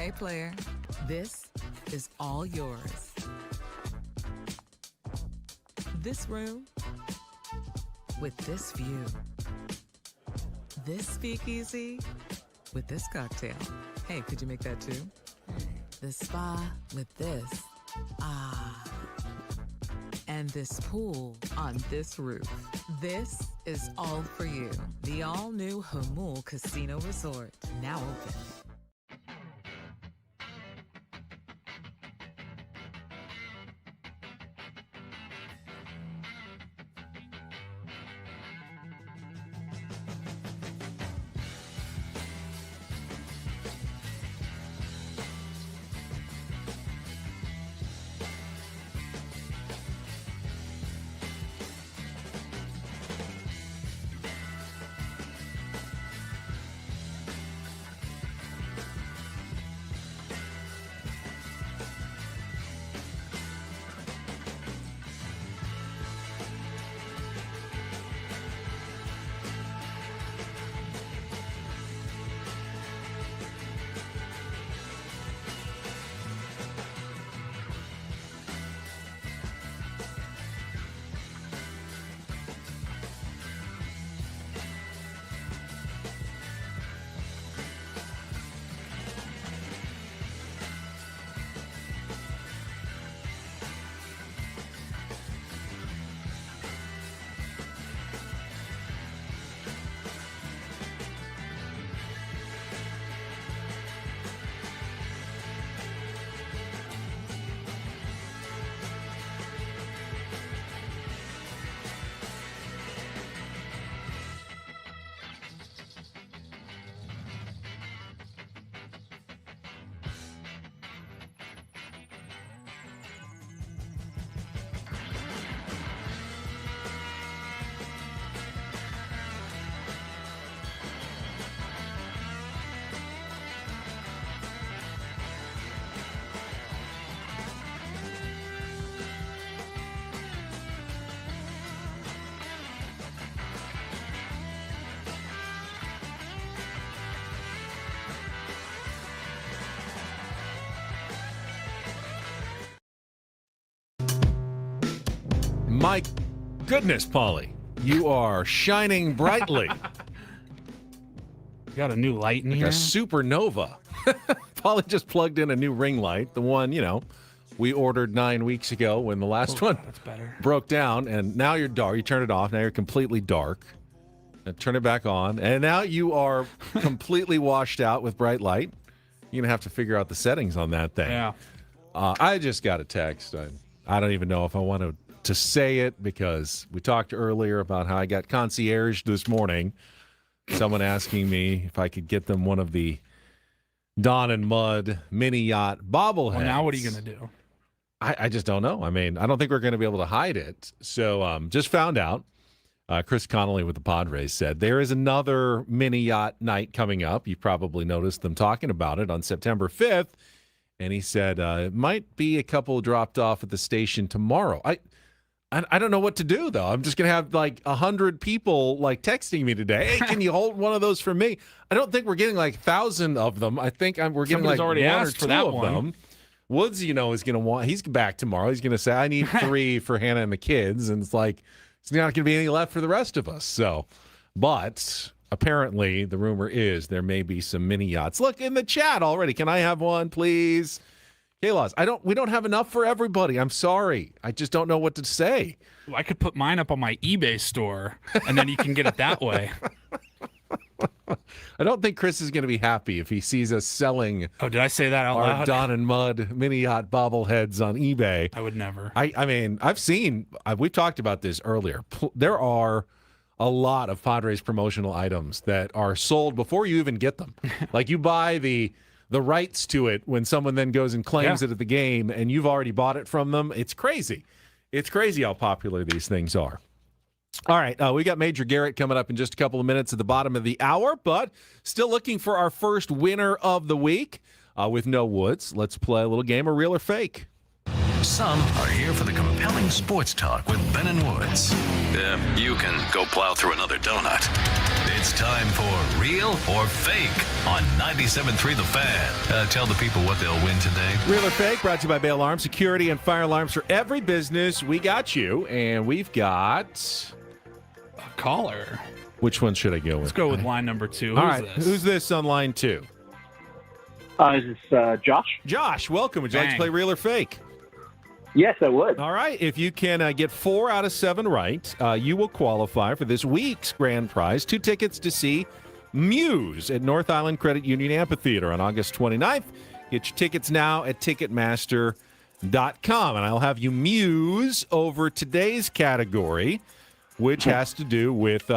Hey, player, this is all yours. This room with this view. This speakeasy with this cocktail. Hey, could you make that too? This spa with this. Ah. And this pool on this roof. This is all for you. The all-new Hamul Casino Resort, now open. My goodness, Paulie, you are shining brightly. Got a new light in like here? a supernova. Paulie just plugged in a new ring light, the one, we ordered 9 weeks ago when the last one broke down, and now you're dark. You turn it off, now you're completely dark. And turn it back on, and now you are completely washed out with bright light. You're going to have to figure out the settings on that thing. Yeah. I just got a text. I don't even know if I want to say it because we talked earlier about how I got concierge this morning. Someone asking me if I could get them one of the Don and Mud mini yacht bobbleheads. Well, now what are you going to do? I just don't know. I mean, I don't think we're going to be able to hide it. So just found out. Chris Connolly with the Padres said there is another mini yacht night coming up. You probably noticed them talking about it on September 5th. And he said it might be a couple dropped off at the station tomorrow. I don't know what to do, though. I'm just going to have like 100 people like texting me today. Hey, can you hold one of those for me? I don't think we're getting like 1,000 of them. I think we're getting Somebody's like already one asked or for two that of one. them. Woods, is going to want, he's back tomorrow. He's going to say, I need 3 for Hannah and the kids. And it's like, it's not going to be any left for the rest of us. So, but apparently the rumor is there may be some mini yachts. Look in the chat already. Can I have one, please? K-Laws, we don't have enough for everybody. I'm sorry. I just don't know what to say. Well, I could put mine up on my eBay store, and then you can get it that way. I don't think Chris is going to be happy if he sees us selling. Oh, did I say that out our loud? Don and Mud mini yacht bobbleheads on eBay. I would never. I mean, we've talked about this earlier. There are a lot of Padres promotional items that are sold before you even get them. Like you buy the rights to it when someone then goes and claims it at the game, and you've already bought it from them. It's crazy. It's crazy how popular these things are. All right, we got Major Garrett coming up in just a couple of minutes at the bottom of the hour, but still looking for our first winner of the week with no Woods. Let's play a little game of real or fake. Some are here for the compelling sports talk with Ben and Woods. Yeah, you can go plow through another donut. It's time for Real or Fake on 97.3 The Fan. Tell the people what they'll win today. Real or Fake, brought to you by Bail Alarm, security and fire alarms for every business. We got you, and we've got a caller. Which one should I go with? Let's go with line number 2. All right, who's this on line 2? Is this Josh? Josh, welcome. Would you like to Bang. play Real or Fake? Yes, I would. All right, if you can get 4 out of 7 right, you will qualify for this week's grand prize, 2 tickets to see Muse at North Island Credit Union Amphitheater on August 29th. Get your tickets now at Ticketmaster.com. And I'll have you muse over today's category, which has to do with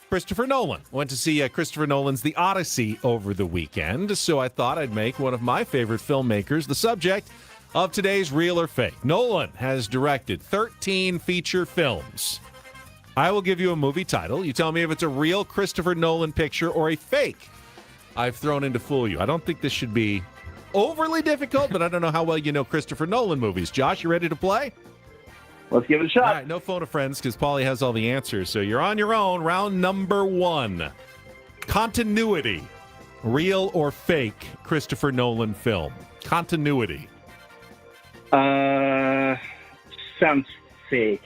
Christopher Nolan. Went to see Christopher Nolan's The Odyssey over the weekend, so I thought I'd make one of my favorite filmmakers the subject of today's Real or Fake. Nolan has directed 13 feature films. I will give you a movie title. You tell me if it's a real Christopher Nolan picture or a fake I've thrown in to fool you. I don't think this should be overly difficult, but I don't know how well you know Christopher Nolan movies. Josh, you ready to play? Let's give it a shot. All right, no phone of friends because Paulie has all the answers. So you're on your own. Round number 1. Continuity. Real or fake Christopher Nolan film? Continuity. Sounds fake.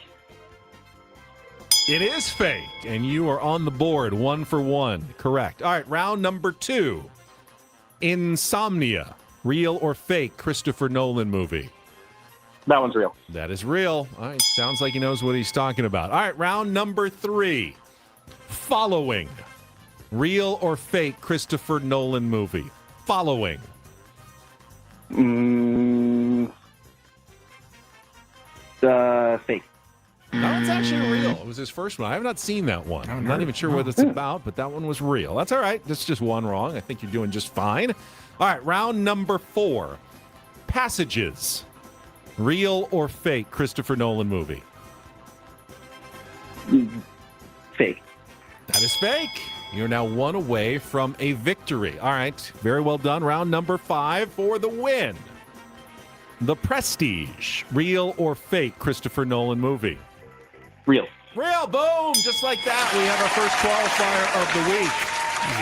It is fake, and you are on the board 1 for 1. Correct. All right, round number 2. Insomnia. Real or fake Christopher Nolan movie? That one's real. That is real. All right, sounds like he knows what he's talking about. All right, round number 3. Following. Real or fake Christopher Nolan movie? Following. Fake. No, it's actually real. It was his first one. I have not seen that one. I'm not even sure what it's about, but that one was real. That's all right. That's just one wrong. I think you're doing just fine. All right, round number 4. Passages. Real or fake Christopher Nolan movie? Fake. That is fake. You're now 1 away from a victory. All right, very well done. Round number 5 for the win. The Prestige. Real or fake Christopher Nolan movie? Real. Real. Boom. Just like that, we have our first qualifier of the week.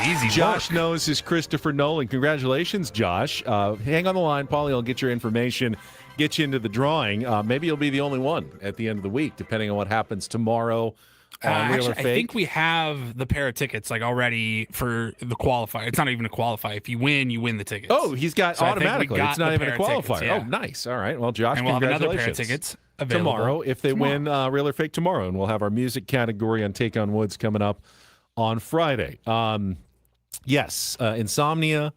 Easy Josh work. knows his Christopher Nolan. Congratulations, Josh. Hang on the line. Paulie will get your information, get you into the drawing. Maybe you'll be the only one at the end of the week, depending on what happens tomorrow. Real Actually, or fake? I think we have the pair of tickets already for the qualifier. It's not even a qualifier. If you win the tickets. Oh, he's got So I think we automatically. got It's not the even a pair of qualifier. tickets, yeah. Oh, nice. All right. Well, Josh, And we'll have another congratulations. pair of tickets available tomorrow if they win Real or Fake tomorrow, and we'll have our music category on Take on Woods coming up on Friday. Yes, Insomnia,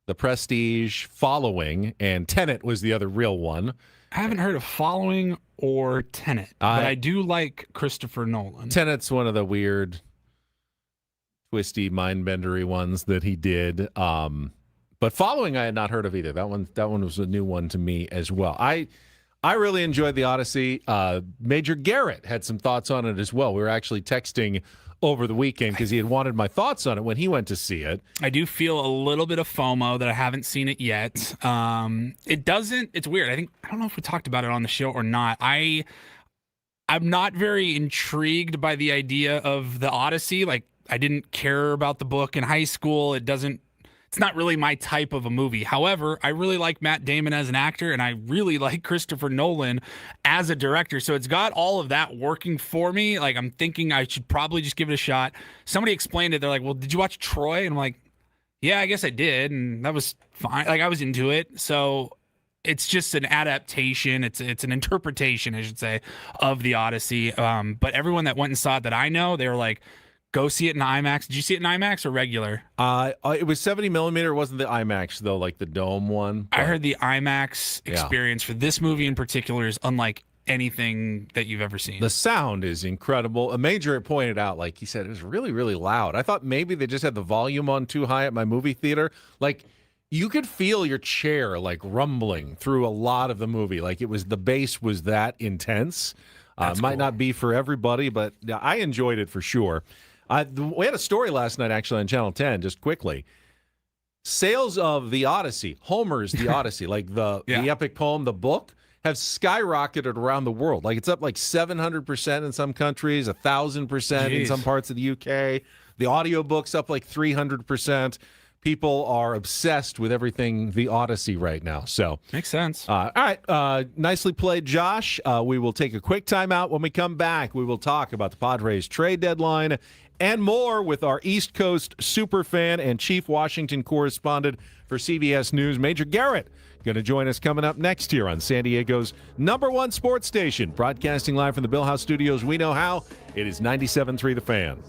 The Prestige, Following, and Tenet was the other real one. I haven't heard of Following or Tenet, but I do like Christopher Nolan. Tenet's one of the weird, twisty, mind-bendery ones that he did. But Following I had not heard of either. That one was a new one to me as well. I really enjoyed The Odyssey. Major Garrett had some thoughts on it as well. We were actually texting over the weekend because he had wanted my thoughts on it when he went to see it. I do feel a little bit of FOMO that I haven't seen it yet. It's weird. I don't know if we talked about it on the show or not. I'm not very intrigued by the idea of the Odyssey. Like, I didn't care about the book in high school. It's not really my type of a movie. However, I really like Matt Damon as an actor, and I really like Christopher Nolan as a director. So it's got all of that working for me. Like, I'm thinking I should probably just give it a shot. Somebody explained it. They're like, well, did you watch Troy? And I'm like, yeah, I guess I did. And that was fine. Like, I was into it. So it's just an adaptation. It's an interpretation, I should say, of the Odyssey. But everyone that went and saw it that I know, they were like, go see it in IMAX. Did you see it in IMAX or regular? It was 70 millimeter. It wasn't the IMAX, though, like the dome one. I heard the IMAX experience for this movie in particular is unlike anything that you've ever seen. The sound is incredible. A major pointed out, like he said, it was really, really loud. I thought maybe they just had the volume on too high at my movie theater. Like, you could feel your chair, like, rumbling through a lot of the movie. Like, the bass was that intense. Might not be for everybody, but I enjoyed it for sure. We had a story last night, actually, on Channel 10, just quickly. Sales of The Odyssey, Homer's The Odyssey, like the epic poem, the book, have skyrocketed around the world. Like, it's up like 700% in some countries, 1,000% in some parts of the UK. The audiobook's up like 300%. People are obsessed with everything the Odyssey right now. So makes sense. All right. Nicely played, Josh. We will take a quick timeout. When we come back, we will talk about the Padres trade deadline and more with our East Coast superfan and chief Washington correspondent for CBS News, Major Garrett. Going to join us coming up next here on San Diego's #1 sports station, broadcasting live from the Bill House Studios. We know how. It is 97.3 The Fan.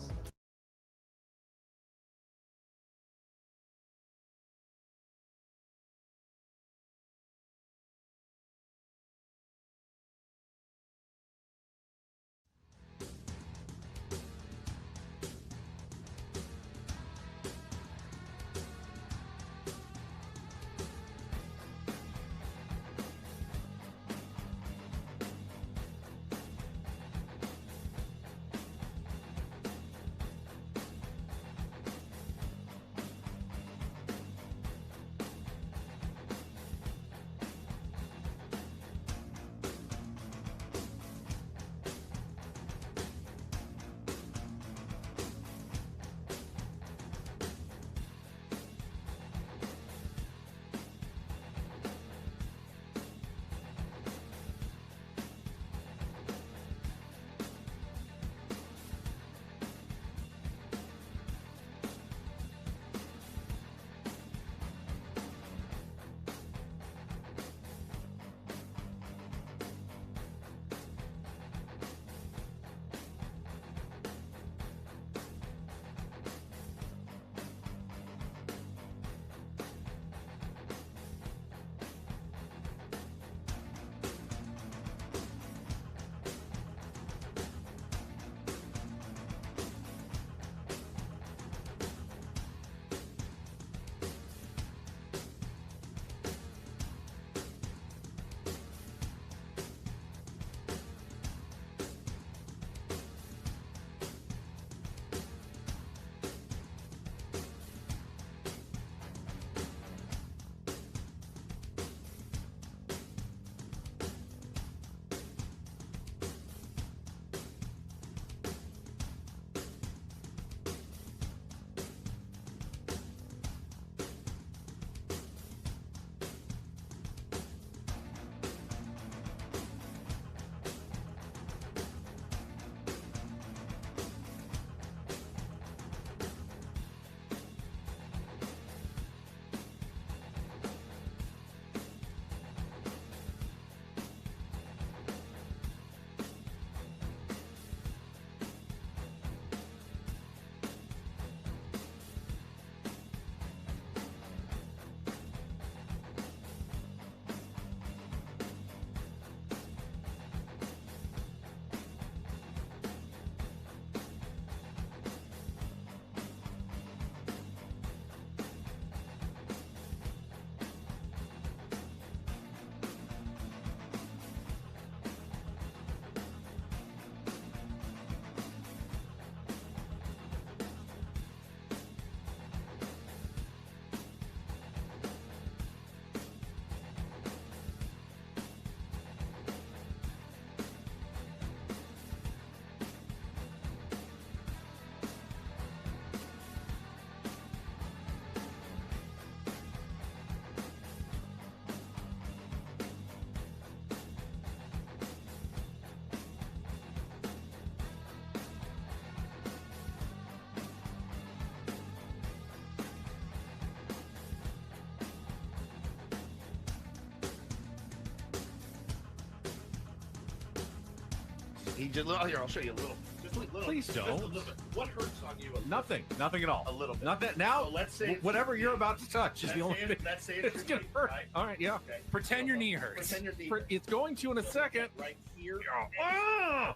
He just, here, I'll show you a little. Just a little. Please Just don't. a little bit. What hurts on you? Nothing at all. A little bit. Nothing. Now, So let's say it's whatever your you're about to touch is the only thing. Let's say it's going to hurt. Right? All right, yeah. Okay. Pretend your knee hurts. Pretend your knee It's going to in a second. right here. Oh,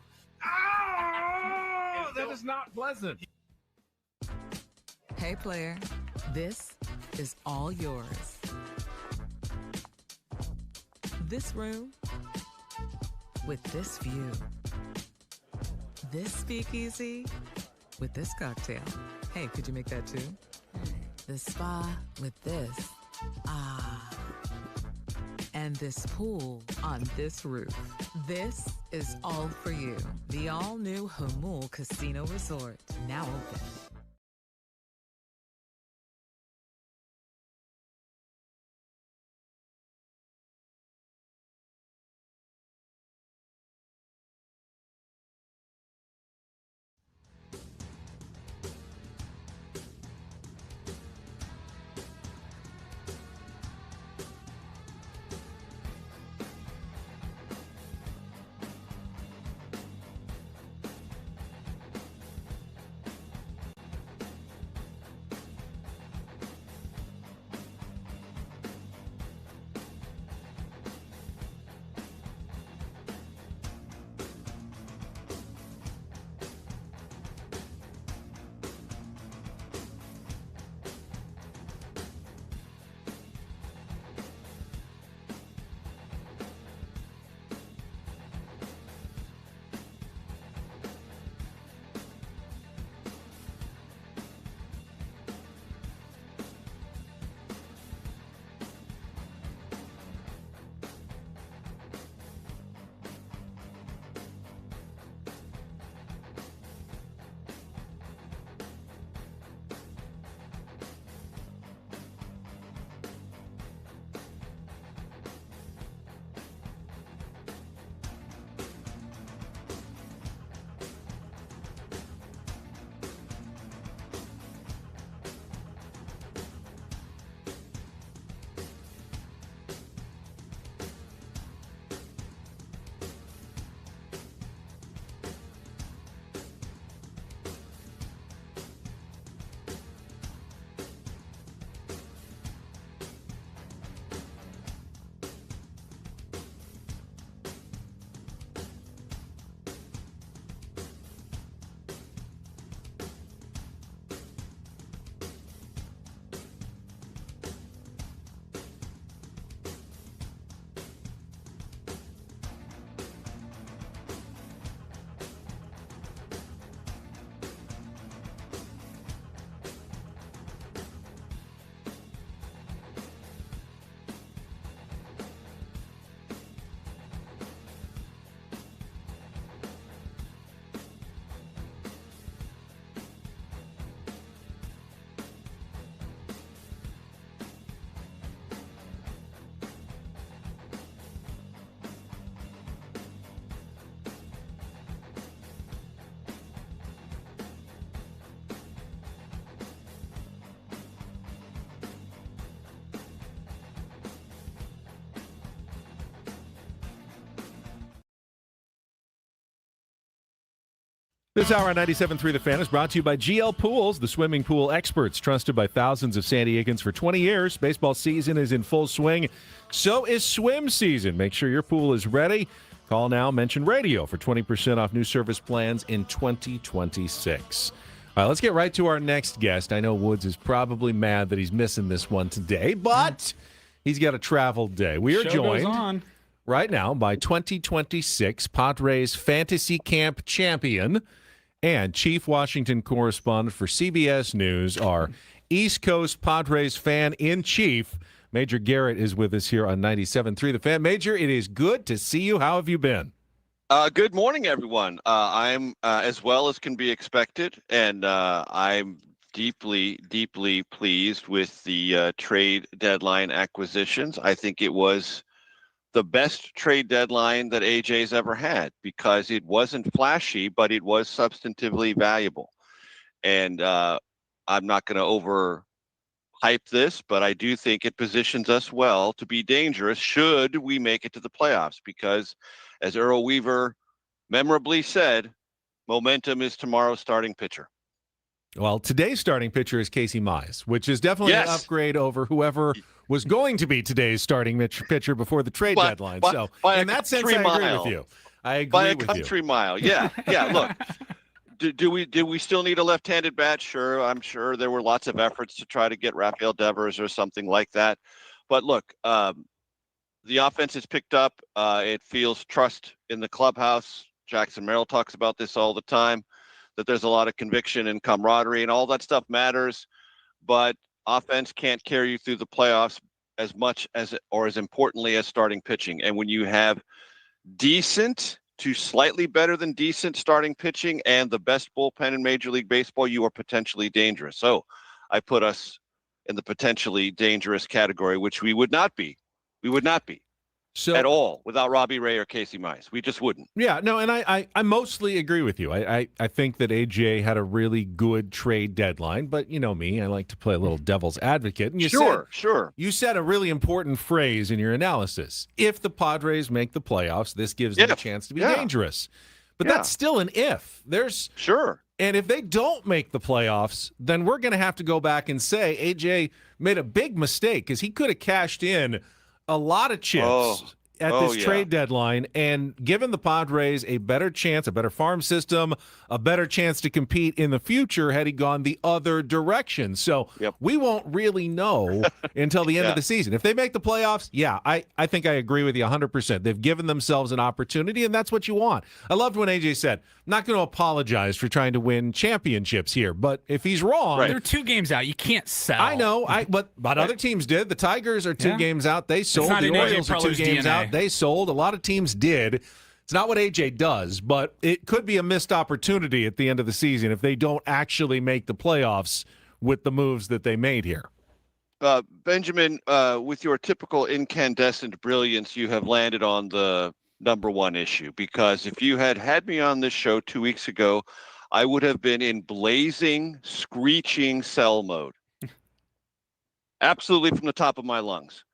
that is not pleasant. Hey, player, this is all yours. This room with this view. This speakeasy with this cocktail. Hey, could you make that too? The spa with this. Ah. And this pool on this roof. This is all for you. The all-new Hamul Casino Resort, now open. This hour on 97.3 The Fan is brought to you by GL Pools, the swimming pool experts trusted by thousands of San Diegans for 20 years. Baseball season is in full swing. So is swim season. Make sure your pool is ready. Call now, mention radio for 20% off new service plans in 2026. All right, let's get right to our next guest. I know Woods is probably mad that he's missing this one today, but he's got a travel day. We are Show joined goes on. right now by 2026 Padres Fantasy Camp champion and Chief Washington correspondent for CBS News, our East Coast Padres fan-in-chief, Major Garrett is with us here on 97.3 The Fan. Major, it is good to see you. How have you been? Good morning, everyone. I'm as well as can be expected, and I'm deeply, deeply pleased with the trade deadline acquisitions. I think it was the best trade deadline that AJ's ever had because it wasn't flashy, but it was substantively valuable. And I'm not going to overhype this, but I do think it positions us well to be dangerous should we make it to the playoffs because, as Earl Weaver memorably said, momentum is tomorrow's starting pitcher. Well, today's starting pitcher is Casey Mize, which is definitely an upgrade over whoever was going to be today's starting pitcher before the trade deadline. So, in that sense, I agree with you. I agree by a with country mile. Yeah, yeah. Look, do we still need a left-handed bat? Sure, I'm sure there were lots of efforts to try to get Rafael Devers or something like that. But look, the offense is picked up. It feels trust in the clubhouse. Jackson Merrill talks about this all the time, that there's a lot of conviction and camaraderie and all that stuff matters. But offense can't carry you through the playoffs as much as or as importantly as starting pitching. And when you have decent to slightly better than decent starting pitching and the best bullpen in Major League Baseball, you are potentially dangerous. So I put us in the potentially dangerous category, which we would not be. We would not be at all without Robbie Ray or Casey Mize. We just wouldn't. Yeah, no, and I mostly agree with you. I think that AJ had a really good trade deadline, but you know me, I like to play a little devil's advocate. And you Sure. You said a really important phrase in your analysis. If the Padres make the playoffs, this gives them a chance to be dangerous. But that's still an if. And if they don't make the playoffs, then we're going to have to go back and say AJ made a big mistake because he could have cashed in a lot of chips at this trade deadline and given the Padres a better chance, a better farm system, a better chance to compete in the future had he gone the other direction. So we won't really know until the end of the season. If they make the playoffs, I think I agree with you 100%. They've given themselves an opportunity, and that's what you want. I loved when AJ said, I'm not going to apologize for trying to win championships here, but if he's wrong. They're 2 games out. You can't sell. I know, but other teams did. The Tigers are 2 games out. They sold. The Orioles are 2 games out. They sold. A lot of teams did. It's not what AJ does, but it could be a missed opportunity at the end of the season if they don't actually make the playoffs with the moves that they made here. Benjamin, with your typical incandescent brilliance, you have landed on the number one issue, because if you had me on this show 2 weeks ago, I would have been in blazing, screeching sell mode. Absolutely from the top of my lungs.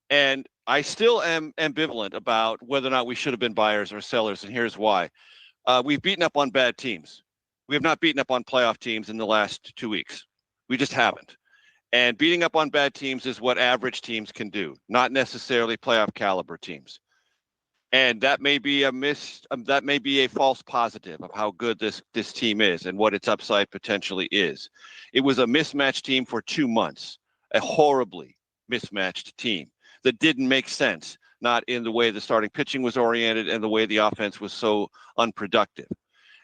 And I still am ambivalent about whether or not we should have been buyers or sellers, and here's why. We've beaten up on bad teams. We have not beaten up on playoff teams in the last 2 weeks. We just haven't. And beating up on bad teams is what average teams can do, not necessarily playoff caliber teams. And that may be that may be a false positive of how good this team is and what its upside potentially is. It was a mismatched team for 2 months, a horribly mismatched team that didn't make sense, not in the way the starting pitching was oriented and the way the offense was so unproductive.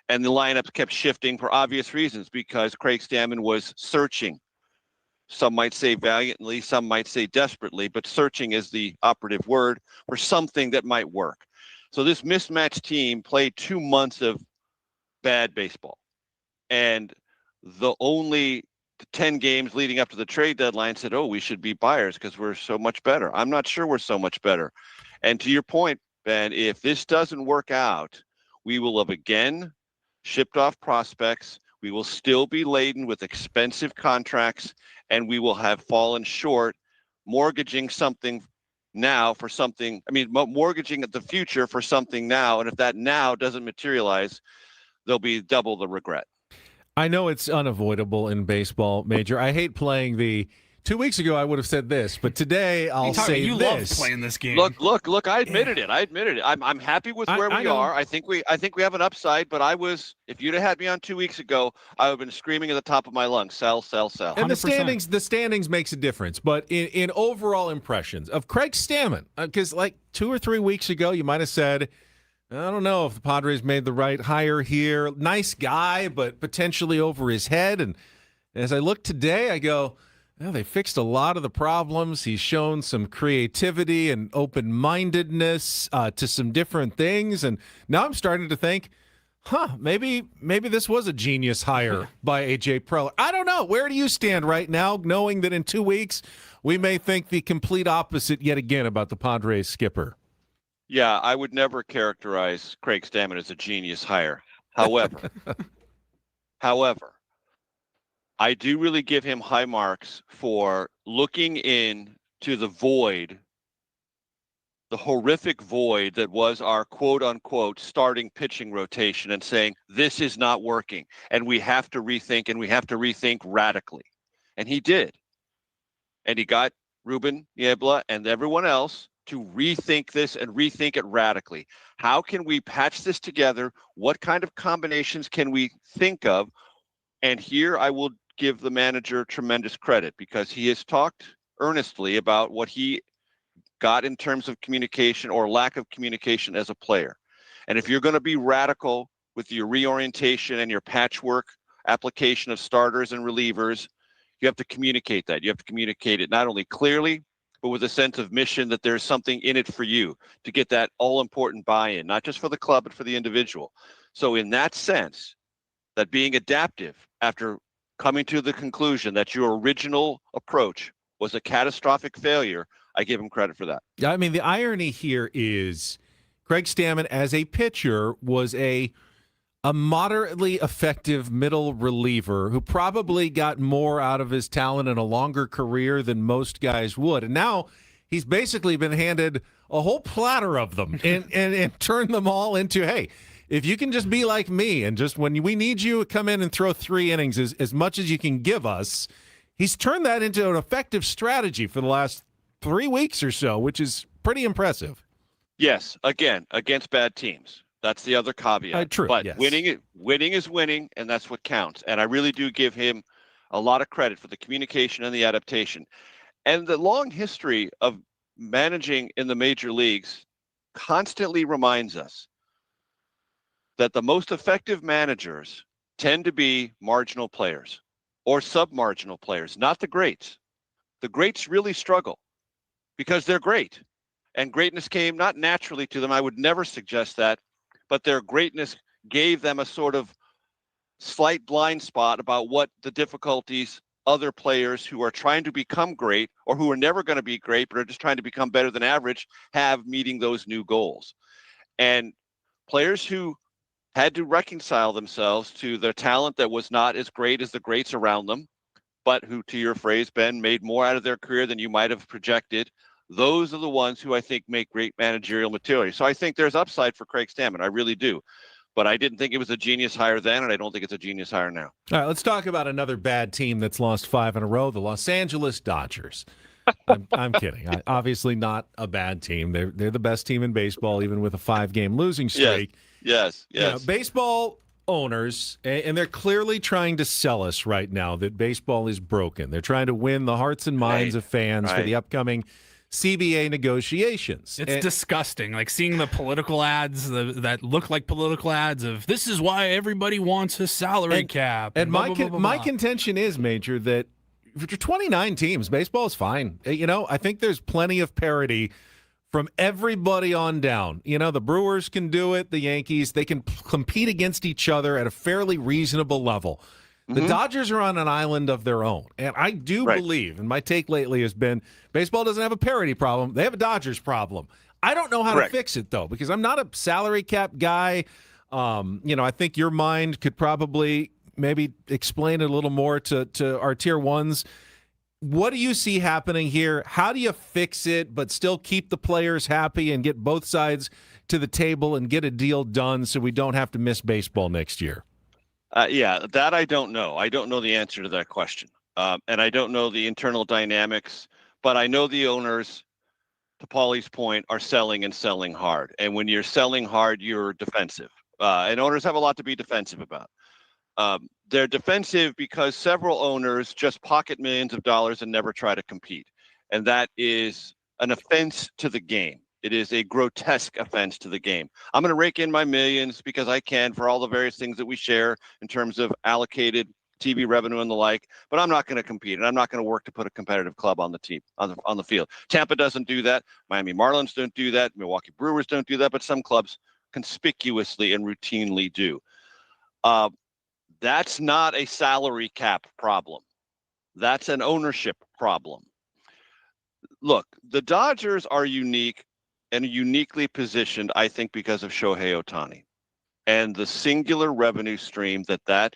And the lineups kept shifting for obvious reasons because Craig Stammen was searching. Some might say valiantly, some might say desperately, but searching is the operative word for something that might work. So this mismatched team played 2 months of bad baseball. And the only 10 games leading up to the trade deadline said, we should be buyers because we're so much better. I'm not sure we're so much better. And to your point, Ben, if this doesn't work out, we will have again shipped off prospects. We will still be laden with expensive contracts, and we will have fallen short mortgaging something now for something. I mean, mortgaging the future for something now. And if that now doesn't materialize, there'll be double the regret. I know it's unavoidable in baseball, Major. I hate playing the 2 weeks ago I would have said this, but today I'll say you this. love playing this game. Look, I admitted it. I'm happy with where we are. I think we have an upside, but if you'd have had me on 2 weeks ago, I would have been screaming at the top of my lungs, sell. And 100%. the standings makes a difference, but in overall impressions of Craig Stammen, because like 2 or 3 weeks ago, you might have said, I don't know if the Padres made the right hire here. Nice guy, but potentially over his head. And as I look today, I go, well, they fixed a lot of the problems. He's shown some creativity and open-mindedness to some different things. And now I'm starting to think, maybe this was a genius hire by A.J. Preller. I don't know. Where do you stand right now, knowing that in 2 weeks we may think the complete opposite yet again about the Padres skipper? Yeah, I would never characterize Craig Stammen as a genius hire. However, I do really give him high marks for looking into the void, the horrific void that was our quote-unquote starting pitching rotation, and saying, this is not working, and we have to rethink, and we have to rethink radically. And he did. And he got Ruben Niebla and everyone else to rethink this and rethink it radically. How can we patch this together? What kind of combinations can we think of? And here I will give the manager tremendous credit, because he has talked earnestly about what he got in terms of communication or lack of communication as a player. And if you're going to be radical with your reorientation and your patchwork application of starters and relievers, you have to communicate that. You have to communicate it not only clearly, but with a sense of mission, that there's something in it for you to get that all-important buy-in, not just for the club, but for the individual. So in that sense, that being adaptive after coming to the conclusion that your original approach was a catastrophic failure, I give him credit for that. Yeah, I mean, the irony here is Craig Stammen as a pitcher was a moderately effective middle reliever who probably got more out of his talent in a longer career than most guys would. And now he's basically been handed a whole platter of them and turned them all into, hey, if you can just be like me and just when we need you, come in and throw 3 innings as much as you can give us. He's turned that into an effective strategy for the last 3 weeks or so, which is pretty impressive. Yes, again, against bad teams. That's the other caveat. True, but yes. winning is winning, and that's what counts. And I really do give him a lot of credit for the communication and the adaptation. And the long history of managing in the major leagues constantly reminds us that the most effective managers tend to be marginal players or sub-marginal players, not the greats. The greats really struggle because they're great. And greatness came not naturally to them. I would never suggest that. But their greatness gave them a sort of slight blind spot about what the difficulties other players who are trying to become great or who are never going to be great but are just trying to become better than average have meeting those new goals. And players who had to reconcile themselves to their talent that was not as great as the greats around them, but who, to your phrase, Ben, made more out of their career than you might have projected, those are the ones who I think make great managerial material. So I think there's upside for Craig Stammen. I really do. But I didn't think it was a genius hire then, and I don't think it's a genius hire now. All right, let's talk about another bad team that's lost 5 in a row, the Los Angeles Dodgers. I'm kidding. Obviously not a bad team. They're the best team in baseball, even with a 5-game losing streak. Yes. You know, baseball owners, and they're clearly trying to sell us right now that baseball is broken. They're trying to win the hearts and minds of fans for the upcoming CBA negotiations. It's disgusting. Like seeing the political ads that look like political ads of this is why everybody wants a salary cap. And blah, blah, blah, blah, my blah. contention is, Major, that for 29 teams, baseball is fine. You know, I think there's plenty of parity from everybody on down. You know, the Brewers can do it. The Yankees, they can compete against each other at a fairly reasonable level. The Dodgers are on an island of their own. And I do believe, and my take lately has been, baseball doesn't have a parity problem. They have a Dodgers problem. I don't know how to fix it, though, because I'm not a salary cap guy. You know, I think your mind could probably maybe explain it a little more to our tier ones. what do you see happening here? How do you fix it but still keep the players happy and get both sides to the table and get a deal done so we don't have to miss baseball next year? Yeah, that I don't know. I don't know the answer to that question. And I don't know the internal dynamics, but I know the owners, to Paulie's point, are selling and selling hard. And when you're selling hard, you're defensive. And owners have a lot to be defensive about. They're defensive because several owners just pocket millions of dollars and never try to compete. And that is an offense to the game. It is a grotesque offense to the game. I'm going to rake in my millions because I can for all the various things that we share in terms of allocated TV revenue and the like, but I'm not going to compete, and I'm not going to work to put a competitive club on the team, on the field. Tampa doesn't do that. Miami Marlins don't do that. Milwaukee Brewers don't do that, but some clubs conspicuously and routinely do. That's not a salary cap problem. That's an ownership problem. Look, the Dodgers are unique and uniquely positioned, I think, because of Shohei Ohtani and the singular revenue stream that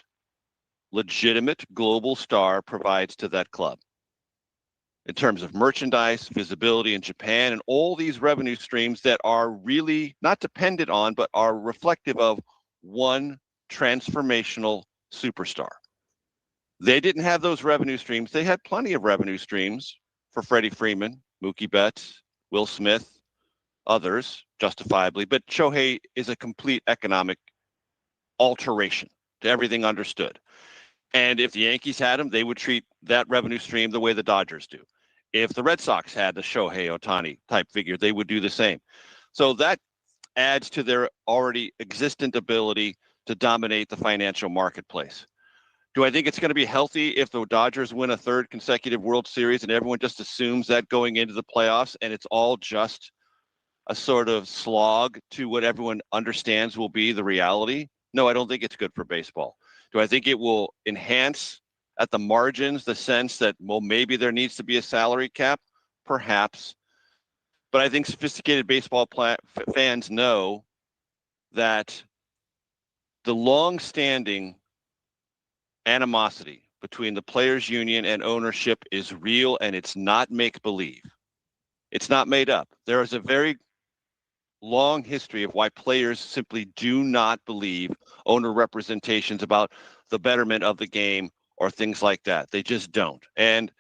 legitimate global star provides to that club in terms of merchandise, visibility in Japan, and all these revenue streams that are really not dependent on, but are reflective of one transformational superstar. They didn't have those revenue streams. They had plenty of revenue streams for Freddie Freeman, Mookie Betts, Will Smith, others, justifiably, but Shohei is a complete economic alteration to everything understood. And if the Yankees had him, they would treat that revenue stream the way the Dodgers do. If the Red Sox had the Shohei Ohtani type figure, they would do the same. So that adds to their already existent ability to dominate the financial marketplace. Do I think it's going to be healthy if the Dodgers win a third consecutive World Series and everyone just assumes that going into the playoffs and it's all just a sort of slog to what everyone understands will be the reality? No, I don't think it's good for baseball. Do I think it will enhance at the margins the sense that, well, maybe there needs to be a salary cap? Perhaps. But I think sophisticated baseball fans know that the long-standing animosity between the players' union and ownership is real, and it's not make-believe. It's not made up. There is a very long history of why players simply do not believe owner representations about the betterment of the game or things like that. They just don't. And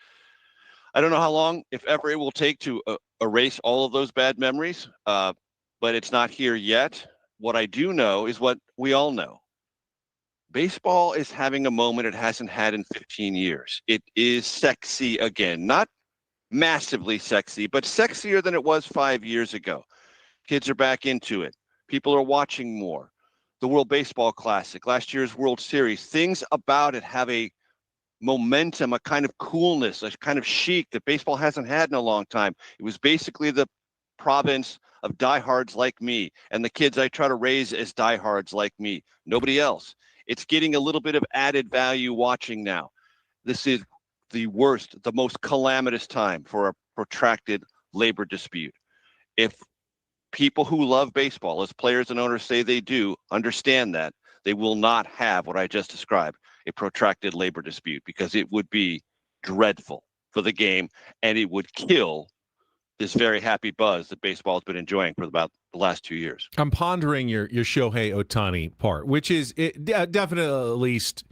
I don't know how long, if ever, it will take to erase all of those bad memories, but it's not here yet. What I do know is what we all know. Baseball is having a moment it hasn't had in 15 years. It is sexy again. Not massively sexy, but sexier than it was 5 years ago. Kids are back into it. People are watching more. The World Baseball Classic, last year's World Series, things about it have a momentum, a kind of coolness, a kind of chic that baseball hasn't had in a long time. It was basically the province of diehards like me and the kids I try to raise as diehards like me. Nobody else. It's getting a little bit of added value watching now. This is the worst, the most calamitous time for a protracted labor dispute. If people who love baseball, as players and owners say they do, understand that, they will not have what I just described, a protracted labor dispute, because it would be dreadful for the game and it would kill this very happy buzz that baseball has been enjoying for about the last 2 years. I'm pondering your Shohei Ohtani part, which is definitely at least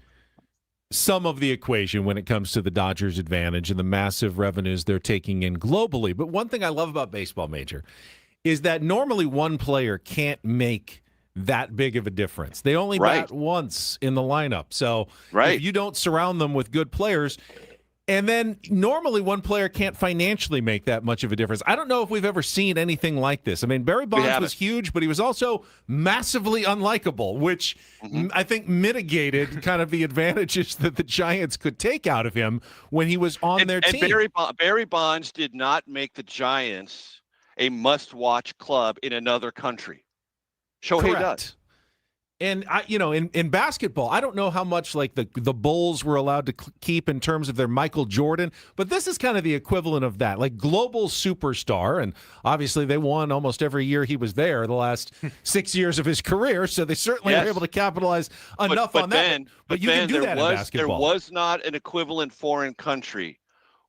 some of the equation when it comes to the Dodgers' advantage and the massive revenues they're taking in globally. But one thing I love about baseball, Major, is that normally one player can't make that big of a difference. They only bat once in the lineup. So if you don't surround them with good players, and then normally one player can't financially make that much of a difference. I don't know if we've ever seen anything like this. I mean, Barry Bonds was huge, but he was also massively unlikable, which I think mitigated kind of the advantages that the Giants could take out of him when he was on their team. Barry Bonds did not make the Giants a must-watch club in another country. Shohei does. And in basketball, I don't know how much like the Bulls were allowed to keep in terms of their Michael Jordan, but this is kind of the equivalent of that, like global superstar. And obviously they won almost every year he was there the last 6 years of his career. So they certainly were able to capitalize enough on that. But you can do that in basketball. There was not an equivalent foreign country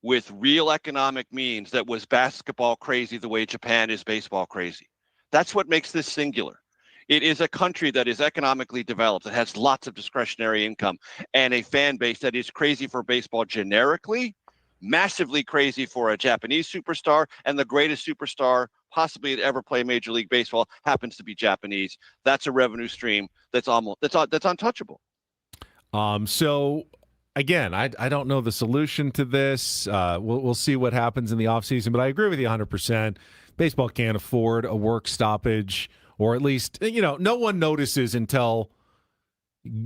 with real economic means that was basketball crazy the way Japan is baseball crazy. That's what makes this singular. It is a country that is economically developed, that has lots of discretionary income, and a fan base that is crazy for baseball generically, massively crazy for a Japanese superstar, and the greatest superstar possibly to ever play Major League Baseball happens to be Japanese. That's a revenue stream that's untouchable. So again, I don't know the solution to this. We'll see what happens in the offseason, but I agree with you 100%. Baseball can't afford a work stoppage, or at least, no one notices until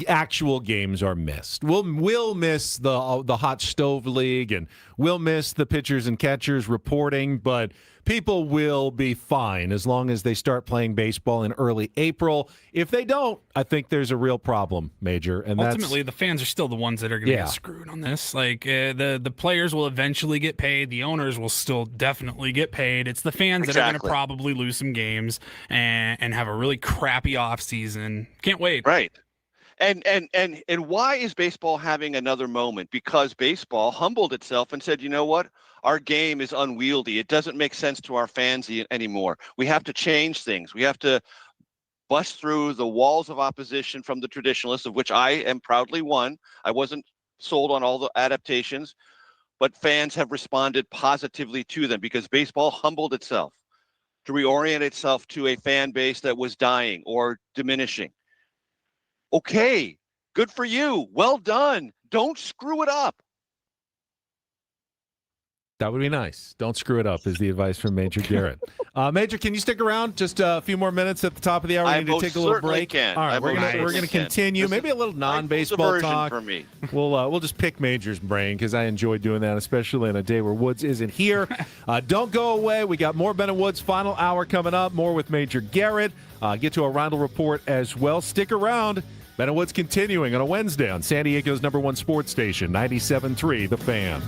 actual games are missed. We'll miss the hot stove league, and we'll miss the pitchers and catchers reporting, but people will be fine as long as they start playing baseball in early April. If they don't, I think there's a real problem, Major. And ultimately, the fans are still the ones that are going to get screwed on this. Like the players will eventually get paid. The owners will still definitely get paid. It's the fans that are going to probably lose some games and have a really crappy offseason. Can't wait. Right. And why is baseball having another moment? Because baseball humbled itself and said, you know what? Our game is unwieldy. It doesn't make sense to our fans anymore. We have to change things. We have to bust through the walls of opposition from the traditionalists, of which I am proudly one. I wasn't sold on all the adaptations, but fans have responded positively to them because baseball humbled itself to reorient itself to a fan base that was dying or diminishing. Okay, good for you. Well done. Don't screw it up. That would be nice. Don't screw it up is the advice from Major Garrett. Major, can you stick around just a few more minutes at the top of the hour? We need to take a little break. Can. All right, we're going to continue. Maybe a little non-baseball talk. For me. We'll just pick Major's brain because I enjoy doing that, especially on a day where Woods isn't here. Don't go away. We got more Ben and Woods final hour coming up. More with Major Garrett. Get to a Roundel report as well. Stick around. Ben and Woods continuing on a Wednesday on San Diego's #1 sports station, 97.3 The Fan.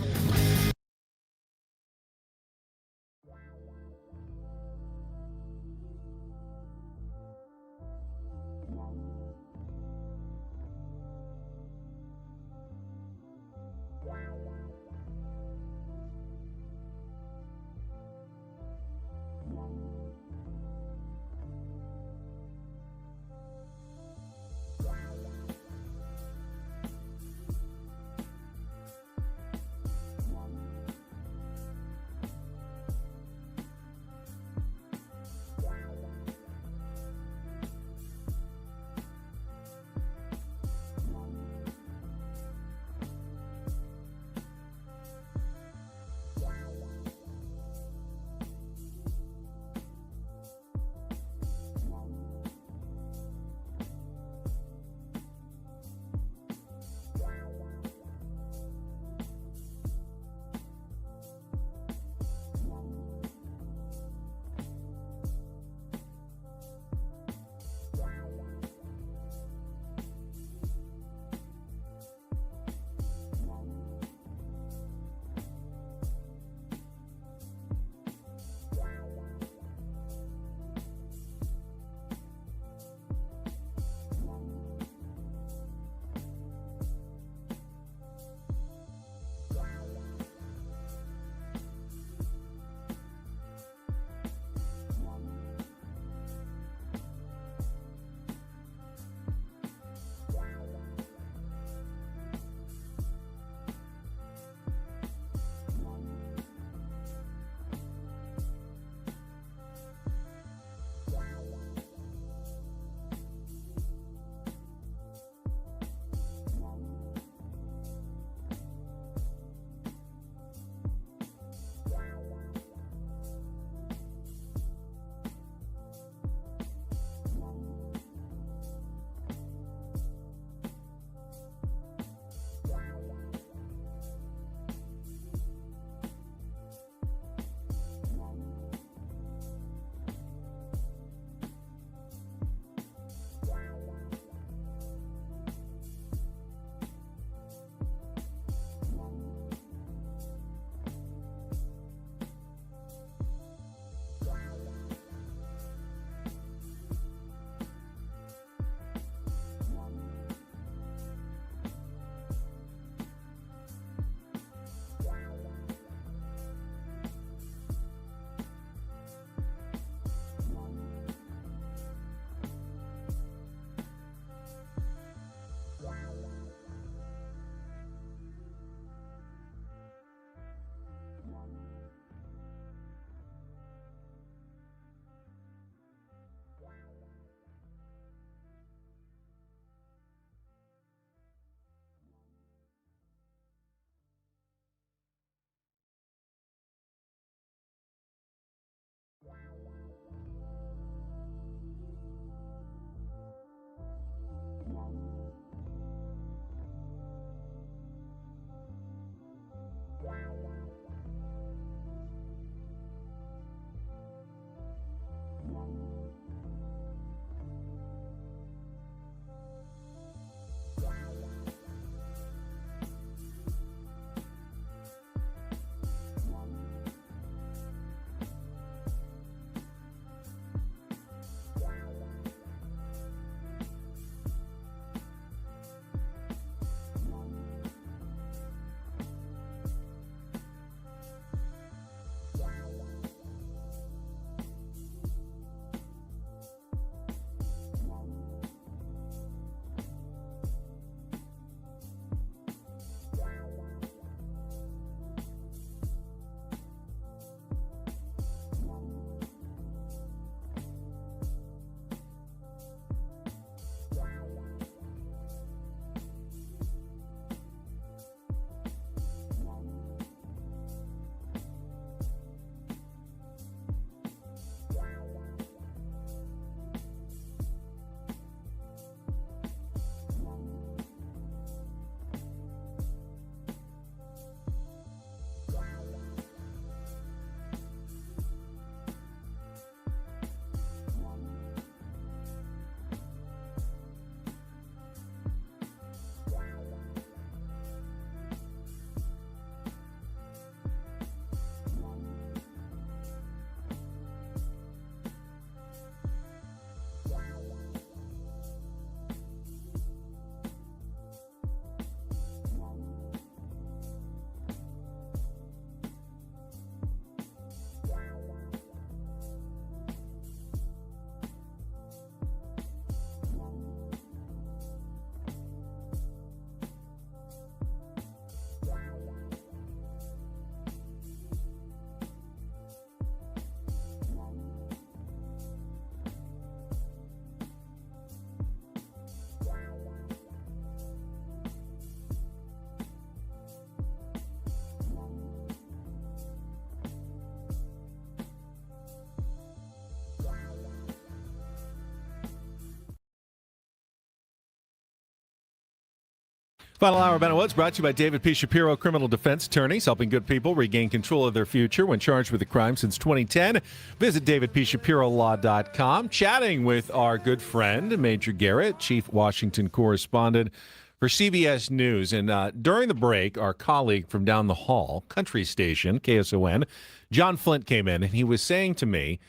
Final hour of Ben Woods brought to you by David P. Shapiro, criminal defense attorneys, helping good people regain control of their future when charged with a crime since 2010. Visit davidpshapirolaw.com. Chatting with our good friend, Major Garrett, chief Washington correspondent for CBS News. And during the break, our colleague from down the hall, country station, KSON, John Flint came in, and he was saying to me,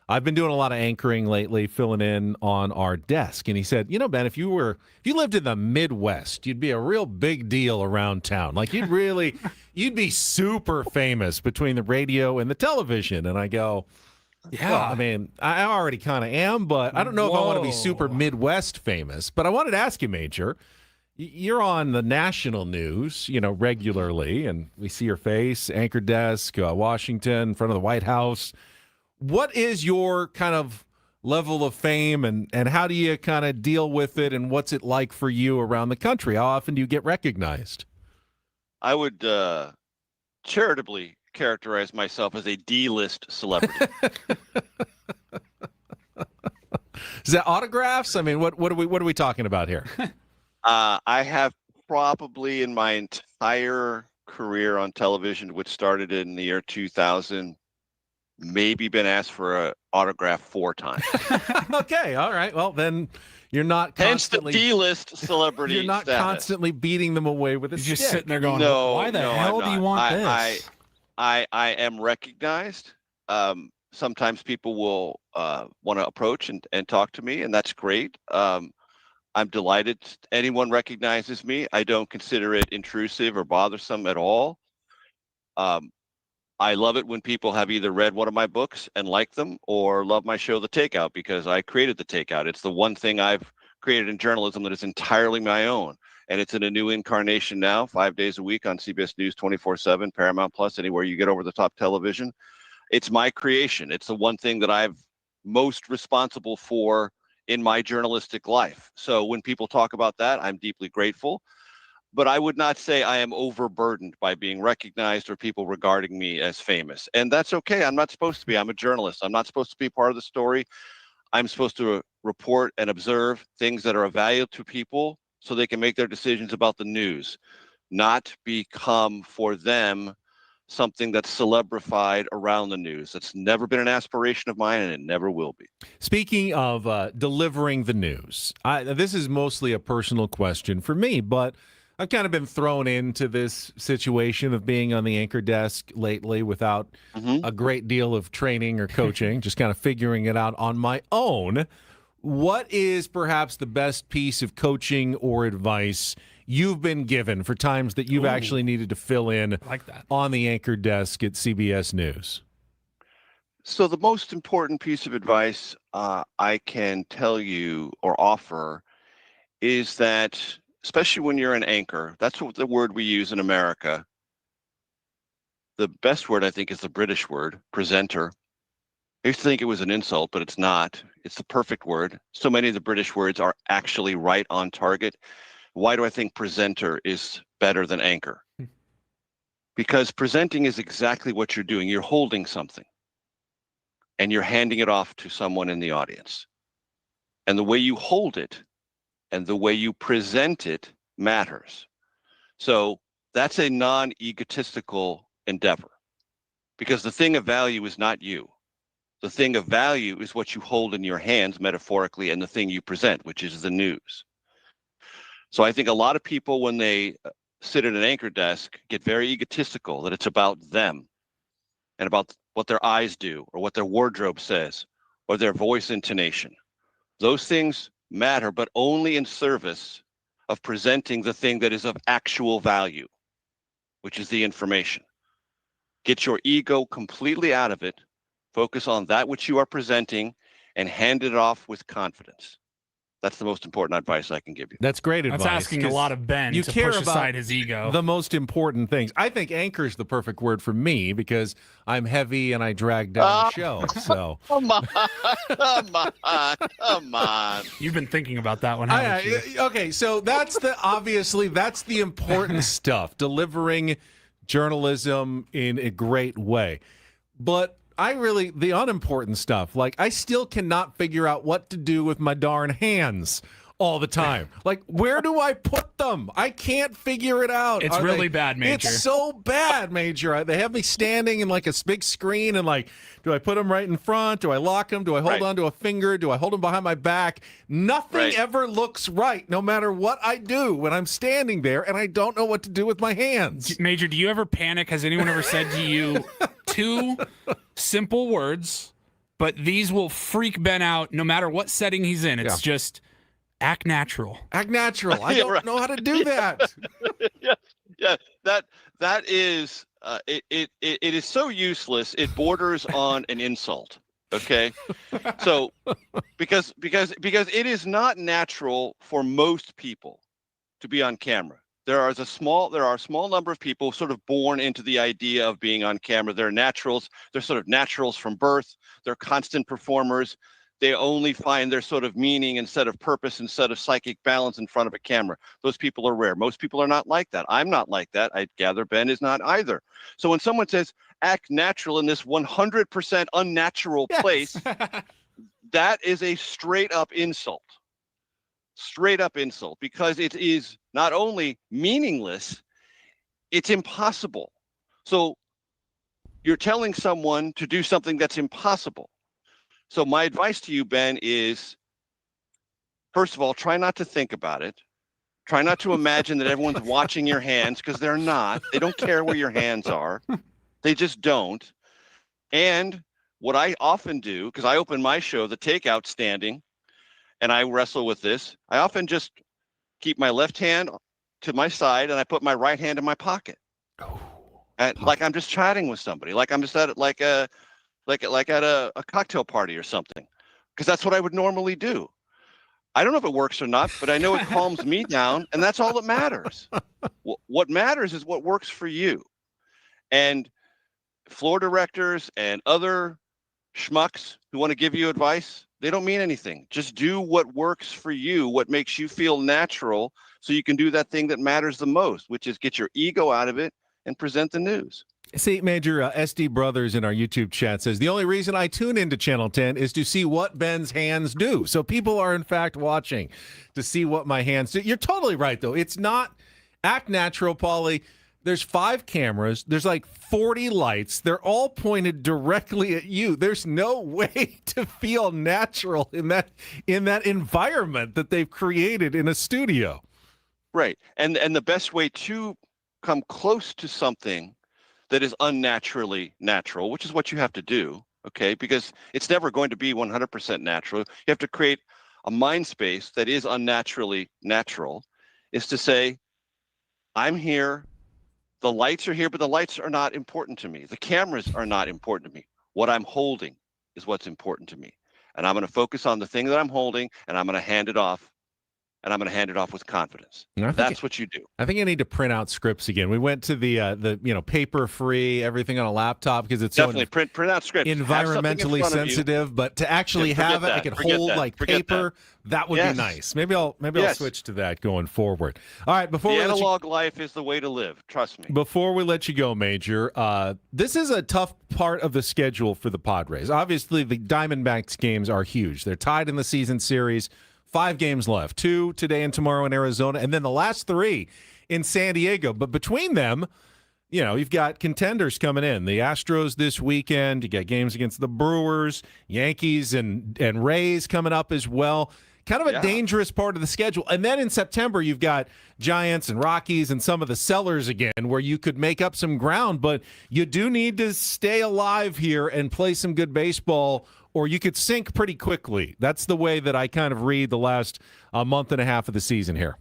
I've been doing a lot of anchoring lately, filling in on our desk. And he said, you know, Ben, if you lived in the Midwest, you'd be a real big deal around town. Like you'd be super famous between the radio and the television. And I go, yeah, well, I mean, I already kind of am, but I don't know if I want to be super Midwest famous. But I wanted to ask you, Major, you're on the national news, regularly, and we see your face, anchor desk, Washington, in front of the White House. What is your kind of level of fame, and how do you kind of deal with it, and what's it like for you around the country? How often do you get recognized? I would charitably characterize myself as a D-list celebrity. Is that autographs? I mean, what are we talking about here? I have probably in my entire career on television, which started in the year 2000, maybe been asked for an autograph 4 times. Okay, all right. Well, then you're not constantly... Hence the D-list celebrity You're not status. Constantly beating them away with a stick. You're just sitting there going, no, why the hell do you want this? I am recognized. Sometimes people will want to approach and talk to me, and that's great. I'm delighted anyone recognizes me. I don't consider it intrusive or bothersome at all. I love it when people have either read one of my books and like them or love my show, The Takeout, because I created The Takeout. It's the one thing I've created in journalism that is entirely my own. And it's in a new incarnation now, 5 days a week on CBS News 24/7, Paramount Plus, anywhere you get over-the-top television. It's my creation. It's the one thing that I've most responsible for in my journalistic life. So when people talk about that, I'm deeply grateful. But I would not say I am overburdened by being recognized or people regarding me as famous. And that's okay. I'm not supposed to be. I'm a journalist. I'm not supposed to be part of the story. I'm supposed to report and observe things that are of value to people so they can make their decisions about the news, not become for them something that's celebrified around the news. That's never been an aspiration of mine, and it never will be. Speaking of delivering the news, this is mostly a personal question for me, but I've kind of been thrown into this situation of being on the anchor desk lately without a great deal of training or coaching, just kind of figuring it out on my own. What is perhaps the best piece of coaching or advice you've been given for times that you've actually needed to fill in on the anchor desk at CBS News? So the most important piece of advice I can tell you or offer is that, especially when you're an anchor, that's what the word we use in America. The best word, I think, is the British word, presenter. I used to think it was an insult, but it's not. It's the perfect word. So many of the British words are actually right on target. Why do I think presenter is better than anchor? Because presenting is exactly what you're doing. You're holding something, and you're handing it off to someone in the audience. And the way you hold it and the way you present it matters. So that's a non-egotistical endeavor, because the thing of value is not you. The thing of value is what you hold in your hands, metaphorically, and the thing you present, which is the news. So I think a lot of people, when they sit at an anchor desk, get very egotistical, that it's about them and about what their eyes do or what their wardrobe says or their voice intonation. Those things matter, but only in service of presenting the thing that is of actual value, which is the information. Get your ego completely out of it, focus on that which you are presenting, and hand it off with confidence. That's the most important advice I can give you. That's great advice. That's asking a lot of Ben to push aside his ego. The most important things. I think anchor is the perfect word for me because I'm heavy and I drag down the show. So come on. You've been thinking about that one, haven't you? Okay, so that's the important stuff. Delivering journalism in a great way. But the unimportant stuff, like I still cannot figure out what to do with my darn hands all the time. Like, where do I put them? I can't figure it out. It's really bad, Major. It's so bad, Major. They have me standing in like a big screen and like, do I put them right in front? Do I lock them? Do I hold on to a finger? Do I hold them behind my back? Nothing ever looks right, no matter what I do when I'm standing there and I don't know what to do with my hands. Major, do you ever panic? Has anyone ever said to you 2 simple words, but these will freak Ben out no matter what setting he's in? It's just act natural. Act natural. I don't know how to do that. Yeah. That is it is so useless. It borders on an insult. Okay. So because it is not natural for most people to be on camera. There are a small number of people sort of born into the idea of being on camera. They're naturals. They're sort of naturals from birth. They're constant performers. They only find their sort of meaning instead of purpose, instead of psychic balance in front of a camera. Those people are rare. Most people are not like that. I'm not like that. I gather Ben is not either. So when someone says act natural in this 100% unnatural place, that is a straight up insult. Straight up insult, because it is not only meaningless, it's impossible. So you're telling someone to do something that's impossible. So my advice to you, Ben, is, first of all, try not to think about it. Try not to imagine that everyone's watching your hands, because they're not. They don't care where your hands are. They just don't. And what I often do, because I open my show, The Takeout, standing, and I wrestle with this, I often just keep my left hand to my side and I put my right hand in my pocket. Like I'm just chatting with somebody, like I'm just at a cocktail party or something, because that's what I would normally do. I don't know if it works or not, but I know it calms me down, and that's all that matters. What matters is what works for you. And floor directors and other schmucks who want to give you advice, they don't mean anything. Just do what works for you, what makes you feel natural, so you can do that thing that matters the most, which is get your ego out of it and present the news. See, Major, SD Brothers in our YouTube chat says, the only reason I tune into Channel 10 is to see what Ben's hands do. So people are, in fact, watching to see what my hands do. You're totally right, though. It's not act natural, Paulie. There's 5 cameras. There's like 40 lights. They're all pointed directly at you. There's no way to feel natural in that environment that they've created in a studio. Right. And the best way to come close to something that is unnaturally natural, which is what you have to do, okay? Because it's never going to be 100% natural. You have to create a mind space that is unnaturally natural, is to say, I'm here, the lights are here, but the lights are not important to me. The cameras are not important to me. What I'm holding is what's important to me. And I'm going to focus on the thing that I'm holding, and I'm going to hand it off. And I'm going to hand it off with confidence. That's what you do. I think I need to print out scripts again. We went to the paper free, everything on a laptop, because it's definitely print out scripts. Environmentally sensitive, but to actually have it, I could hold like paper. That would be nice. Maybe I'll switch to that going forward. All right, before the analog life is the way to live. Trust me. Before we let you go, Major, this is a tough part of the schedule for the Padres. Obviously, the Diamondbacks games are huge. They're tied in the season series. 5 games left, 2 today and tomorrow in Arizona, and then the last 3 in San Diego. But between them, you've got contenders coming in. The Astros this weekend. You got games against the Brewers, Yankees, and Rays coming up as well. Kind of a dangerous part of the schedule. And then in September, you've got Giants and Rockies and some of the sellers again, where you could make up some ground. But you do need to stay alive here and play some good baseball, or you could sink pretty quickly. That's the way that I kind of read the last month and a half of the season here.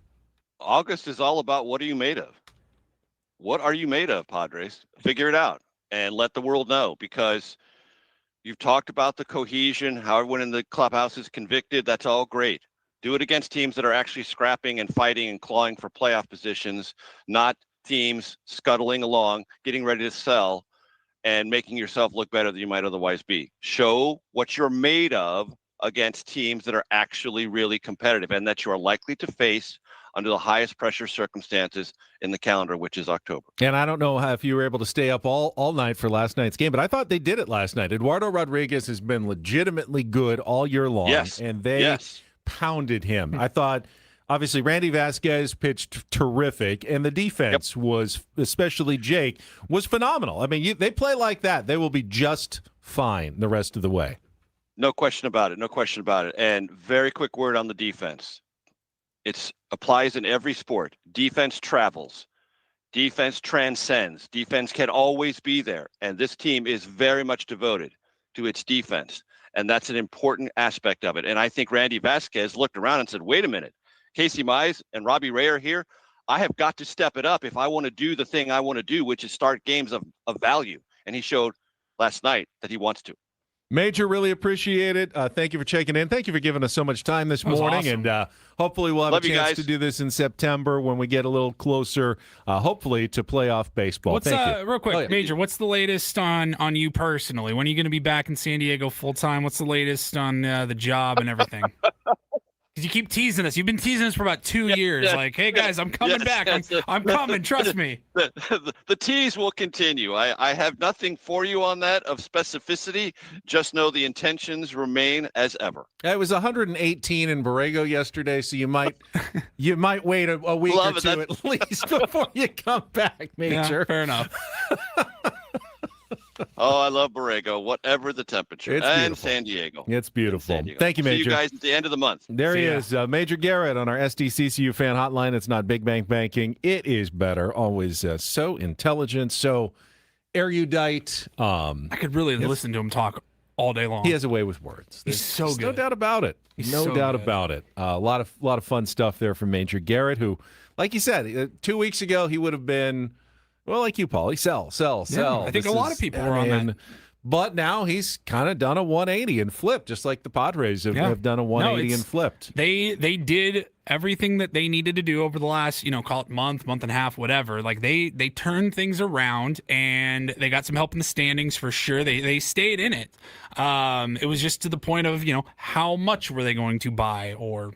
August is all about what are you made of? What are you made of, Padres? Figure it out and let the world know, because you've talked about the cohesion, how everyone in the clubhouse is convicted. That's all great. Do it against teams that are actually scrapping and fighting and clawing for playoff positions, not teams scuttling along, getting ready to sell, and making yourself look better than you might otherwise be. Show what you're made of against teams that are actually really competitive and that you are likely to face under the highest pressure circumstances in the calendar, which is October. And I don't know if you were able to stay up all night for last night's game, but I thought they did it last night. Eduardo Rodriguez has been legitimately good all year long. Yes. And they pounded him. I thought, obviously, Randy Vasquez pitched terrific, and the defense was, especially Jake, was phenomenal. I mean, they play like that, they will be just fine the rest of the way. No question about it. No question about it. And very quick word on the defense. It applies in every sport. Defense travels. Defense transcends. Defense can always be there. And this team is very much devoted to its defense. And that's an important aspect of it. And I think Randy Vasquez looked around and said, wait a minute, Casey Mize and Robbie Ray are here. I have got to step it up if I want to do the thing I want to do, which is start games of value. And he showed last night that he wants to. Major, really appreciate it. Thank you for checking in. Thank you for giving us so much time this morning. Awesome. And hopefully we'll have Love a you chance guys. to do this in September when we get a little closer, hopefully, to playoff baseball. What's Thank you. real quick, Oh, yeah. Major? What's the latest on you personally? When are you going to be back in San Diego full time? What's the latest on the job and everything? Because you keep teasing us. You've been teasing us for about 2 years. yes, like, hey guys, I'm coming back. I'm coming. Trust me. The tease will continue. I have nothing for you on that of specificity. Just know the intentions remain as ever. It was 118 in Borrego yesterday, so you might wait a week Love or it. two at least before you come back, Major. Yeah, fair enough. Oh, I love Borrego, whatever the temperature. It's and beautiful. San Diego. It's beautiful. San Diego. Thank you, See Major. you guys at the end of the month. There he See ya. is, Major Garrett on our SDCCU fan hotline. It's not Big Bank Banking. It is better. Always so intelligent, so erudite. I could really listen to him talk all day long. He has a way with words. He's so There's good. No doubt about it. He's No so doubt good. about it. A lot of fun stuff there from Major Garrett, who, like you said, 2 weeks ago he would have been, well, like you, Paulie, sell. Yeah, I think a lot of people were on that. But now he's kind of done a 180 and flipped, just like the Padres have done a 180 and flipped. They did everything that they needed to do over the last, call it month and a half, whatever. Like they turned things around and they got some help in the standings for sure. They stayed in it. It was just to the point of, how much were they going to buy or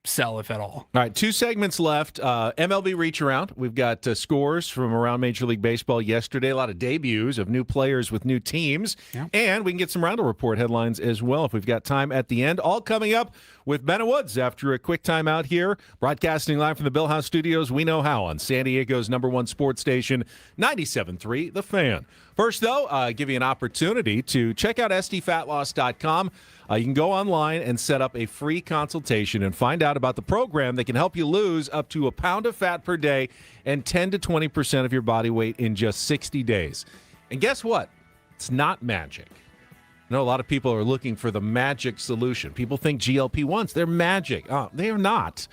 sell, if at all. All right, 2 segments left. MLB Reach Around. We've got scores from around Major League Baseball yesterday. A lot of debuts of new players with new teams. Yeah. And we can get some Roundel Report headlines as well if we've got time at the end. All coming up with Ben Woods after a quick time out here. Broadcasting live from the Bill House Studios, We Know How, on San Diego's #1 sports station, 97.3 The Fan. First, though, give you an opportunity to check out sdfatloss.com. You can go online and set up a free consultation and find out about the program that can help you lose up to a pound of fat per day and 10 to 20% of your body weight in just 60 days. And guess what? It's not magic. I know a lot of people are looking for the magic solution. People think GLP-1s, they're magic. Oh, they are not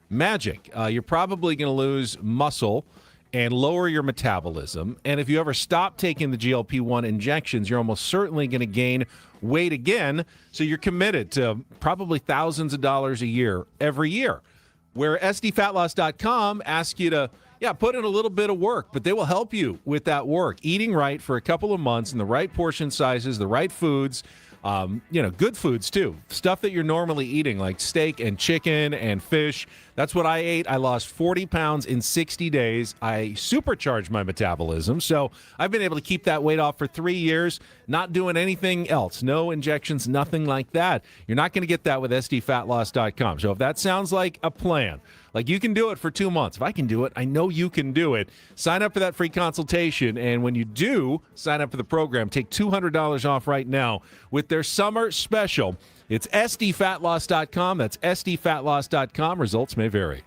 magic. You're probably going to lose muscle and lower your metabolism. And if you ever stop taking the GLP-1 injections, you're almost certainly going to gain weight again. So you're committed to probably thousands of dollars a year every year. Where sdfatloss.com asks you to, put in a little bit of work, but they will help you with that work. Eating right for a couple of months in the right portion sizes, the right foods, good foods too. Stuff that you're normally eating, like steak and chicken and fish. That's what I ate. I lost 40 pounds in 60 days. I supercharged my metabolism. So I've been able to keep that weight off for 3 years, not doing anything else. No injections, nothing like that. You're not going to get that with sdfatloss.com. So if that sounds like a plan, like you can do it for 2 months. If I can do it, I know you can do it. Sign up for that free consultation. And when you do sign up for the program, take $200 off right now with their summer special. It's sdfatloss.com. That's sdfatloss.com. Results may vary.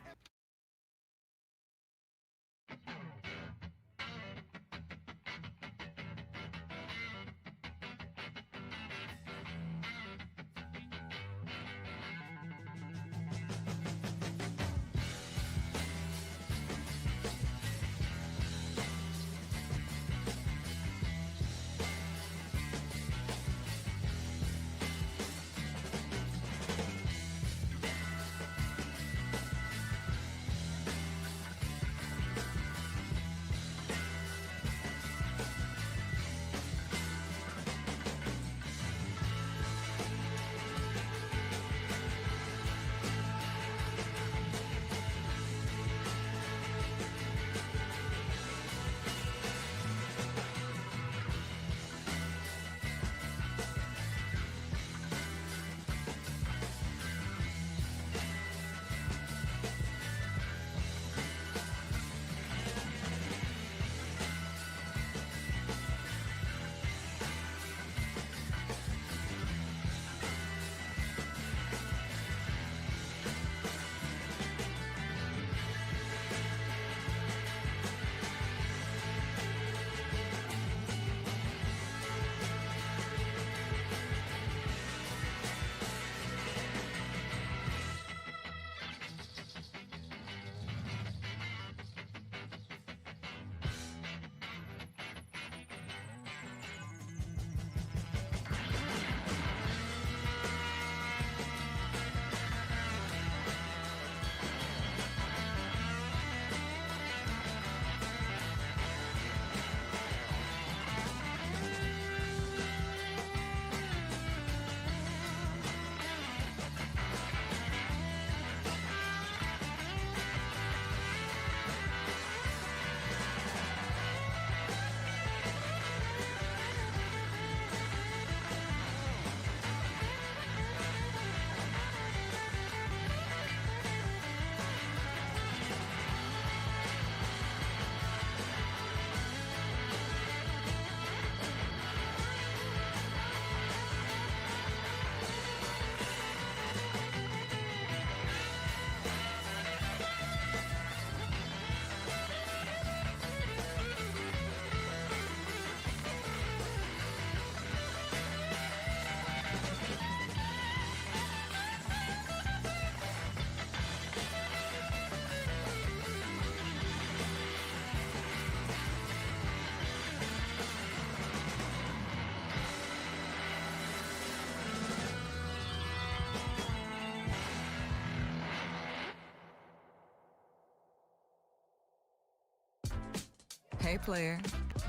Hey, player,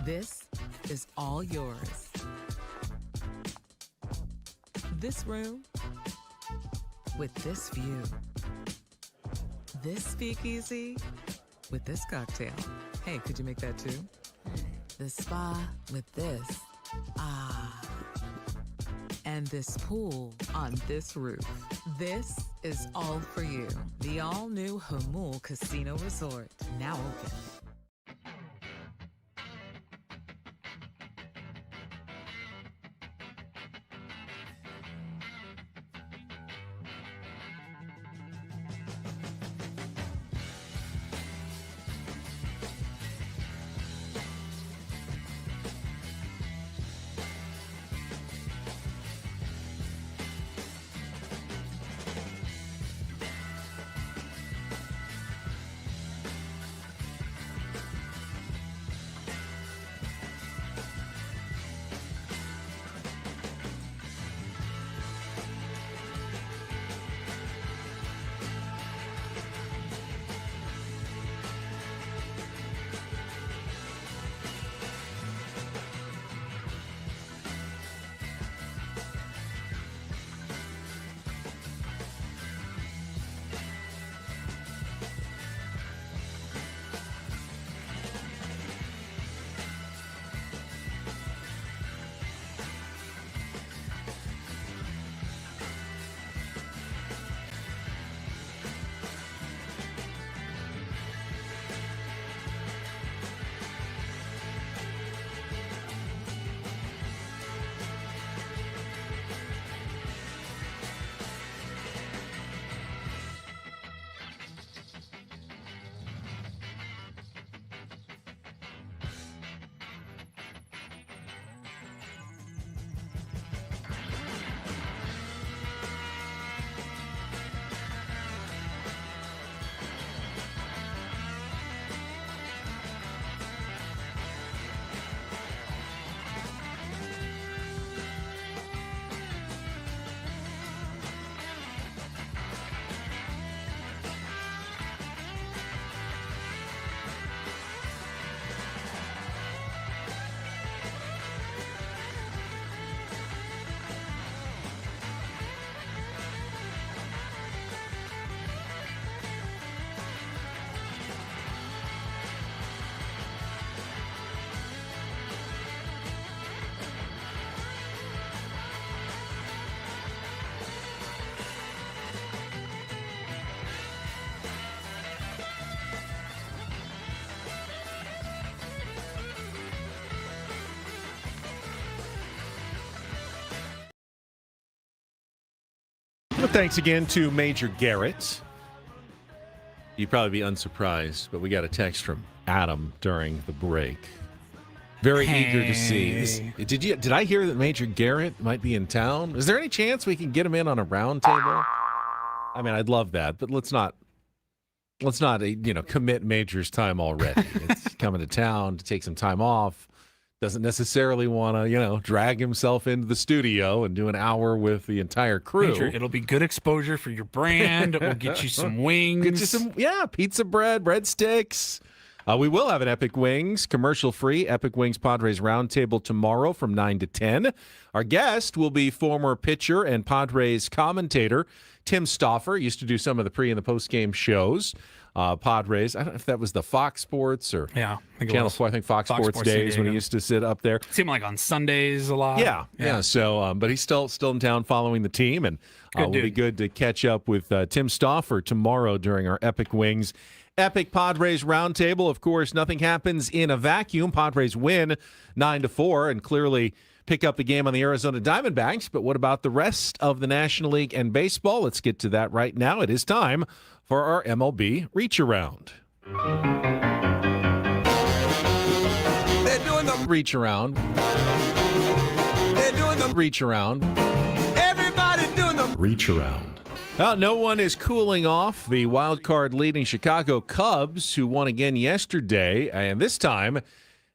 this is all yours. This room with this view. This speakeasy with this cocktail. Hey, could you make that too? The spa with this. Ah. And this pool on this roof. This is all for you. The all-new Hamul Casino Resort, now open. Well, thanks again to Major Garrett. You'd probably be unsurprised, but we got a text from Adam during the break. Very eager to see. Did I hear that Major Garrett might be in town? Is there any chance we can get him in on a round table? I mean, I'd love that, but let's not commit Major's time already. It's coming to town to take some time off. Doesn't necessarily want to, drag himself into the studio and do an hour with the entire crew. Major, it'll be good exposure for your brand. We'll get you some wings. Get you some, pizza bread, breadsticks. We will have an Epic Wings commercial-free Epic Wings Padres Roundtable tomorrow from 9 to 10. Our guest will be former pitcher and Padres commentator Tim Stauffer. Used to do some of the pre- and the post-game shows. Padres. I don't know if that was the Fox Sports or Channel 4. I think Fox Sports days when he used to sit up there. Seemed like on Sundays a lot. Yeah. So, but he's still in town following the team, and will be good to catch up with Tim Stauffer tomorrow during our Epic Wings Epic Padres Roundtable. Of course, nothing happens in a vacuum. Padres win 9-4 and clearly pick up the game on the Arizona Diamondbacks. But what about the rest of the National League and baseball? Let's get to that right now. It is time for our MLB Reach Around. They're doing the Reach Around. They're doing the Reach Around. Everybody doing the Reach Around. Well, no one is cooling off the wild card leading Chicago Cubs, who won again yesterday, and this time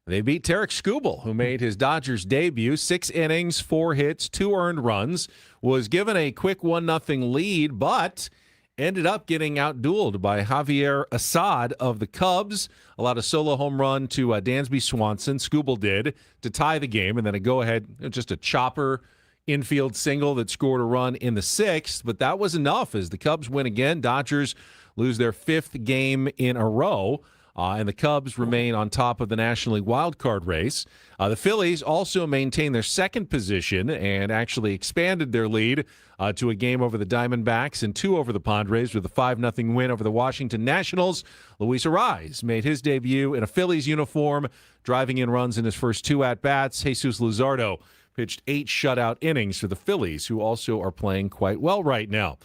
they beat Tarek Skubal, who made his Dodgers debut. 6 innings, 4 hits, 2 earned runs, was given a quick 1-0 lead, but ended up getting outdueled by Javier Assad of the Cubs. Allowed a solo home run to Dansby Swanson. Skubal did to tie the game, and then a go-ahead, just a chopper infield single that scored a run in the 6th. But that was enough as the Cubs win again. Dodgers lose their 5th game in a row. And the Cubs remain on top of the National League wildcard race. The Phillies also maintain their 2nd position and actually expanded their lead to a game over the Diamondbacks and 2 over the Padres with a 5-0 win over the Washington Nationals. Luis Arraez made his debut in a Phillies uniform, driving in runs in his first 2 at-bats. Jesus Luzardo pitched 8 shutout innings for the Phillies, who also are playing quite well right now.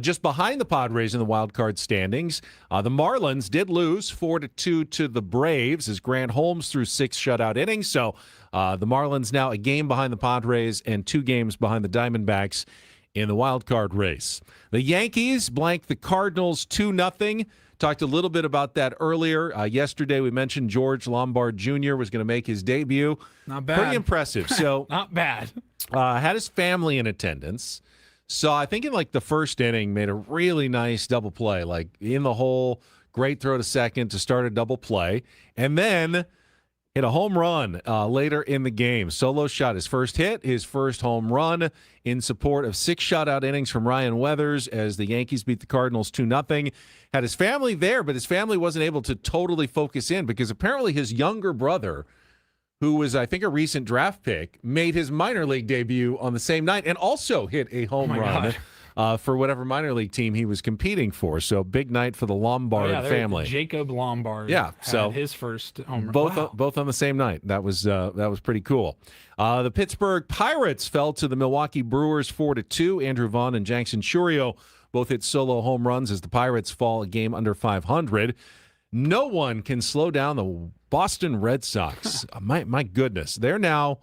Just behind the Padres in the wild card standings, the Marlins did lose 4-2 to the Braves as Grant Holmes threw 6 shutout innings. So the Marlins now a game behind the Padres and 2 games behind the Diamondbacks in the wild card race. The Yankees blanked the Cardinals 2-0. Talked a little bit about that earlier. Yesterday, we mentioned George Lombard Jr. was going to make his debut. Not bad. Pretty impressive. So not bad. Had his family in attendance. So I think in like the first inning, made a really nice double play, like in the hole, great throw to second to start a double play. And then hit a home run later in the game. Solo shot, his first hit, his first home run in support of 6 shutout innings from Ryan Weathers as the Yankees beat the Cardinals 2-0. Had his family there, but his family wasn't able to totally focus in because apparently his younger brother, who was, I think, a recent draft pick, made his minor league debut on the same night and also hit a home run for whatever minor league team he was competing for. So big night for the Lombard family. Jacob Lombard. So had his first home run. Both on the same night. That was pretty cool. The Pittsburgh Pirates fell to the Milwaukee Brewers 4-2. Andrew Vaughn and Jackson Churio both hit solo home runs as the Pirates fall a game under 500. No one can slow down the Boston Red Sox. My goodness. They're now,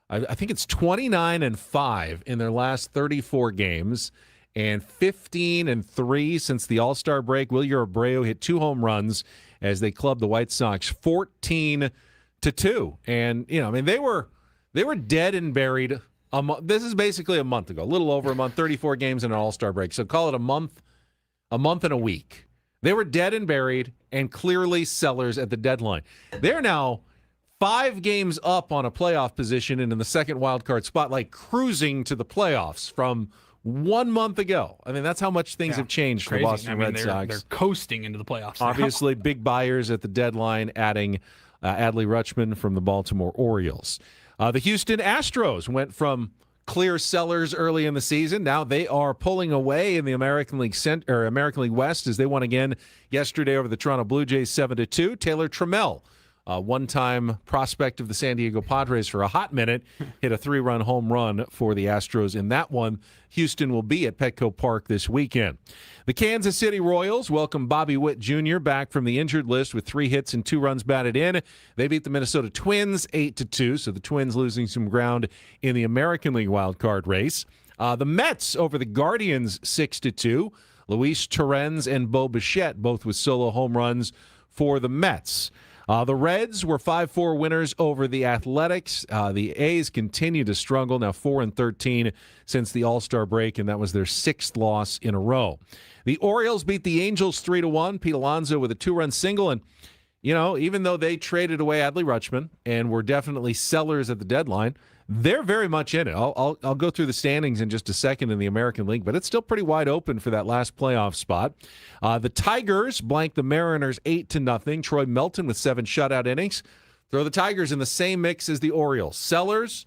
I think it's 29-5 in their last 34 games and 15-3 since the All-Star break. Wilyer Abreu hit 2 home runs as they clubbed the White Sox 14-2. And, you know, I mean, they were dead and buried. This is basically a month ago, a little over a month, 34 games in an All-Star break. So call it a month and a week. They were dead and buried and clearly sellers at the deadline. They're now 5 games up on a playoff position and in the second wild card spot, like cruising to the playoffs from 1 month ago. I mean, that's how much things have changed for the Boston Red Sox. They're coasting into the playoffs now. Obviously, big buyers at the deadline, adding Adley Rutschman from the Baltimore Orioles. The Houston Astros went from clear sellers early in the season. Now they are pulling away in the American League American League West as they won again yesterday over the Toronto Blue Jays 7-2. Taylor Trammell, one-time prospect of the San Diego Padres for a hot minute, hit a 3-run home run for the Astros in that one. Houston will be at Petco Park this weekend. The Kansas City Royals welcome Bobby Witt Jr. back from the injured list with 3 hits and 2 runs batted in. They beat the Minnesota Twins 8-2, so the Twins losing some ground in the American League wildcard race. The Mets over the Guardians 6-2. Luis Torrens and Bo Bichette both with solo home runs for the Mets. The Reds were 5-4 winners over the Athletics. The A's continue to struggle, now 4-13 since the All-Star break, and that was their 6th loss in a row. The Orioles beat the Angels 3-1. Pete Alonso with a 2-run single, and you know, even though they traded away Adley Rutschman and were definitely sellers at the deadline, they're very much in it. I'll go through the standings in just a second in the American League, but it's still pretty wide open for that last playoff spot. The Tigers blanked the Mariners 8-0. Troy Melton with 7 shutout innings. Throw the Tigers in the same mix as the Orioles. Sellers,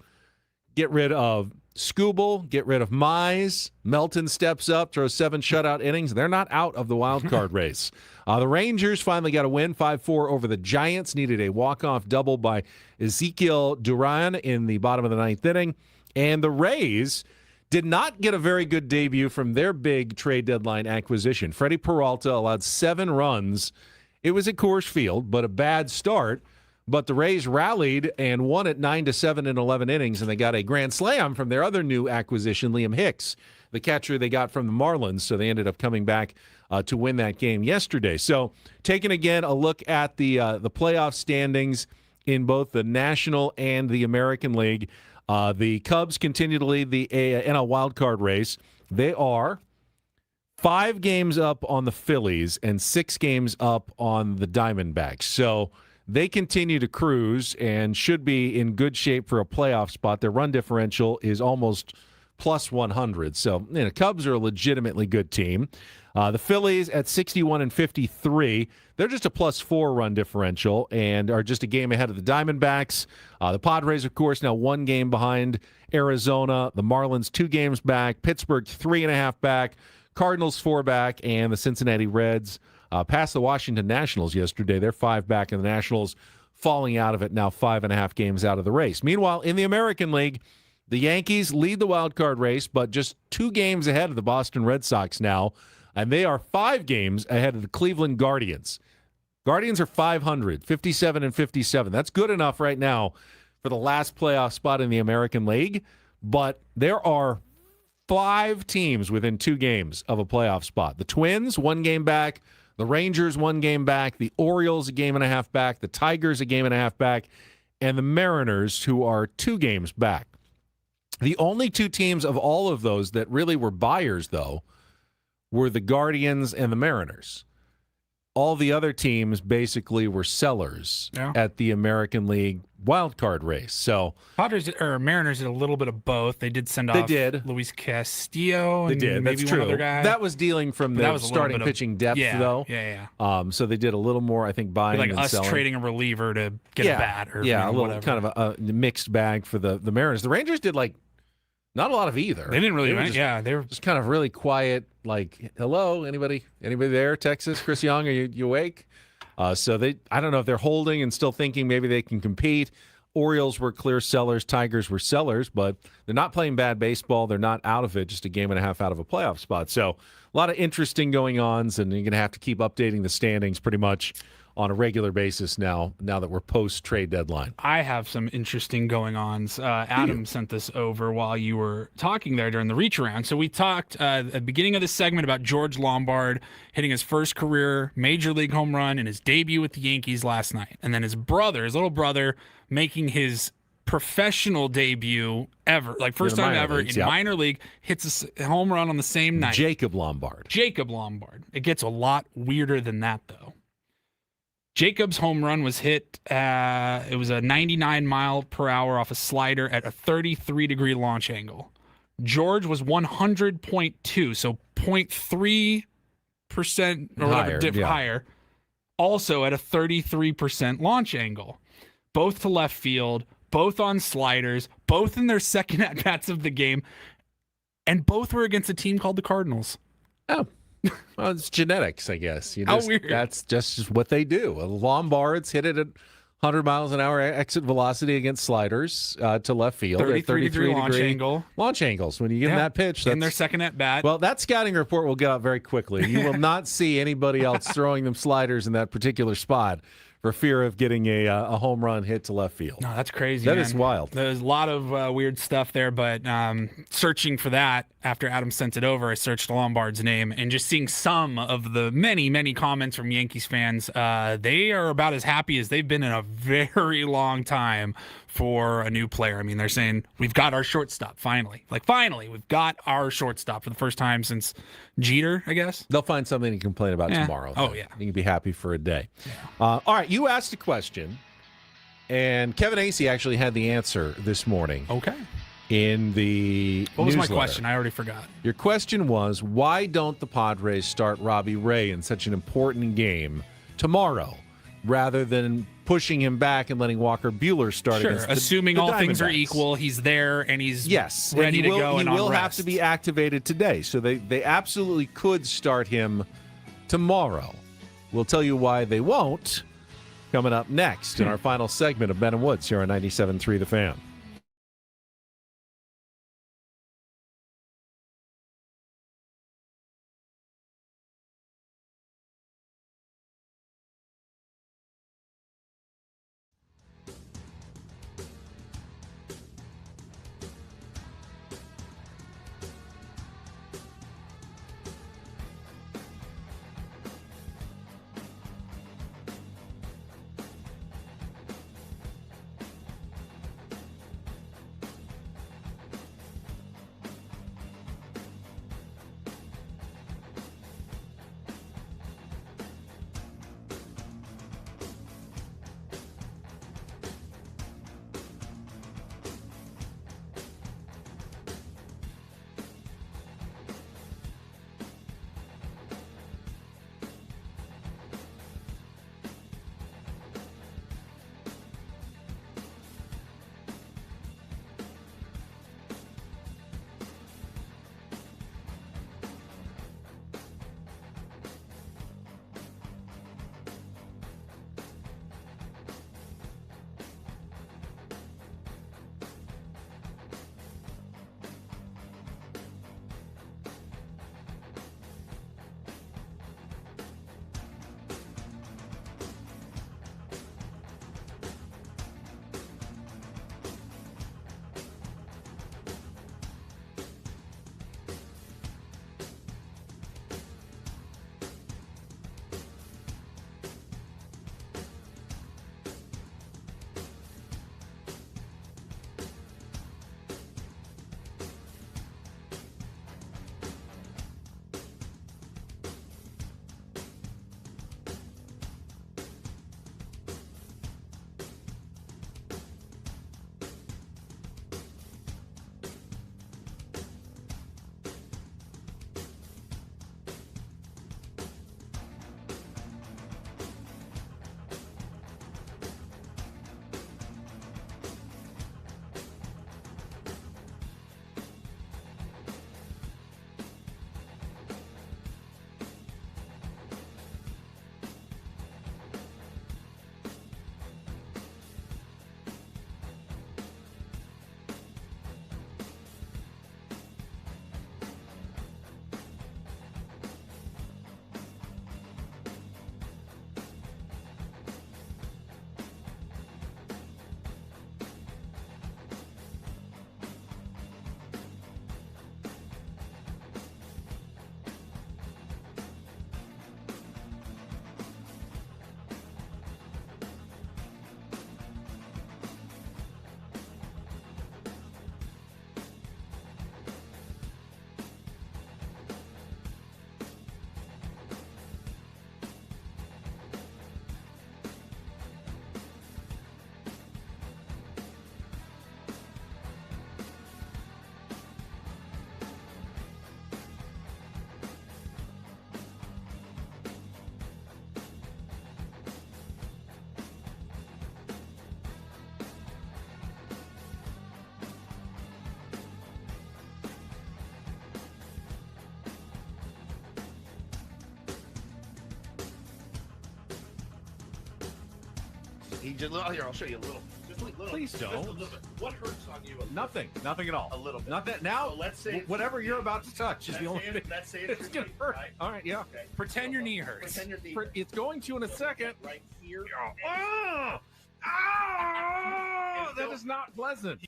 get rid of Skubal, get rid of Mize. Melton steps up, throws 7 shutout innings. They're not out of the wild card race. The Rangers finally got a win, 5-4 over the Giants. Needed a walk-off double by Ezekiel Duran in the bottom of the 9th inning. And the Rays did not get a very good debut from their big trade deadline acquisition. Freddie Peralta allowed 7 runs. It was at Coors Field, but a bad start. But the Rays rallied and won at 9-7 in 11 innings, and they got a grand slam from their other new acquisition, Liam Hicks, the catcher they got from the Marlins. So they ended up coming back to win that game yesterday. So taking again a look at the playoff standings in both the National and the American League, the Cubs continue to lead the NL wildcard race. They are 5 games up on the Phillies and 6 games up on the Diamondbacks. So they continue to cruise and should be in good shape for a playoff spot. Their run differential is almost plus 100. So, Cubs are a legitimately good team. The Phillies at 61 and 53, they're just a plus 4 run differential and are just a game ahead of the Diamondbacks. The Padres, of course, now 1 game behind Arizona. The Marlins 2 games back. Pittsburgh 3.5 back. Cardinals 4 back. And the Cincinnati Reds passed the Washington Nationals yesterday. They're 5 back, and the Nationals falling out of it now 5.5 games out of the race. Meanwhile, in the American League, the Yankees lead the wild card race, but just 2 games ahead of the Boston Red Sox now. And they are 5 games ahead of the Cleveland Guardians. Guardians are 500, 57 and 57. That's good enough right now for the last playoff spot in the American League. But there are 5 teams within 2 games of a playoff spot. The Twins, 1 game back. The Rangers, 1 game back. The Orioles, a game and a half back. The Tigers, a game and a half back. And the Mariners, who are 2 games back. The only 2 teams of all of those that really were buyers, though, were the Guardians and the Mariners. All the other teams basically were sellers at the American League wild card race. So Mariners did a little bit of both. They did send off Luis Castillo. They and did. Maybe That's one true. other guy. That was dealing from the starting pitching depth, though. Yeah. So they did a little more, I think, buying like and us selling. trading a reliever to get a bat or a little whatever. kind of a mixed bag for the Mariners. The Rangers did not a lot of either. They didn't really. They were just kind of really quiet. Like, hello, anybody there? Texas, Chris Young, are you awake? So I don't know if they're holding and still thinking maybe they can compete. Orioles were clear sellers. Tigers were sellers, but they're not playing bad baseball. They're not out of it, just a game and a half out of a playoff spot. So a lot of interesting going-ons, and you're going to have to keep updating the standings pretty much on a regular basis now that we're post-trade deadline. I have some interesting going-ons. Adam sent this over while you were talking there during the reach around. So we talked at the beginning of this segment about George Lombard hitting his first career major league home run in his debut with the Yankees last night. And then his little brother, making his professional debut ever, first time ever in minor league, hits a home run on the same night. Jacob Lombard. It gets a lot weirder than that, though. Jacob's home run was hit, it was a 99 mile per hour off a slider at a 33-degree launch angle. George was 100.2, so 0.3% or whatever higher, also at a 33% launch angle. Both to left field, both on sliders, both in their second at-bats of the game, and both were against a team called the Cardinals. Oh. Well, it's genetics, I guess. How weird. That's just what they do. Lombards hit it at 100 miles an hour exit velocity against sliders to left field. 33-degree launch angle. Launch angles. When you give them that pitch. In their second at-bat. Well, that scouting report will get out very quickly. You will not see anybody else throwing them sliders in that particular spot for fear of getting a home run hit to left field. No, that's crazy. That is wild. There's a lot of weird stuff there, but searching for that after Adam sent it over, I searched Lombard's name and just seeing some of the many, many comments from Yankees fans. They are about as happy as they've been in a very long time for a new player. I mean, they're saying, we've got our shortstop, finally. Finally, we've got our shortstop for the first time since Jeter, I guess. They'll find something to complain about tomorrow. Oh, yeah. You can be happy for a day. Yeah. All right, you asked a question, and Kevin Acey actually had the answer this morning. Okay. In the What was newsletter. my question? I already forgot. Your question was, why don't the Padres start Robbie Ray in such an important game tomorrow rather than pushing him back and letting Walker Buehler start against the assuming the all things are Diamondbacks. equal, he's there and he's and ready to go. He and will on have rest. to be activated today, so they absolutely could start him tomorrow. We'll tell you why they won't coming up next in our final segment of Ben and Woods here on 97.3 The Fan. He just here. I'll show you a little. Just a little. Please don't. Just a little bit. What hurts on you? Nothing at all. A little bit. Not that now. So let's say whatever you're about to touch is the only thing. Let's say It's gonna hurt. Right? All right, yeah. Okay. Pretend your knee hurts. Pretend your knee. It's going to in a second. Right here. Oh, that is not pleasant.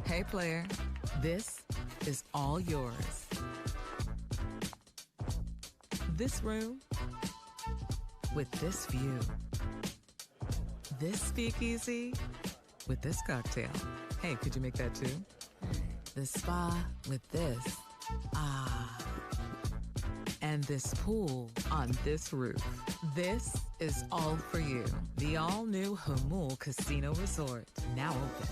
Hey, player, this is all yours. This room with this view. This speakeasy with this cocktail. Hey, could you make that too? The spa with this. Ah. And this pool on this roof. This is all for you. The all-new Hamul Casino Resort, now open.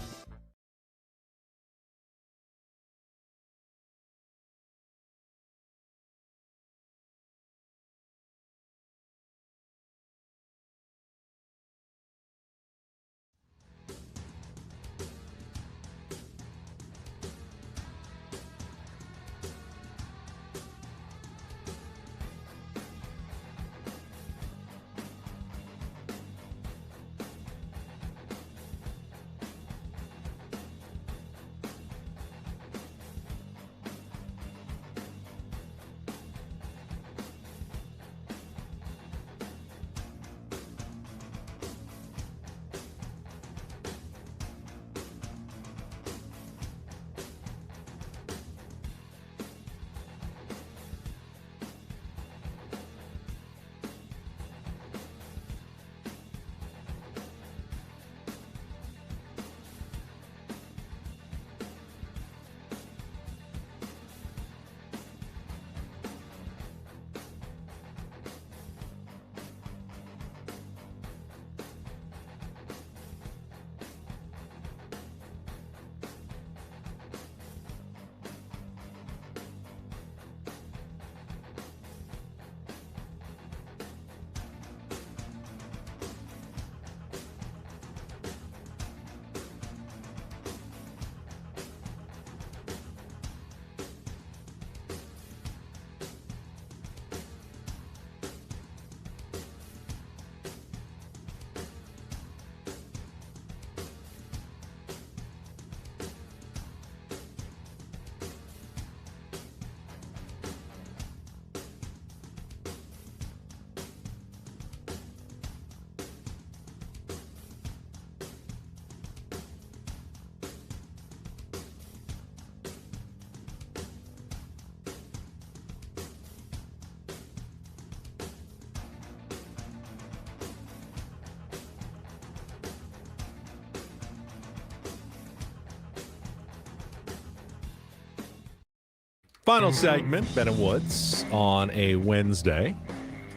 Final segment, Ben and Woods on a Wednesday.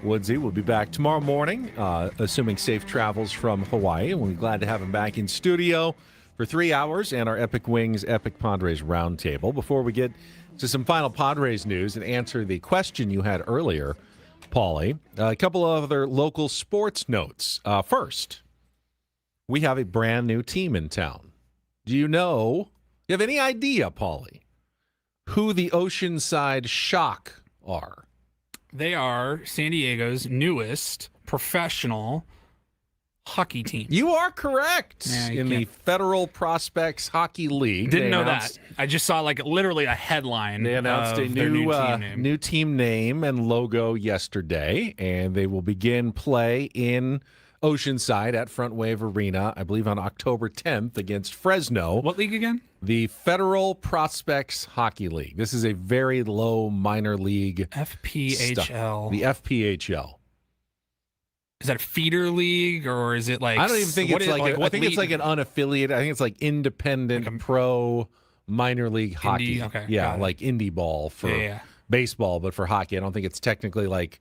Woodsy will be back tomorrow morning, assuming safe travels from Hawaii. And we're glad to have him back in studio for 3 hours and our Epic Wings, Epic Padres Roundtable. Before we get to some final Padres news and answer the question you had earlier, Paulie, a couple of other local sports notes. First, we have a brand new team in town. Do you have any idea, Paulie, who the Oceanside Shock are? They are San Diego's newest professional hockey team. You are correct. Yeah, in the Federal Prospects Hockey League. Didn't know that. I just saw literally a headline. They announced a new team name and logo yesterday, and they will begin play in Oceanside at Front Wave Arena, I believe on October 10th against Fresno. What league again? The Federal Prospects Hockey League. This is a very low minor league FPHL. The FPHL. Is that a feeder league or is it like? I don't even think it's I think it's like an unaffiliated. I think it's like independent pro minor league hockey. Okay, yeah, like indie ball for baseball, but for hockey, I don't think it's technically like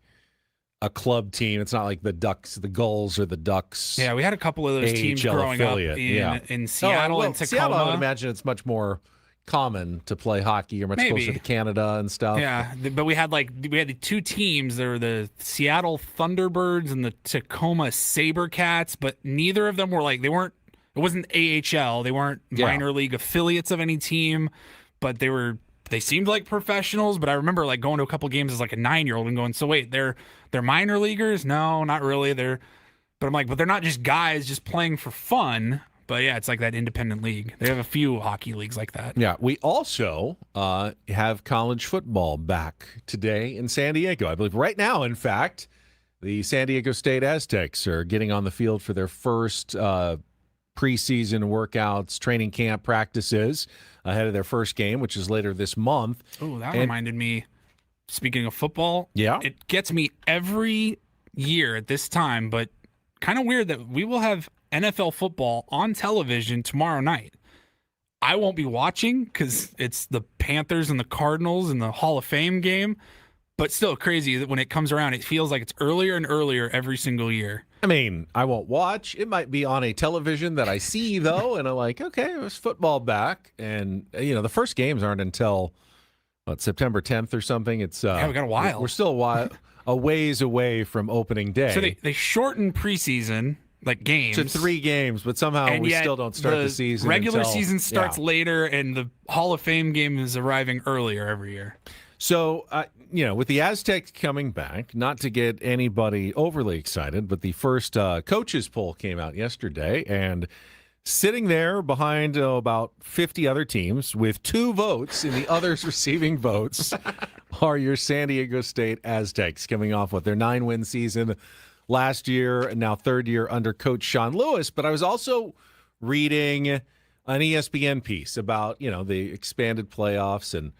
a club team. It's not like the Ducks, the Gulls, or the Ducks. Yeah, we had a couple of those teams growing up in Seattle and Tacoma. Seattle, I would imagine it's much more common to play hockey. You're much closer to Canada and stuff. Yeah, but we had the two teams. There were the Seattle Thunderbirds and the Tacoma Sabercats, but neither of them were it wasn't AHL. They weren't minor league affiliates of any team, but they seemed like professionals. But I remember going to a couple games as a 9-year-old and going, so wait, they're minor leaguers? No, not really. They're But I'm like, but they're not just guys just playing for fun. But yeah, it's like that independent league. They have a few hockey leagues like that. Yeah, we also have college football back today in San Diego. I believe right now, in fact, the San Diego State Aztecs are getting on the field for their first preseason workouts, training camp practices ahead of their first game, which is later this month. Oh, that reminded me, speaking of football, yeah, it gets me every year at this time, but kind of weird that we will have NFL football on television tomorrow night. I won't be watching because it's the Panthers and the Cardinals in the Hall of Fame game, but still crazy that when it comes around, it feels like it's earlier and earlier every single year. I mean, I won't watch. It might be on a television that I see, though, and I'm like, okay, there's football back. And, the first games aren't until, September 10th or something. It's yeah, we got a while. We're still a ways away from opening day. So they shortened preseason games to 3 games, but somehow we still don't start the season. Regular season starts later, and the Hall of Fame game is arriving earlier every year. So, with the Aztecs coming back, not to get anybody overly excited, but the first coaches poll came out yesterday, and sitting there behind about 50 other teams with 2 votes in the others receiving votes are your San Diego State Aztecs, coming off their 9-win season last year and now 3rd year under Coach Sean Lewis. But I was also reading an ESPN piece about, the expanded playoffs and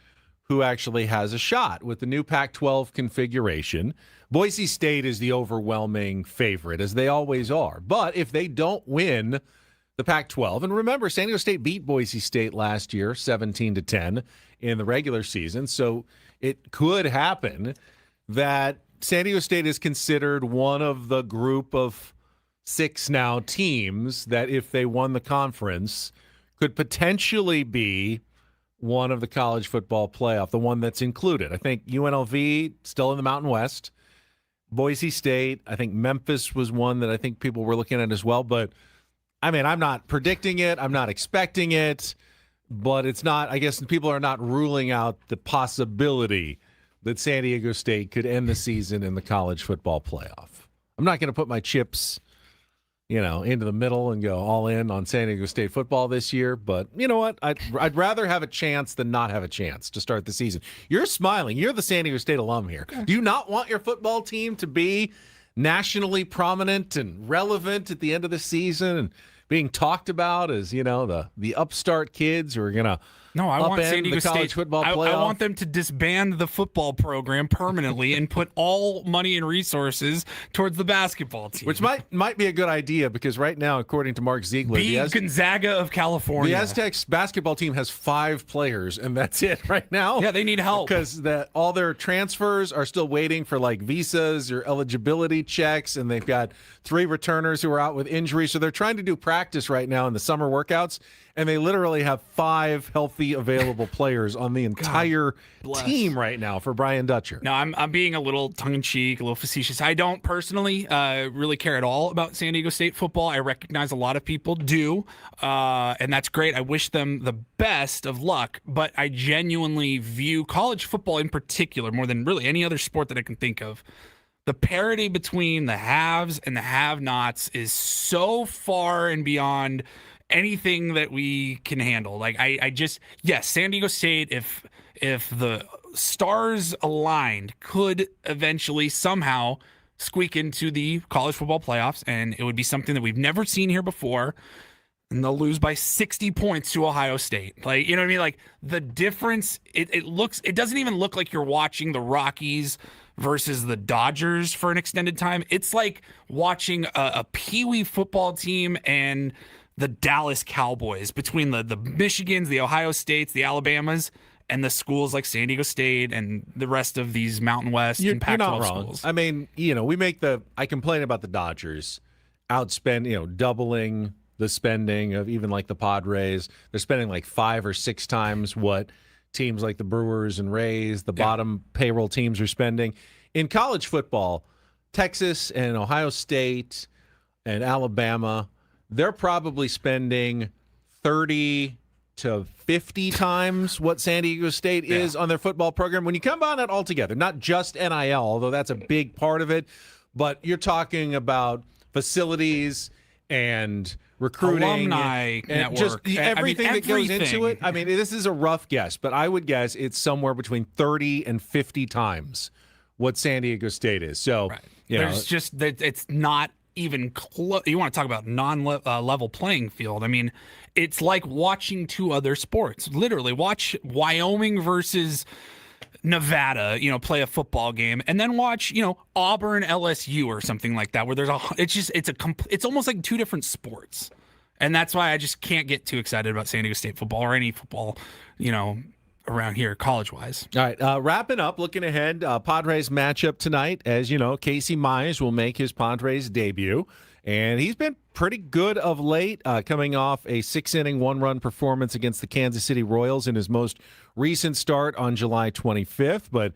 who actually has a shot with the new Pac-12 configuration. Boise State is the overwhelming favorite, as they always are. But if they don't win the Pac-12, and remember, San Diego State beat Boise State last year 17-10 in the regular season, so it could happen that San Diego State is considered one of the group of 6 now teams that, if they won the conference, could potentially be one of the college football playoff, the one that's included. I think UNLV still in the Mountain West. Boise State, I think Memphis was one that I think people were looking at as well. But, I mean, I'm not predicting it. I'm not expecting it. But it's not, I guess people are not ruling out the possibility that San Diego State could end the season in the college football playoff. I'm not going to put my chips, into the middle and go all in on San Diego State football this year. But you know what? I'd rather have a chance than not have a chance to start the season. You're smiling. You're the San Diego State alum here. Do you not want your football team to be nationally prominent and relevant at the end of the season and being talked about as, the upstart kids who are going to I want San Diego State football playoff? I want them to disband the football program permanently and put all money and resources towards the basketball team. Which might be a good idea, because right now, according to Mark Ziegler, the Gonzaga of California, the Aztecs basketball team has 5 players, and that's it right now. Yeah, they need help because all their transfers are still waiting for visas or eligibility checks, and they've got 3 returners who are out with injury. So they're trying to do practice right now in the summer workouts, and they literally have 5 healthy available players on the entire team right now for Brian Dutcher. No, I'm being a little tongue-in-cheek, a little facetious. I don't personally really care at all about San Diego State football. I recognize a lot of people do, and that's great. I wish them the best of luck, but I genuinely view college football in particular, more than really any other sport that I can think of, the parity between the haves and the have-nots is so far and beyond anything that we can handle. Yes, San Diego State, if the stars aligned, could eventually somehow squeak into the college football playoffs, and it would be something that we've never seen here before. And they'll lose by 60 points to Ohio State. You know what I mean? The difference, it doesn't even look like you're watching the Rockies versus the Dodgers for an extended time. It's like watching a peewee football team and the Dallas Cowboys, between the Michigans, the Ohio States, the Alabamas, and the schools like San Diego State and the rest of these Mountain West and Pac-12 you're not wrong. schools. I mean, I complain about the Dodgers doubling the spending of even the Padres. They're spending 5 or 6 times what teams like the Brewers and Rays, the bottom payroll teams, are spending. In college football, Texas and Ohio State and Alabama, they're probably spending 30 to 50 times what San Diego State is on their football program. When you combine that all together, not just NIL, although that's a big part of it, but you're talking about facilities and recruiting, alumni and network, just everything that goes into everything. it. I mean, this is a rough guess, but I would guess it's somewhere between 30 and 50 times what San Diego State is. So, you know, There's just that it's not even close. You want to talk about non-level playing field? I mean, it's like watching two other sports. Literally, watch Wyoming versus Nevada, play a football game, and then watch, Auburn LSU or something like that, where it's almost like two different sports. And that's why I just can't get too excited about San Diego State football or any football, around here college-wise. All right, wrapping up, looking ahead, Padres matchup tonight. As you know, Casey Mize will make his Padres debut, and he's been pretty good of late, coming off a 6-inning, 1-run performance against the Kansas City Royals in his most recent start on July 25th, but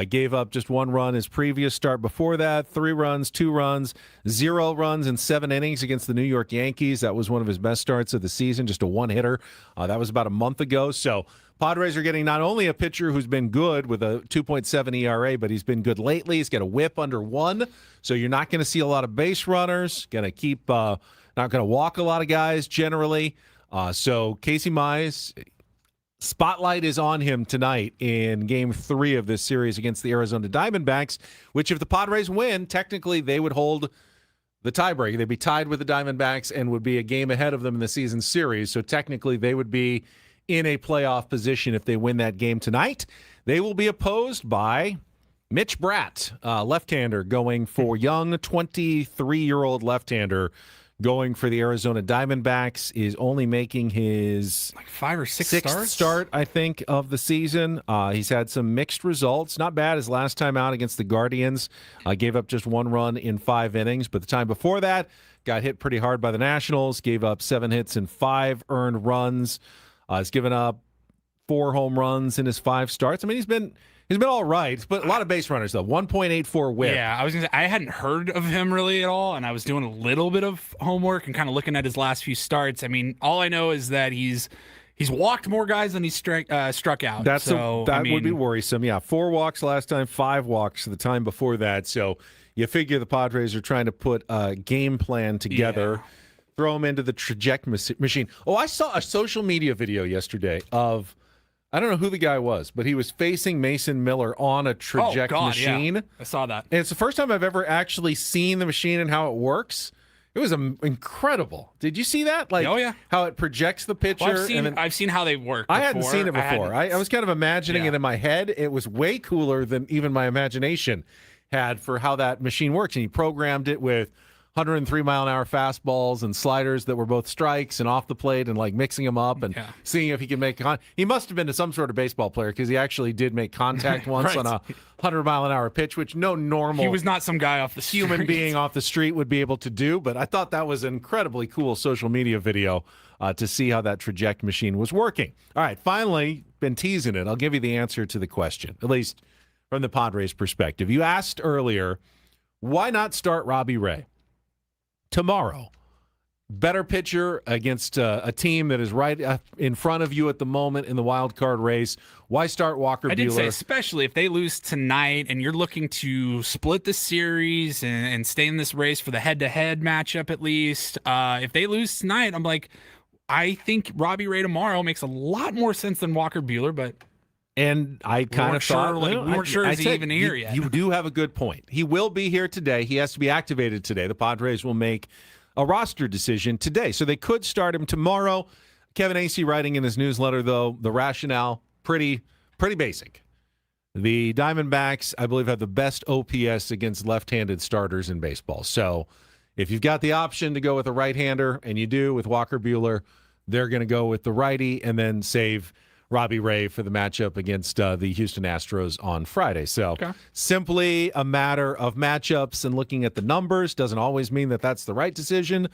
gave up just 1 run his previous start before that, 3 runs, 2 runs, 0 runs in 7 innings against the New York Yankees. That was one of his best starts of the season, just a 1-hitter. That was about a month ago. So Padres are getting not only a pitcher who's been good with a 2.7 ERA, but he's been good lately. He's got a whip under 1, so you're not going to see a lot of base runners. Going to keep not going to walk a lot of guys generally. So Casey Mize, spotlight is on him tonight in Game 3 of this series against the Arizona Diamondbacks, which if the Padres win, technically they would hold the tiebreak. They'd be tied with the Diamondbacks and would be a game ahead of them in the season series. So technically they would be in a playoff position if they win that game tonight. They will be opposed by Mitch Bratt, left-hander, going for young 23-year-old left-hander going for the Arizona Diamondbacks, is only making his 5 or 6 sixth start, I think, of the season. He's had some mixed results. Not bad his last time out against the Guardians. Gave up just 1 run in 5 innings, but the time before that, got hit pretty hard by the Nationals, gave up 7 hits and 5 earned runs. He's given up 4 home runs in his 5 starts. I mean, he's been all right, but a lot of base runners, though. 1.84 whip. Yeah, I was going to say, I hadn't heard of him really at all, and I was doing a little bit of homework and kind of looking at his last few starts. I mean, all I know is that he's walked more guys than he's struck out. That would be worrisome. Yeah, 4 walks last time, 5 walks the time before that. So you figure the Padres are trying to put a game plan together, throw him into the trajectory machine. Oh, I saw a social media video yesterday of, I don't know who the guy was, but he was facing Mason Miller on a trajectory machine. Yeah. I saw that. And it's the first time I've ever actually seen the machine and how it works. It was incredible. Did you see that? How it projects the pitcher. Well, I've seen how they work. I hadn't seen it before. I was kind of imagining it in my head. It was way cooler than even my imagination had for how that machine works. And he programmed it with 103-mile-an-hour fastballs and sliders that were both strikes and off the plate, and mixing them up and seeing if he could make he must have been some sort of baseball player, because he actually did make contact once on a 100-mile-an-hour pitch, which no normal he was not some guy off the street. Human being off the street would be able to do. But I thought that was an incredibly cool social media video to see how that trajectory machine was working. All right, finally, been teasing it. I'll give you the answer to the question, at least from the Padres' perspective. You asked earlier, why not start Robbie Ray tomorrow? Better pitcher against a team that is right in front of you at the moment in the wild card race. Why start Walker Buehler? I did say, especially if they lose tonight and you're looking to split the series and stay in this race for the head-to-head matchup at least. If they lose tonight, I'm like, I think Robbie Ray tomorrow makes a lot more sense than Walker Buehler, but... And I kind of thought, we weren't sure is he even here yet. You do have a good point. He will be here today. He has to be activated today. The Padres will make a roster decision today, so they could start him tomorrow. Kevin Acee writing in his newsletter, though, the rationale pretty basic. The Diamondbacks, I believe, have the best OPS against left-handed starters in baseball. So if you've got the option to go with a right-hander, and you do with Walker Buehler, they're going to go with the righty and then save Robbie Ray for the matchup against the Houston Astros on Friday. So simply a matter of matchups and looking at the numbers. Doesn't always mean that that's the right decision,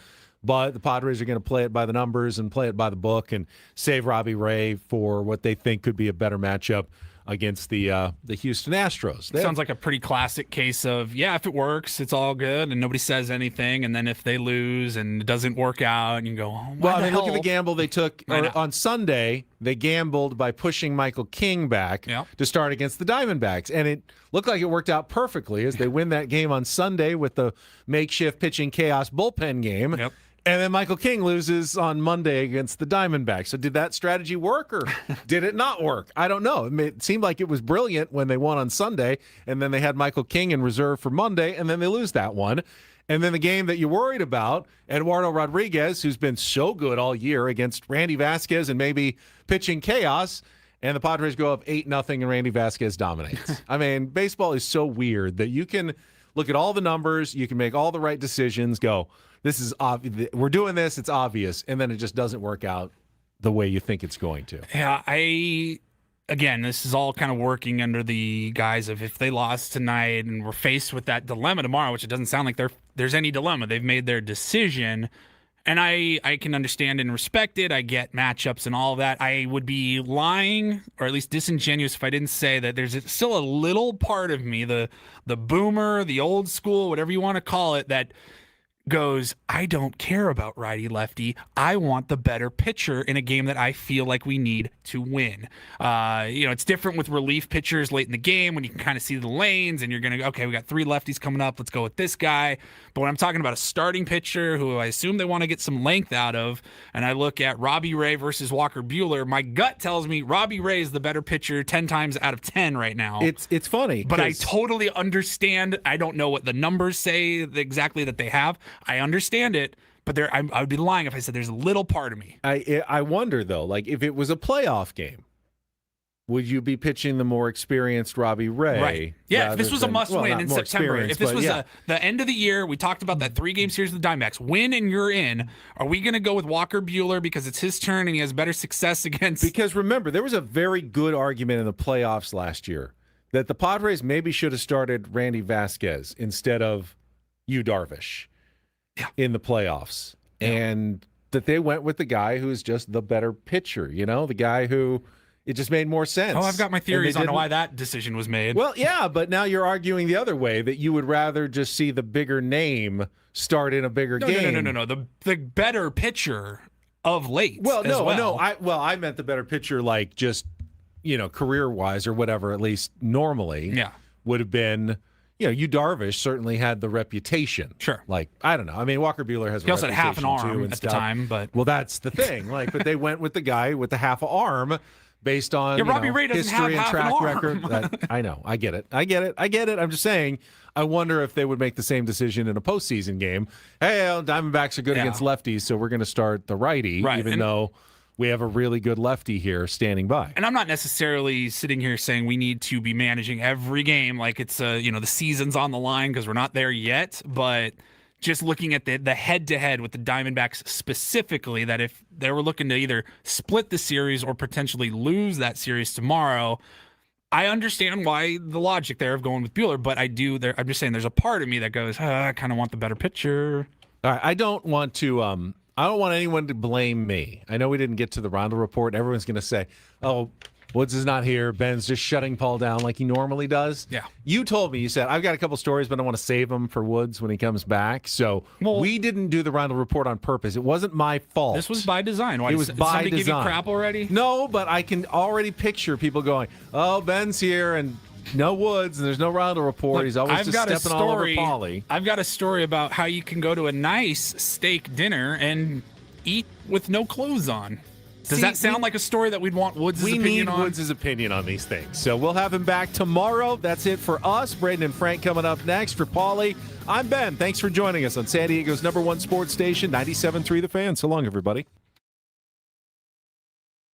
but the Padres are going to play it by the numbers and play it by the book and save Robbie Ray for what they think could be a better matchup against the Houston Astros. Sounds like a pretty classic case of, if it works, it's all good, and nobody says anything. And then if they lose and it doesn't work out, and you go, look at the gamble they took on Sunday. They gambled by pushing Michael King back to start against the Diamondbacks, and it looked like it worked out perfectly as they win that game on Sunday with the makeshift pitching chaos bullpen game. Yep. And then Michael King loses on Monday against the Diamondbacks. So did that strategy work or did it not work? I don't know. It seemed like it was brilliant when they won on Sunday, and then they had Michael King in reserve for Monday, and then they lose that one. And then the game that you worried about, Eduardo Rodriguez, who's been so good all year against Randy Vasquez and maybe pitching chaos, and the Padres go up 8-0 and Randy Vasquez dominates. I mean, baseball is so weird that you can look at all the numbers, you can make all the right decisions, go, this is obvious. We're doing this. It's obvious. And then it just doesn't work out the way you think it's going to. Yeah, again, this is all kind of working under the guise of if they lost tonight and we're faced with that dilemma tomorrow, which it doesn't sound like there's any dilemma. They've made their decision. And I can understand and respect it. I get matchups and all of that. I would be lying or at least disingenuous if I didn't say that there's still a little part of me, the boomer, the old school, whatever you want to call it, that goes, I don't care about righty-lefty. I want the better pitcher in a game that I feel like we need to win. It's different with relief pitchers late in the game when you can kind of see the lanes and you're going to go, okay, we got 3 lefties coming up. Let's go with this guy. But when I'm talking about a starting pitcher who I assume they want to get some length out of, and I look at Robbie Ray versus Walker Buehler, my gut tells me Robbie Ray is the better pitcher 10 times out of 10 right now. It's funny. But I totally understand. I don't know what the numbers say exactly that they have. I understand it, but I would be lying if I said there's a little part of me. I wonder, though, like if it was a playoff game, would you be pitching the more experienced Robbie Ray? Right. Yeah, if this was a must-win in September, if this was the end of the year, we talked about that 3-game series with the Diamondbacks, win and you're in, are we going to go with Walker Buehler because it's his turn and he has better success against... Because remember, there was a very good argument in the playoffs last year that the Padres maybe should have started Randy Vasquez instead of Yu Darvish in the playoffs. Yeah. And that they went with the guy who's just the better pitcher, the guy who... It just made more sense. Oh, I've got my theories on why that decision was made. Well, yeah, but now you're arguing the other way, that you would rather just see the bigger name start in a bigger game. No. The better pitcher of late. I meant the better pitcher, like just, career-wise or whatever, at least normally. Yeah. Would have been... Yu Darvish certainly had the reputation. Sure. Like, I don't know. I mean, Walker Buehler has a reputation. He also had half an arm at stuff. the time, but... Well, that's the thing. But they went with the guy with the half an arm based on Robbie Ray doesn't history have and track half an record. arm. I know. I get it. I'm just saying, I wonder if they would make the same decision in a postseason game. Hey, Diamondbacks are good against lefties, so we're going to start the righty, even though we have a really good lefty here standing by. And I'm not necessarily sitting here saying we need to be managing every game like it's the season's on the line, because we're not there yet, but just looking at the head-to-head with the Diamondbacks specifically, that if they were looking to either split the series or potentially lose that series tomorrow, I understand why the logic there of going with Buehler, but I'm just saying there's a part of me that goes, I kind of want the better pitcher. All right, I don't want anyone to blame me. I know we didn't get to the Rondo report. Everyone's going to say, oh, Woods is not here. Ben's just shutting Paul down like he normally does. Yeah. You told me, you said, I've got a couple stories, but I want to save them for Woods when he comes back. So we didn't do the Rondo report on purpose. It wasn't my fault. This was by design. It was by design. Somebody give you crap already? No, but I can already picture people going, oh, Ben's here and no Woods and there's no Rondo report. Look, he's always just stepping all over Paulie. I've got a story about how you can go to a nice steak dinner and eat with no clothes on. Does that sound like a story that we'd want Woods' opinion on? We need Woods' opinion on these things. So we'll have him back tomorrow. That's it for us. Braden and Frank coming up next. For Paulie, I'm Ben. Thanks for joining us on San Diego's #1 sports station, 97.3 The Fan. So long, everybody.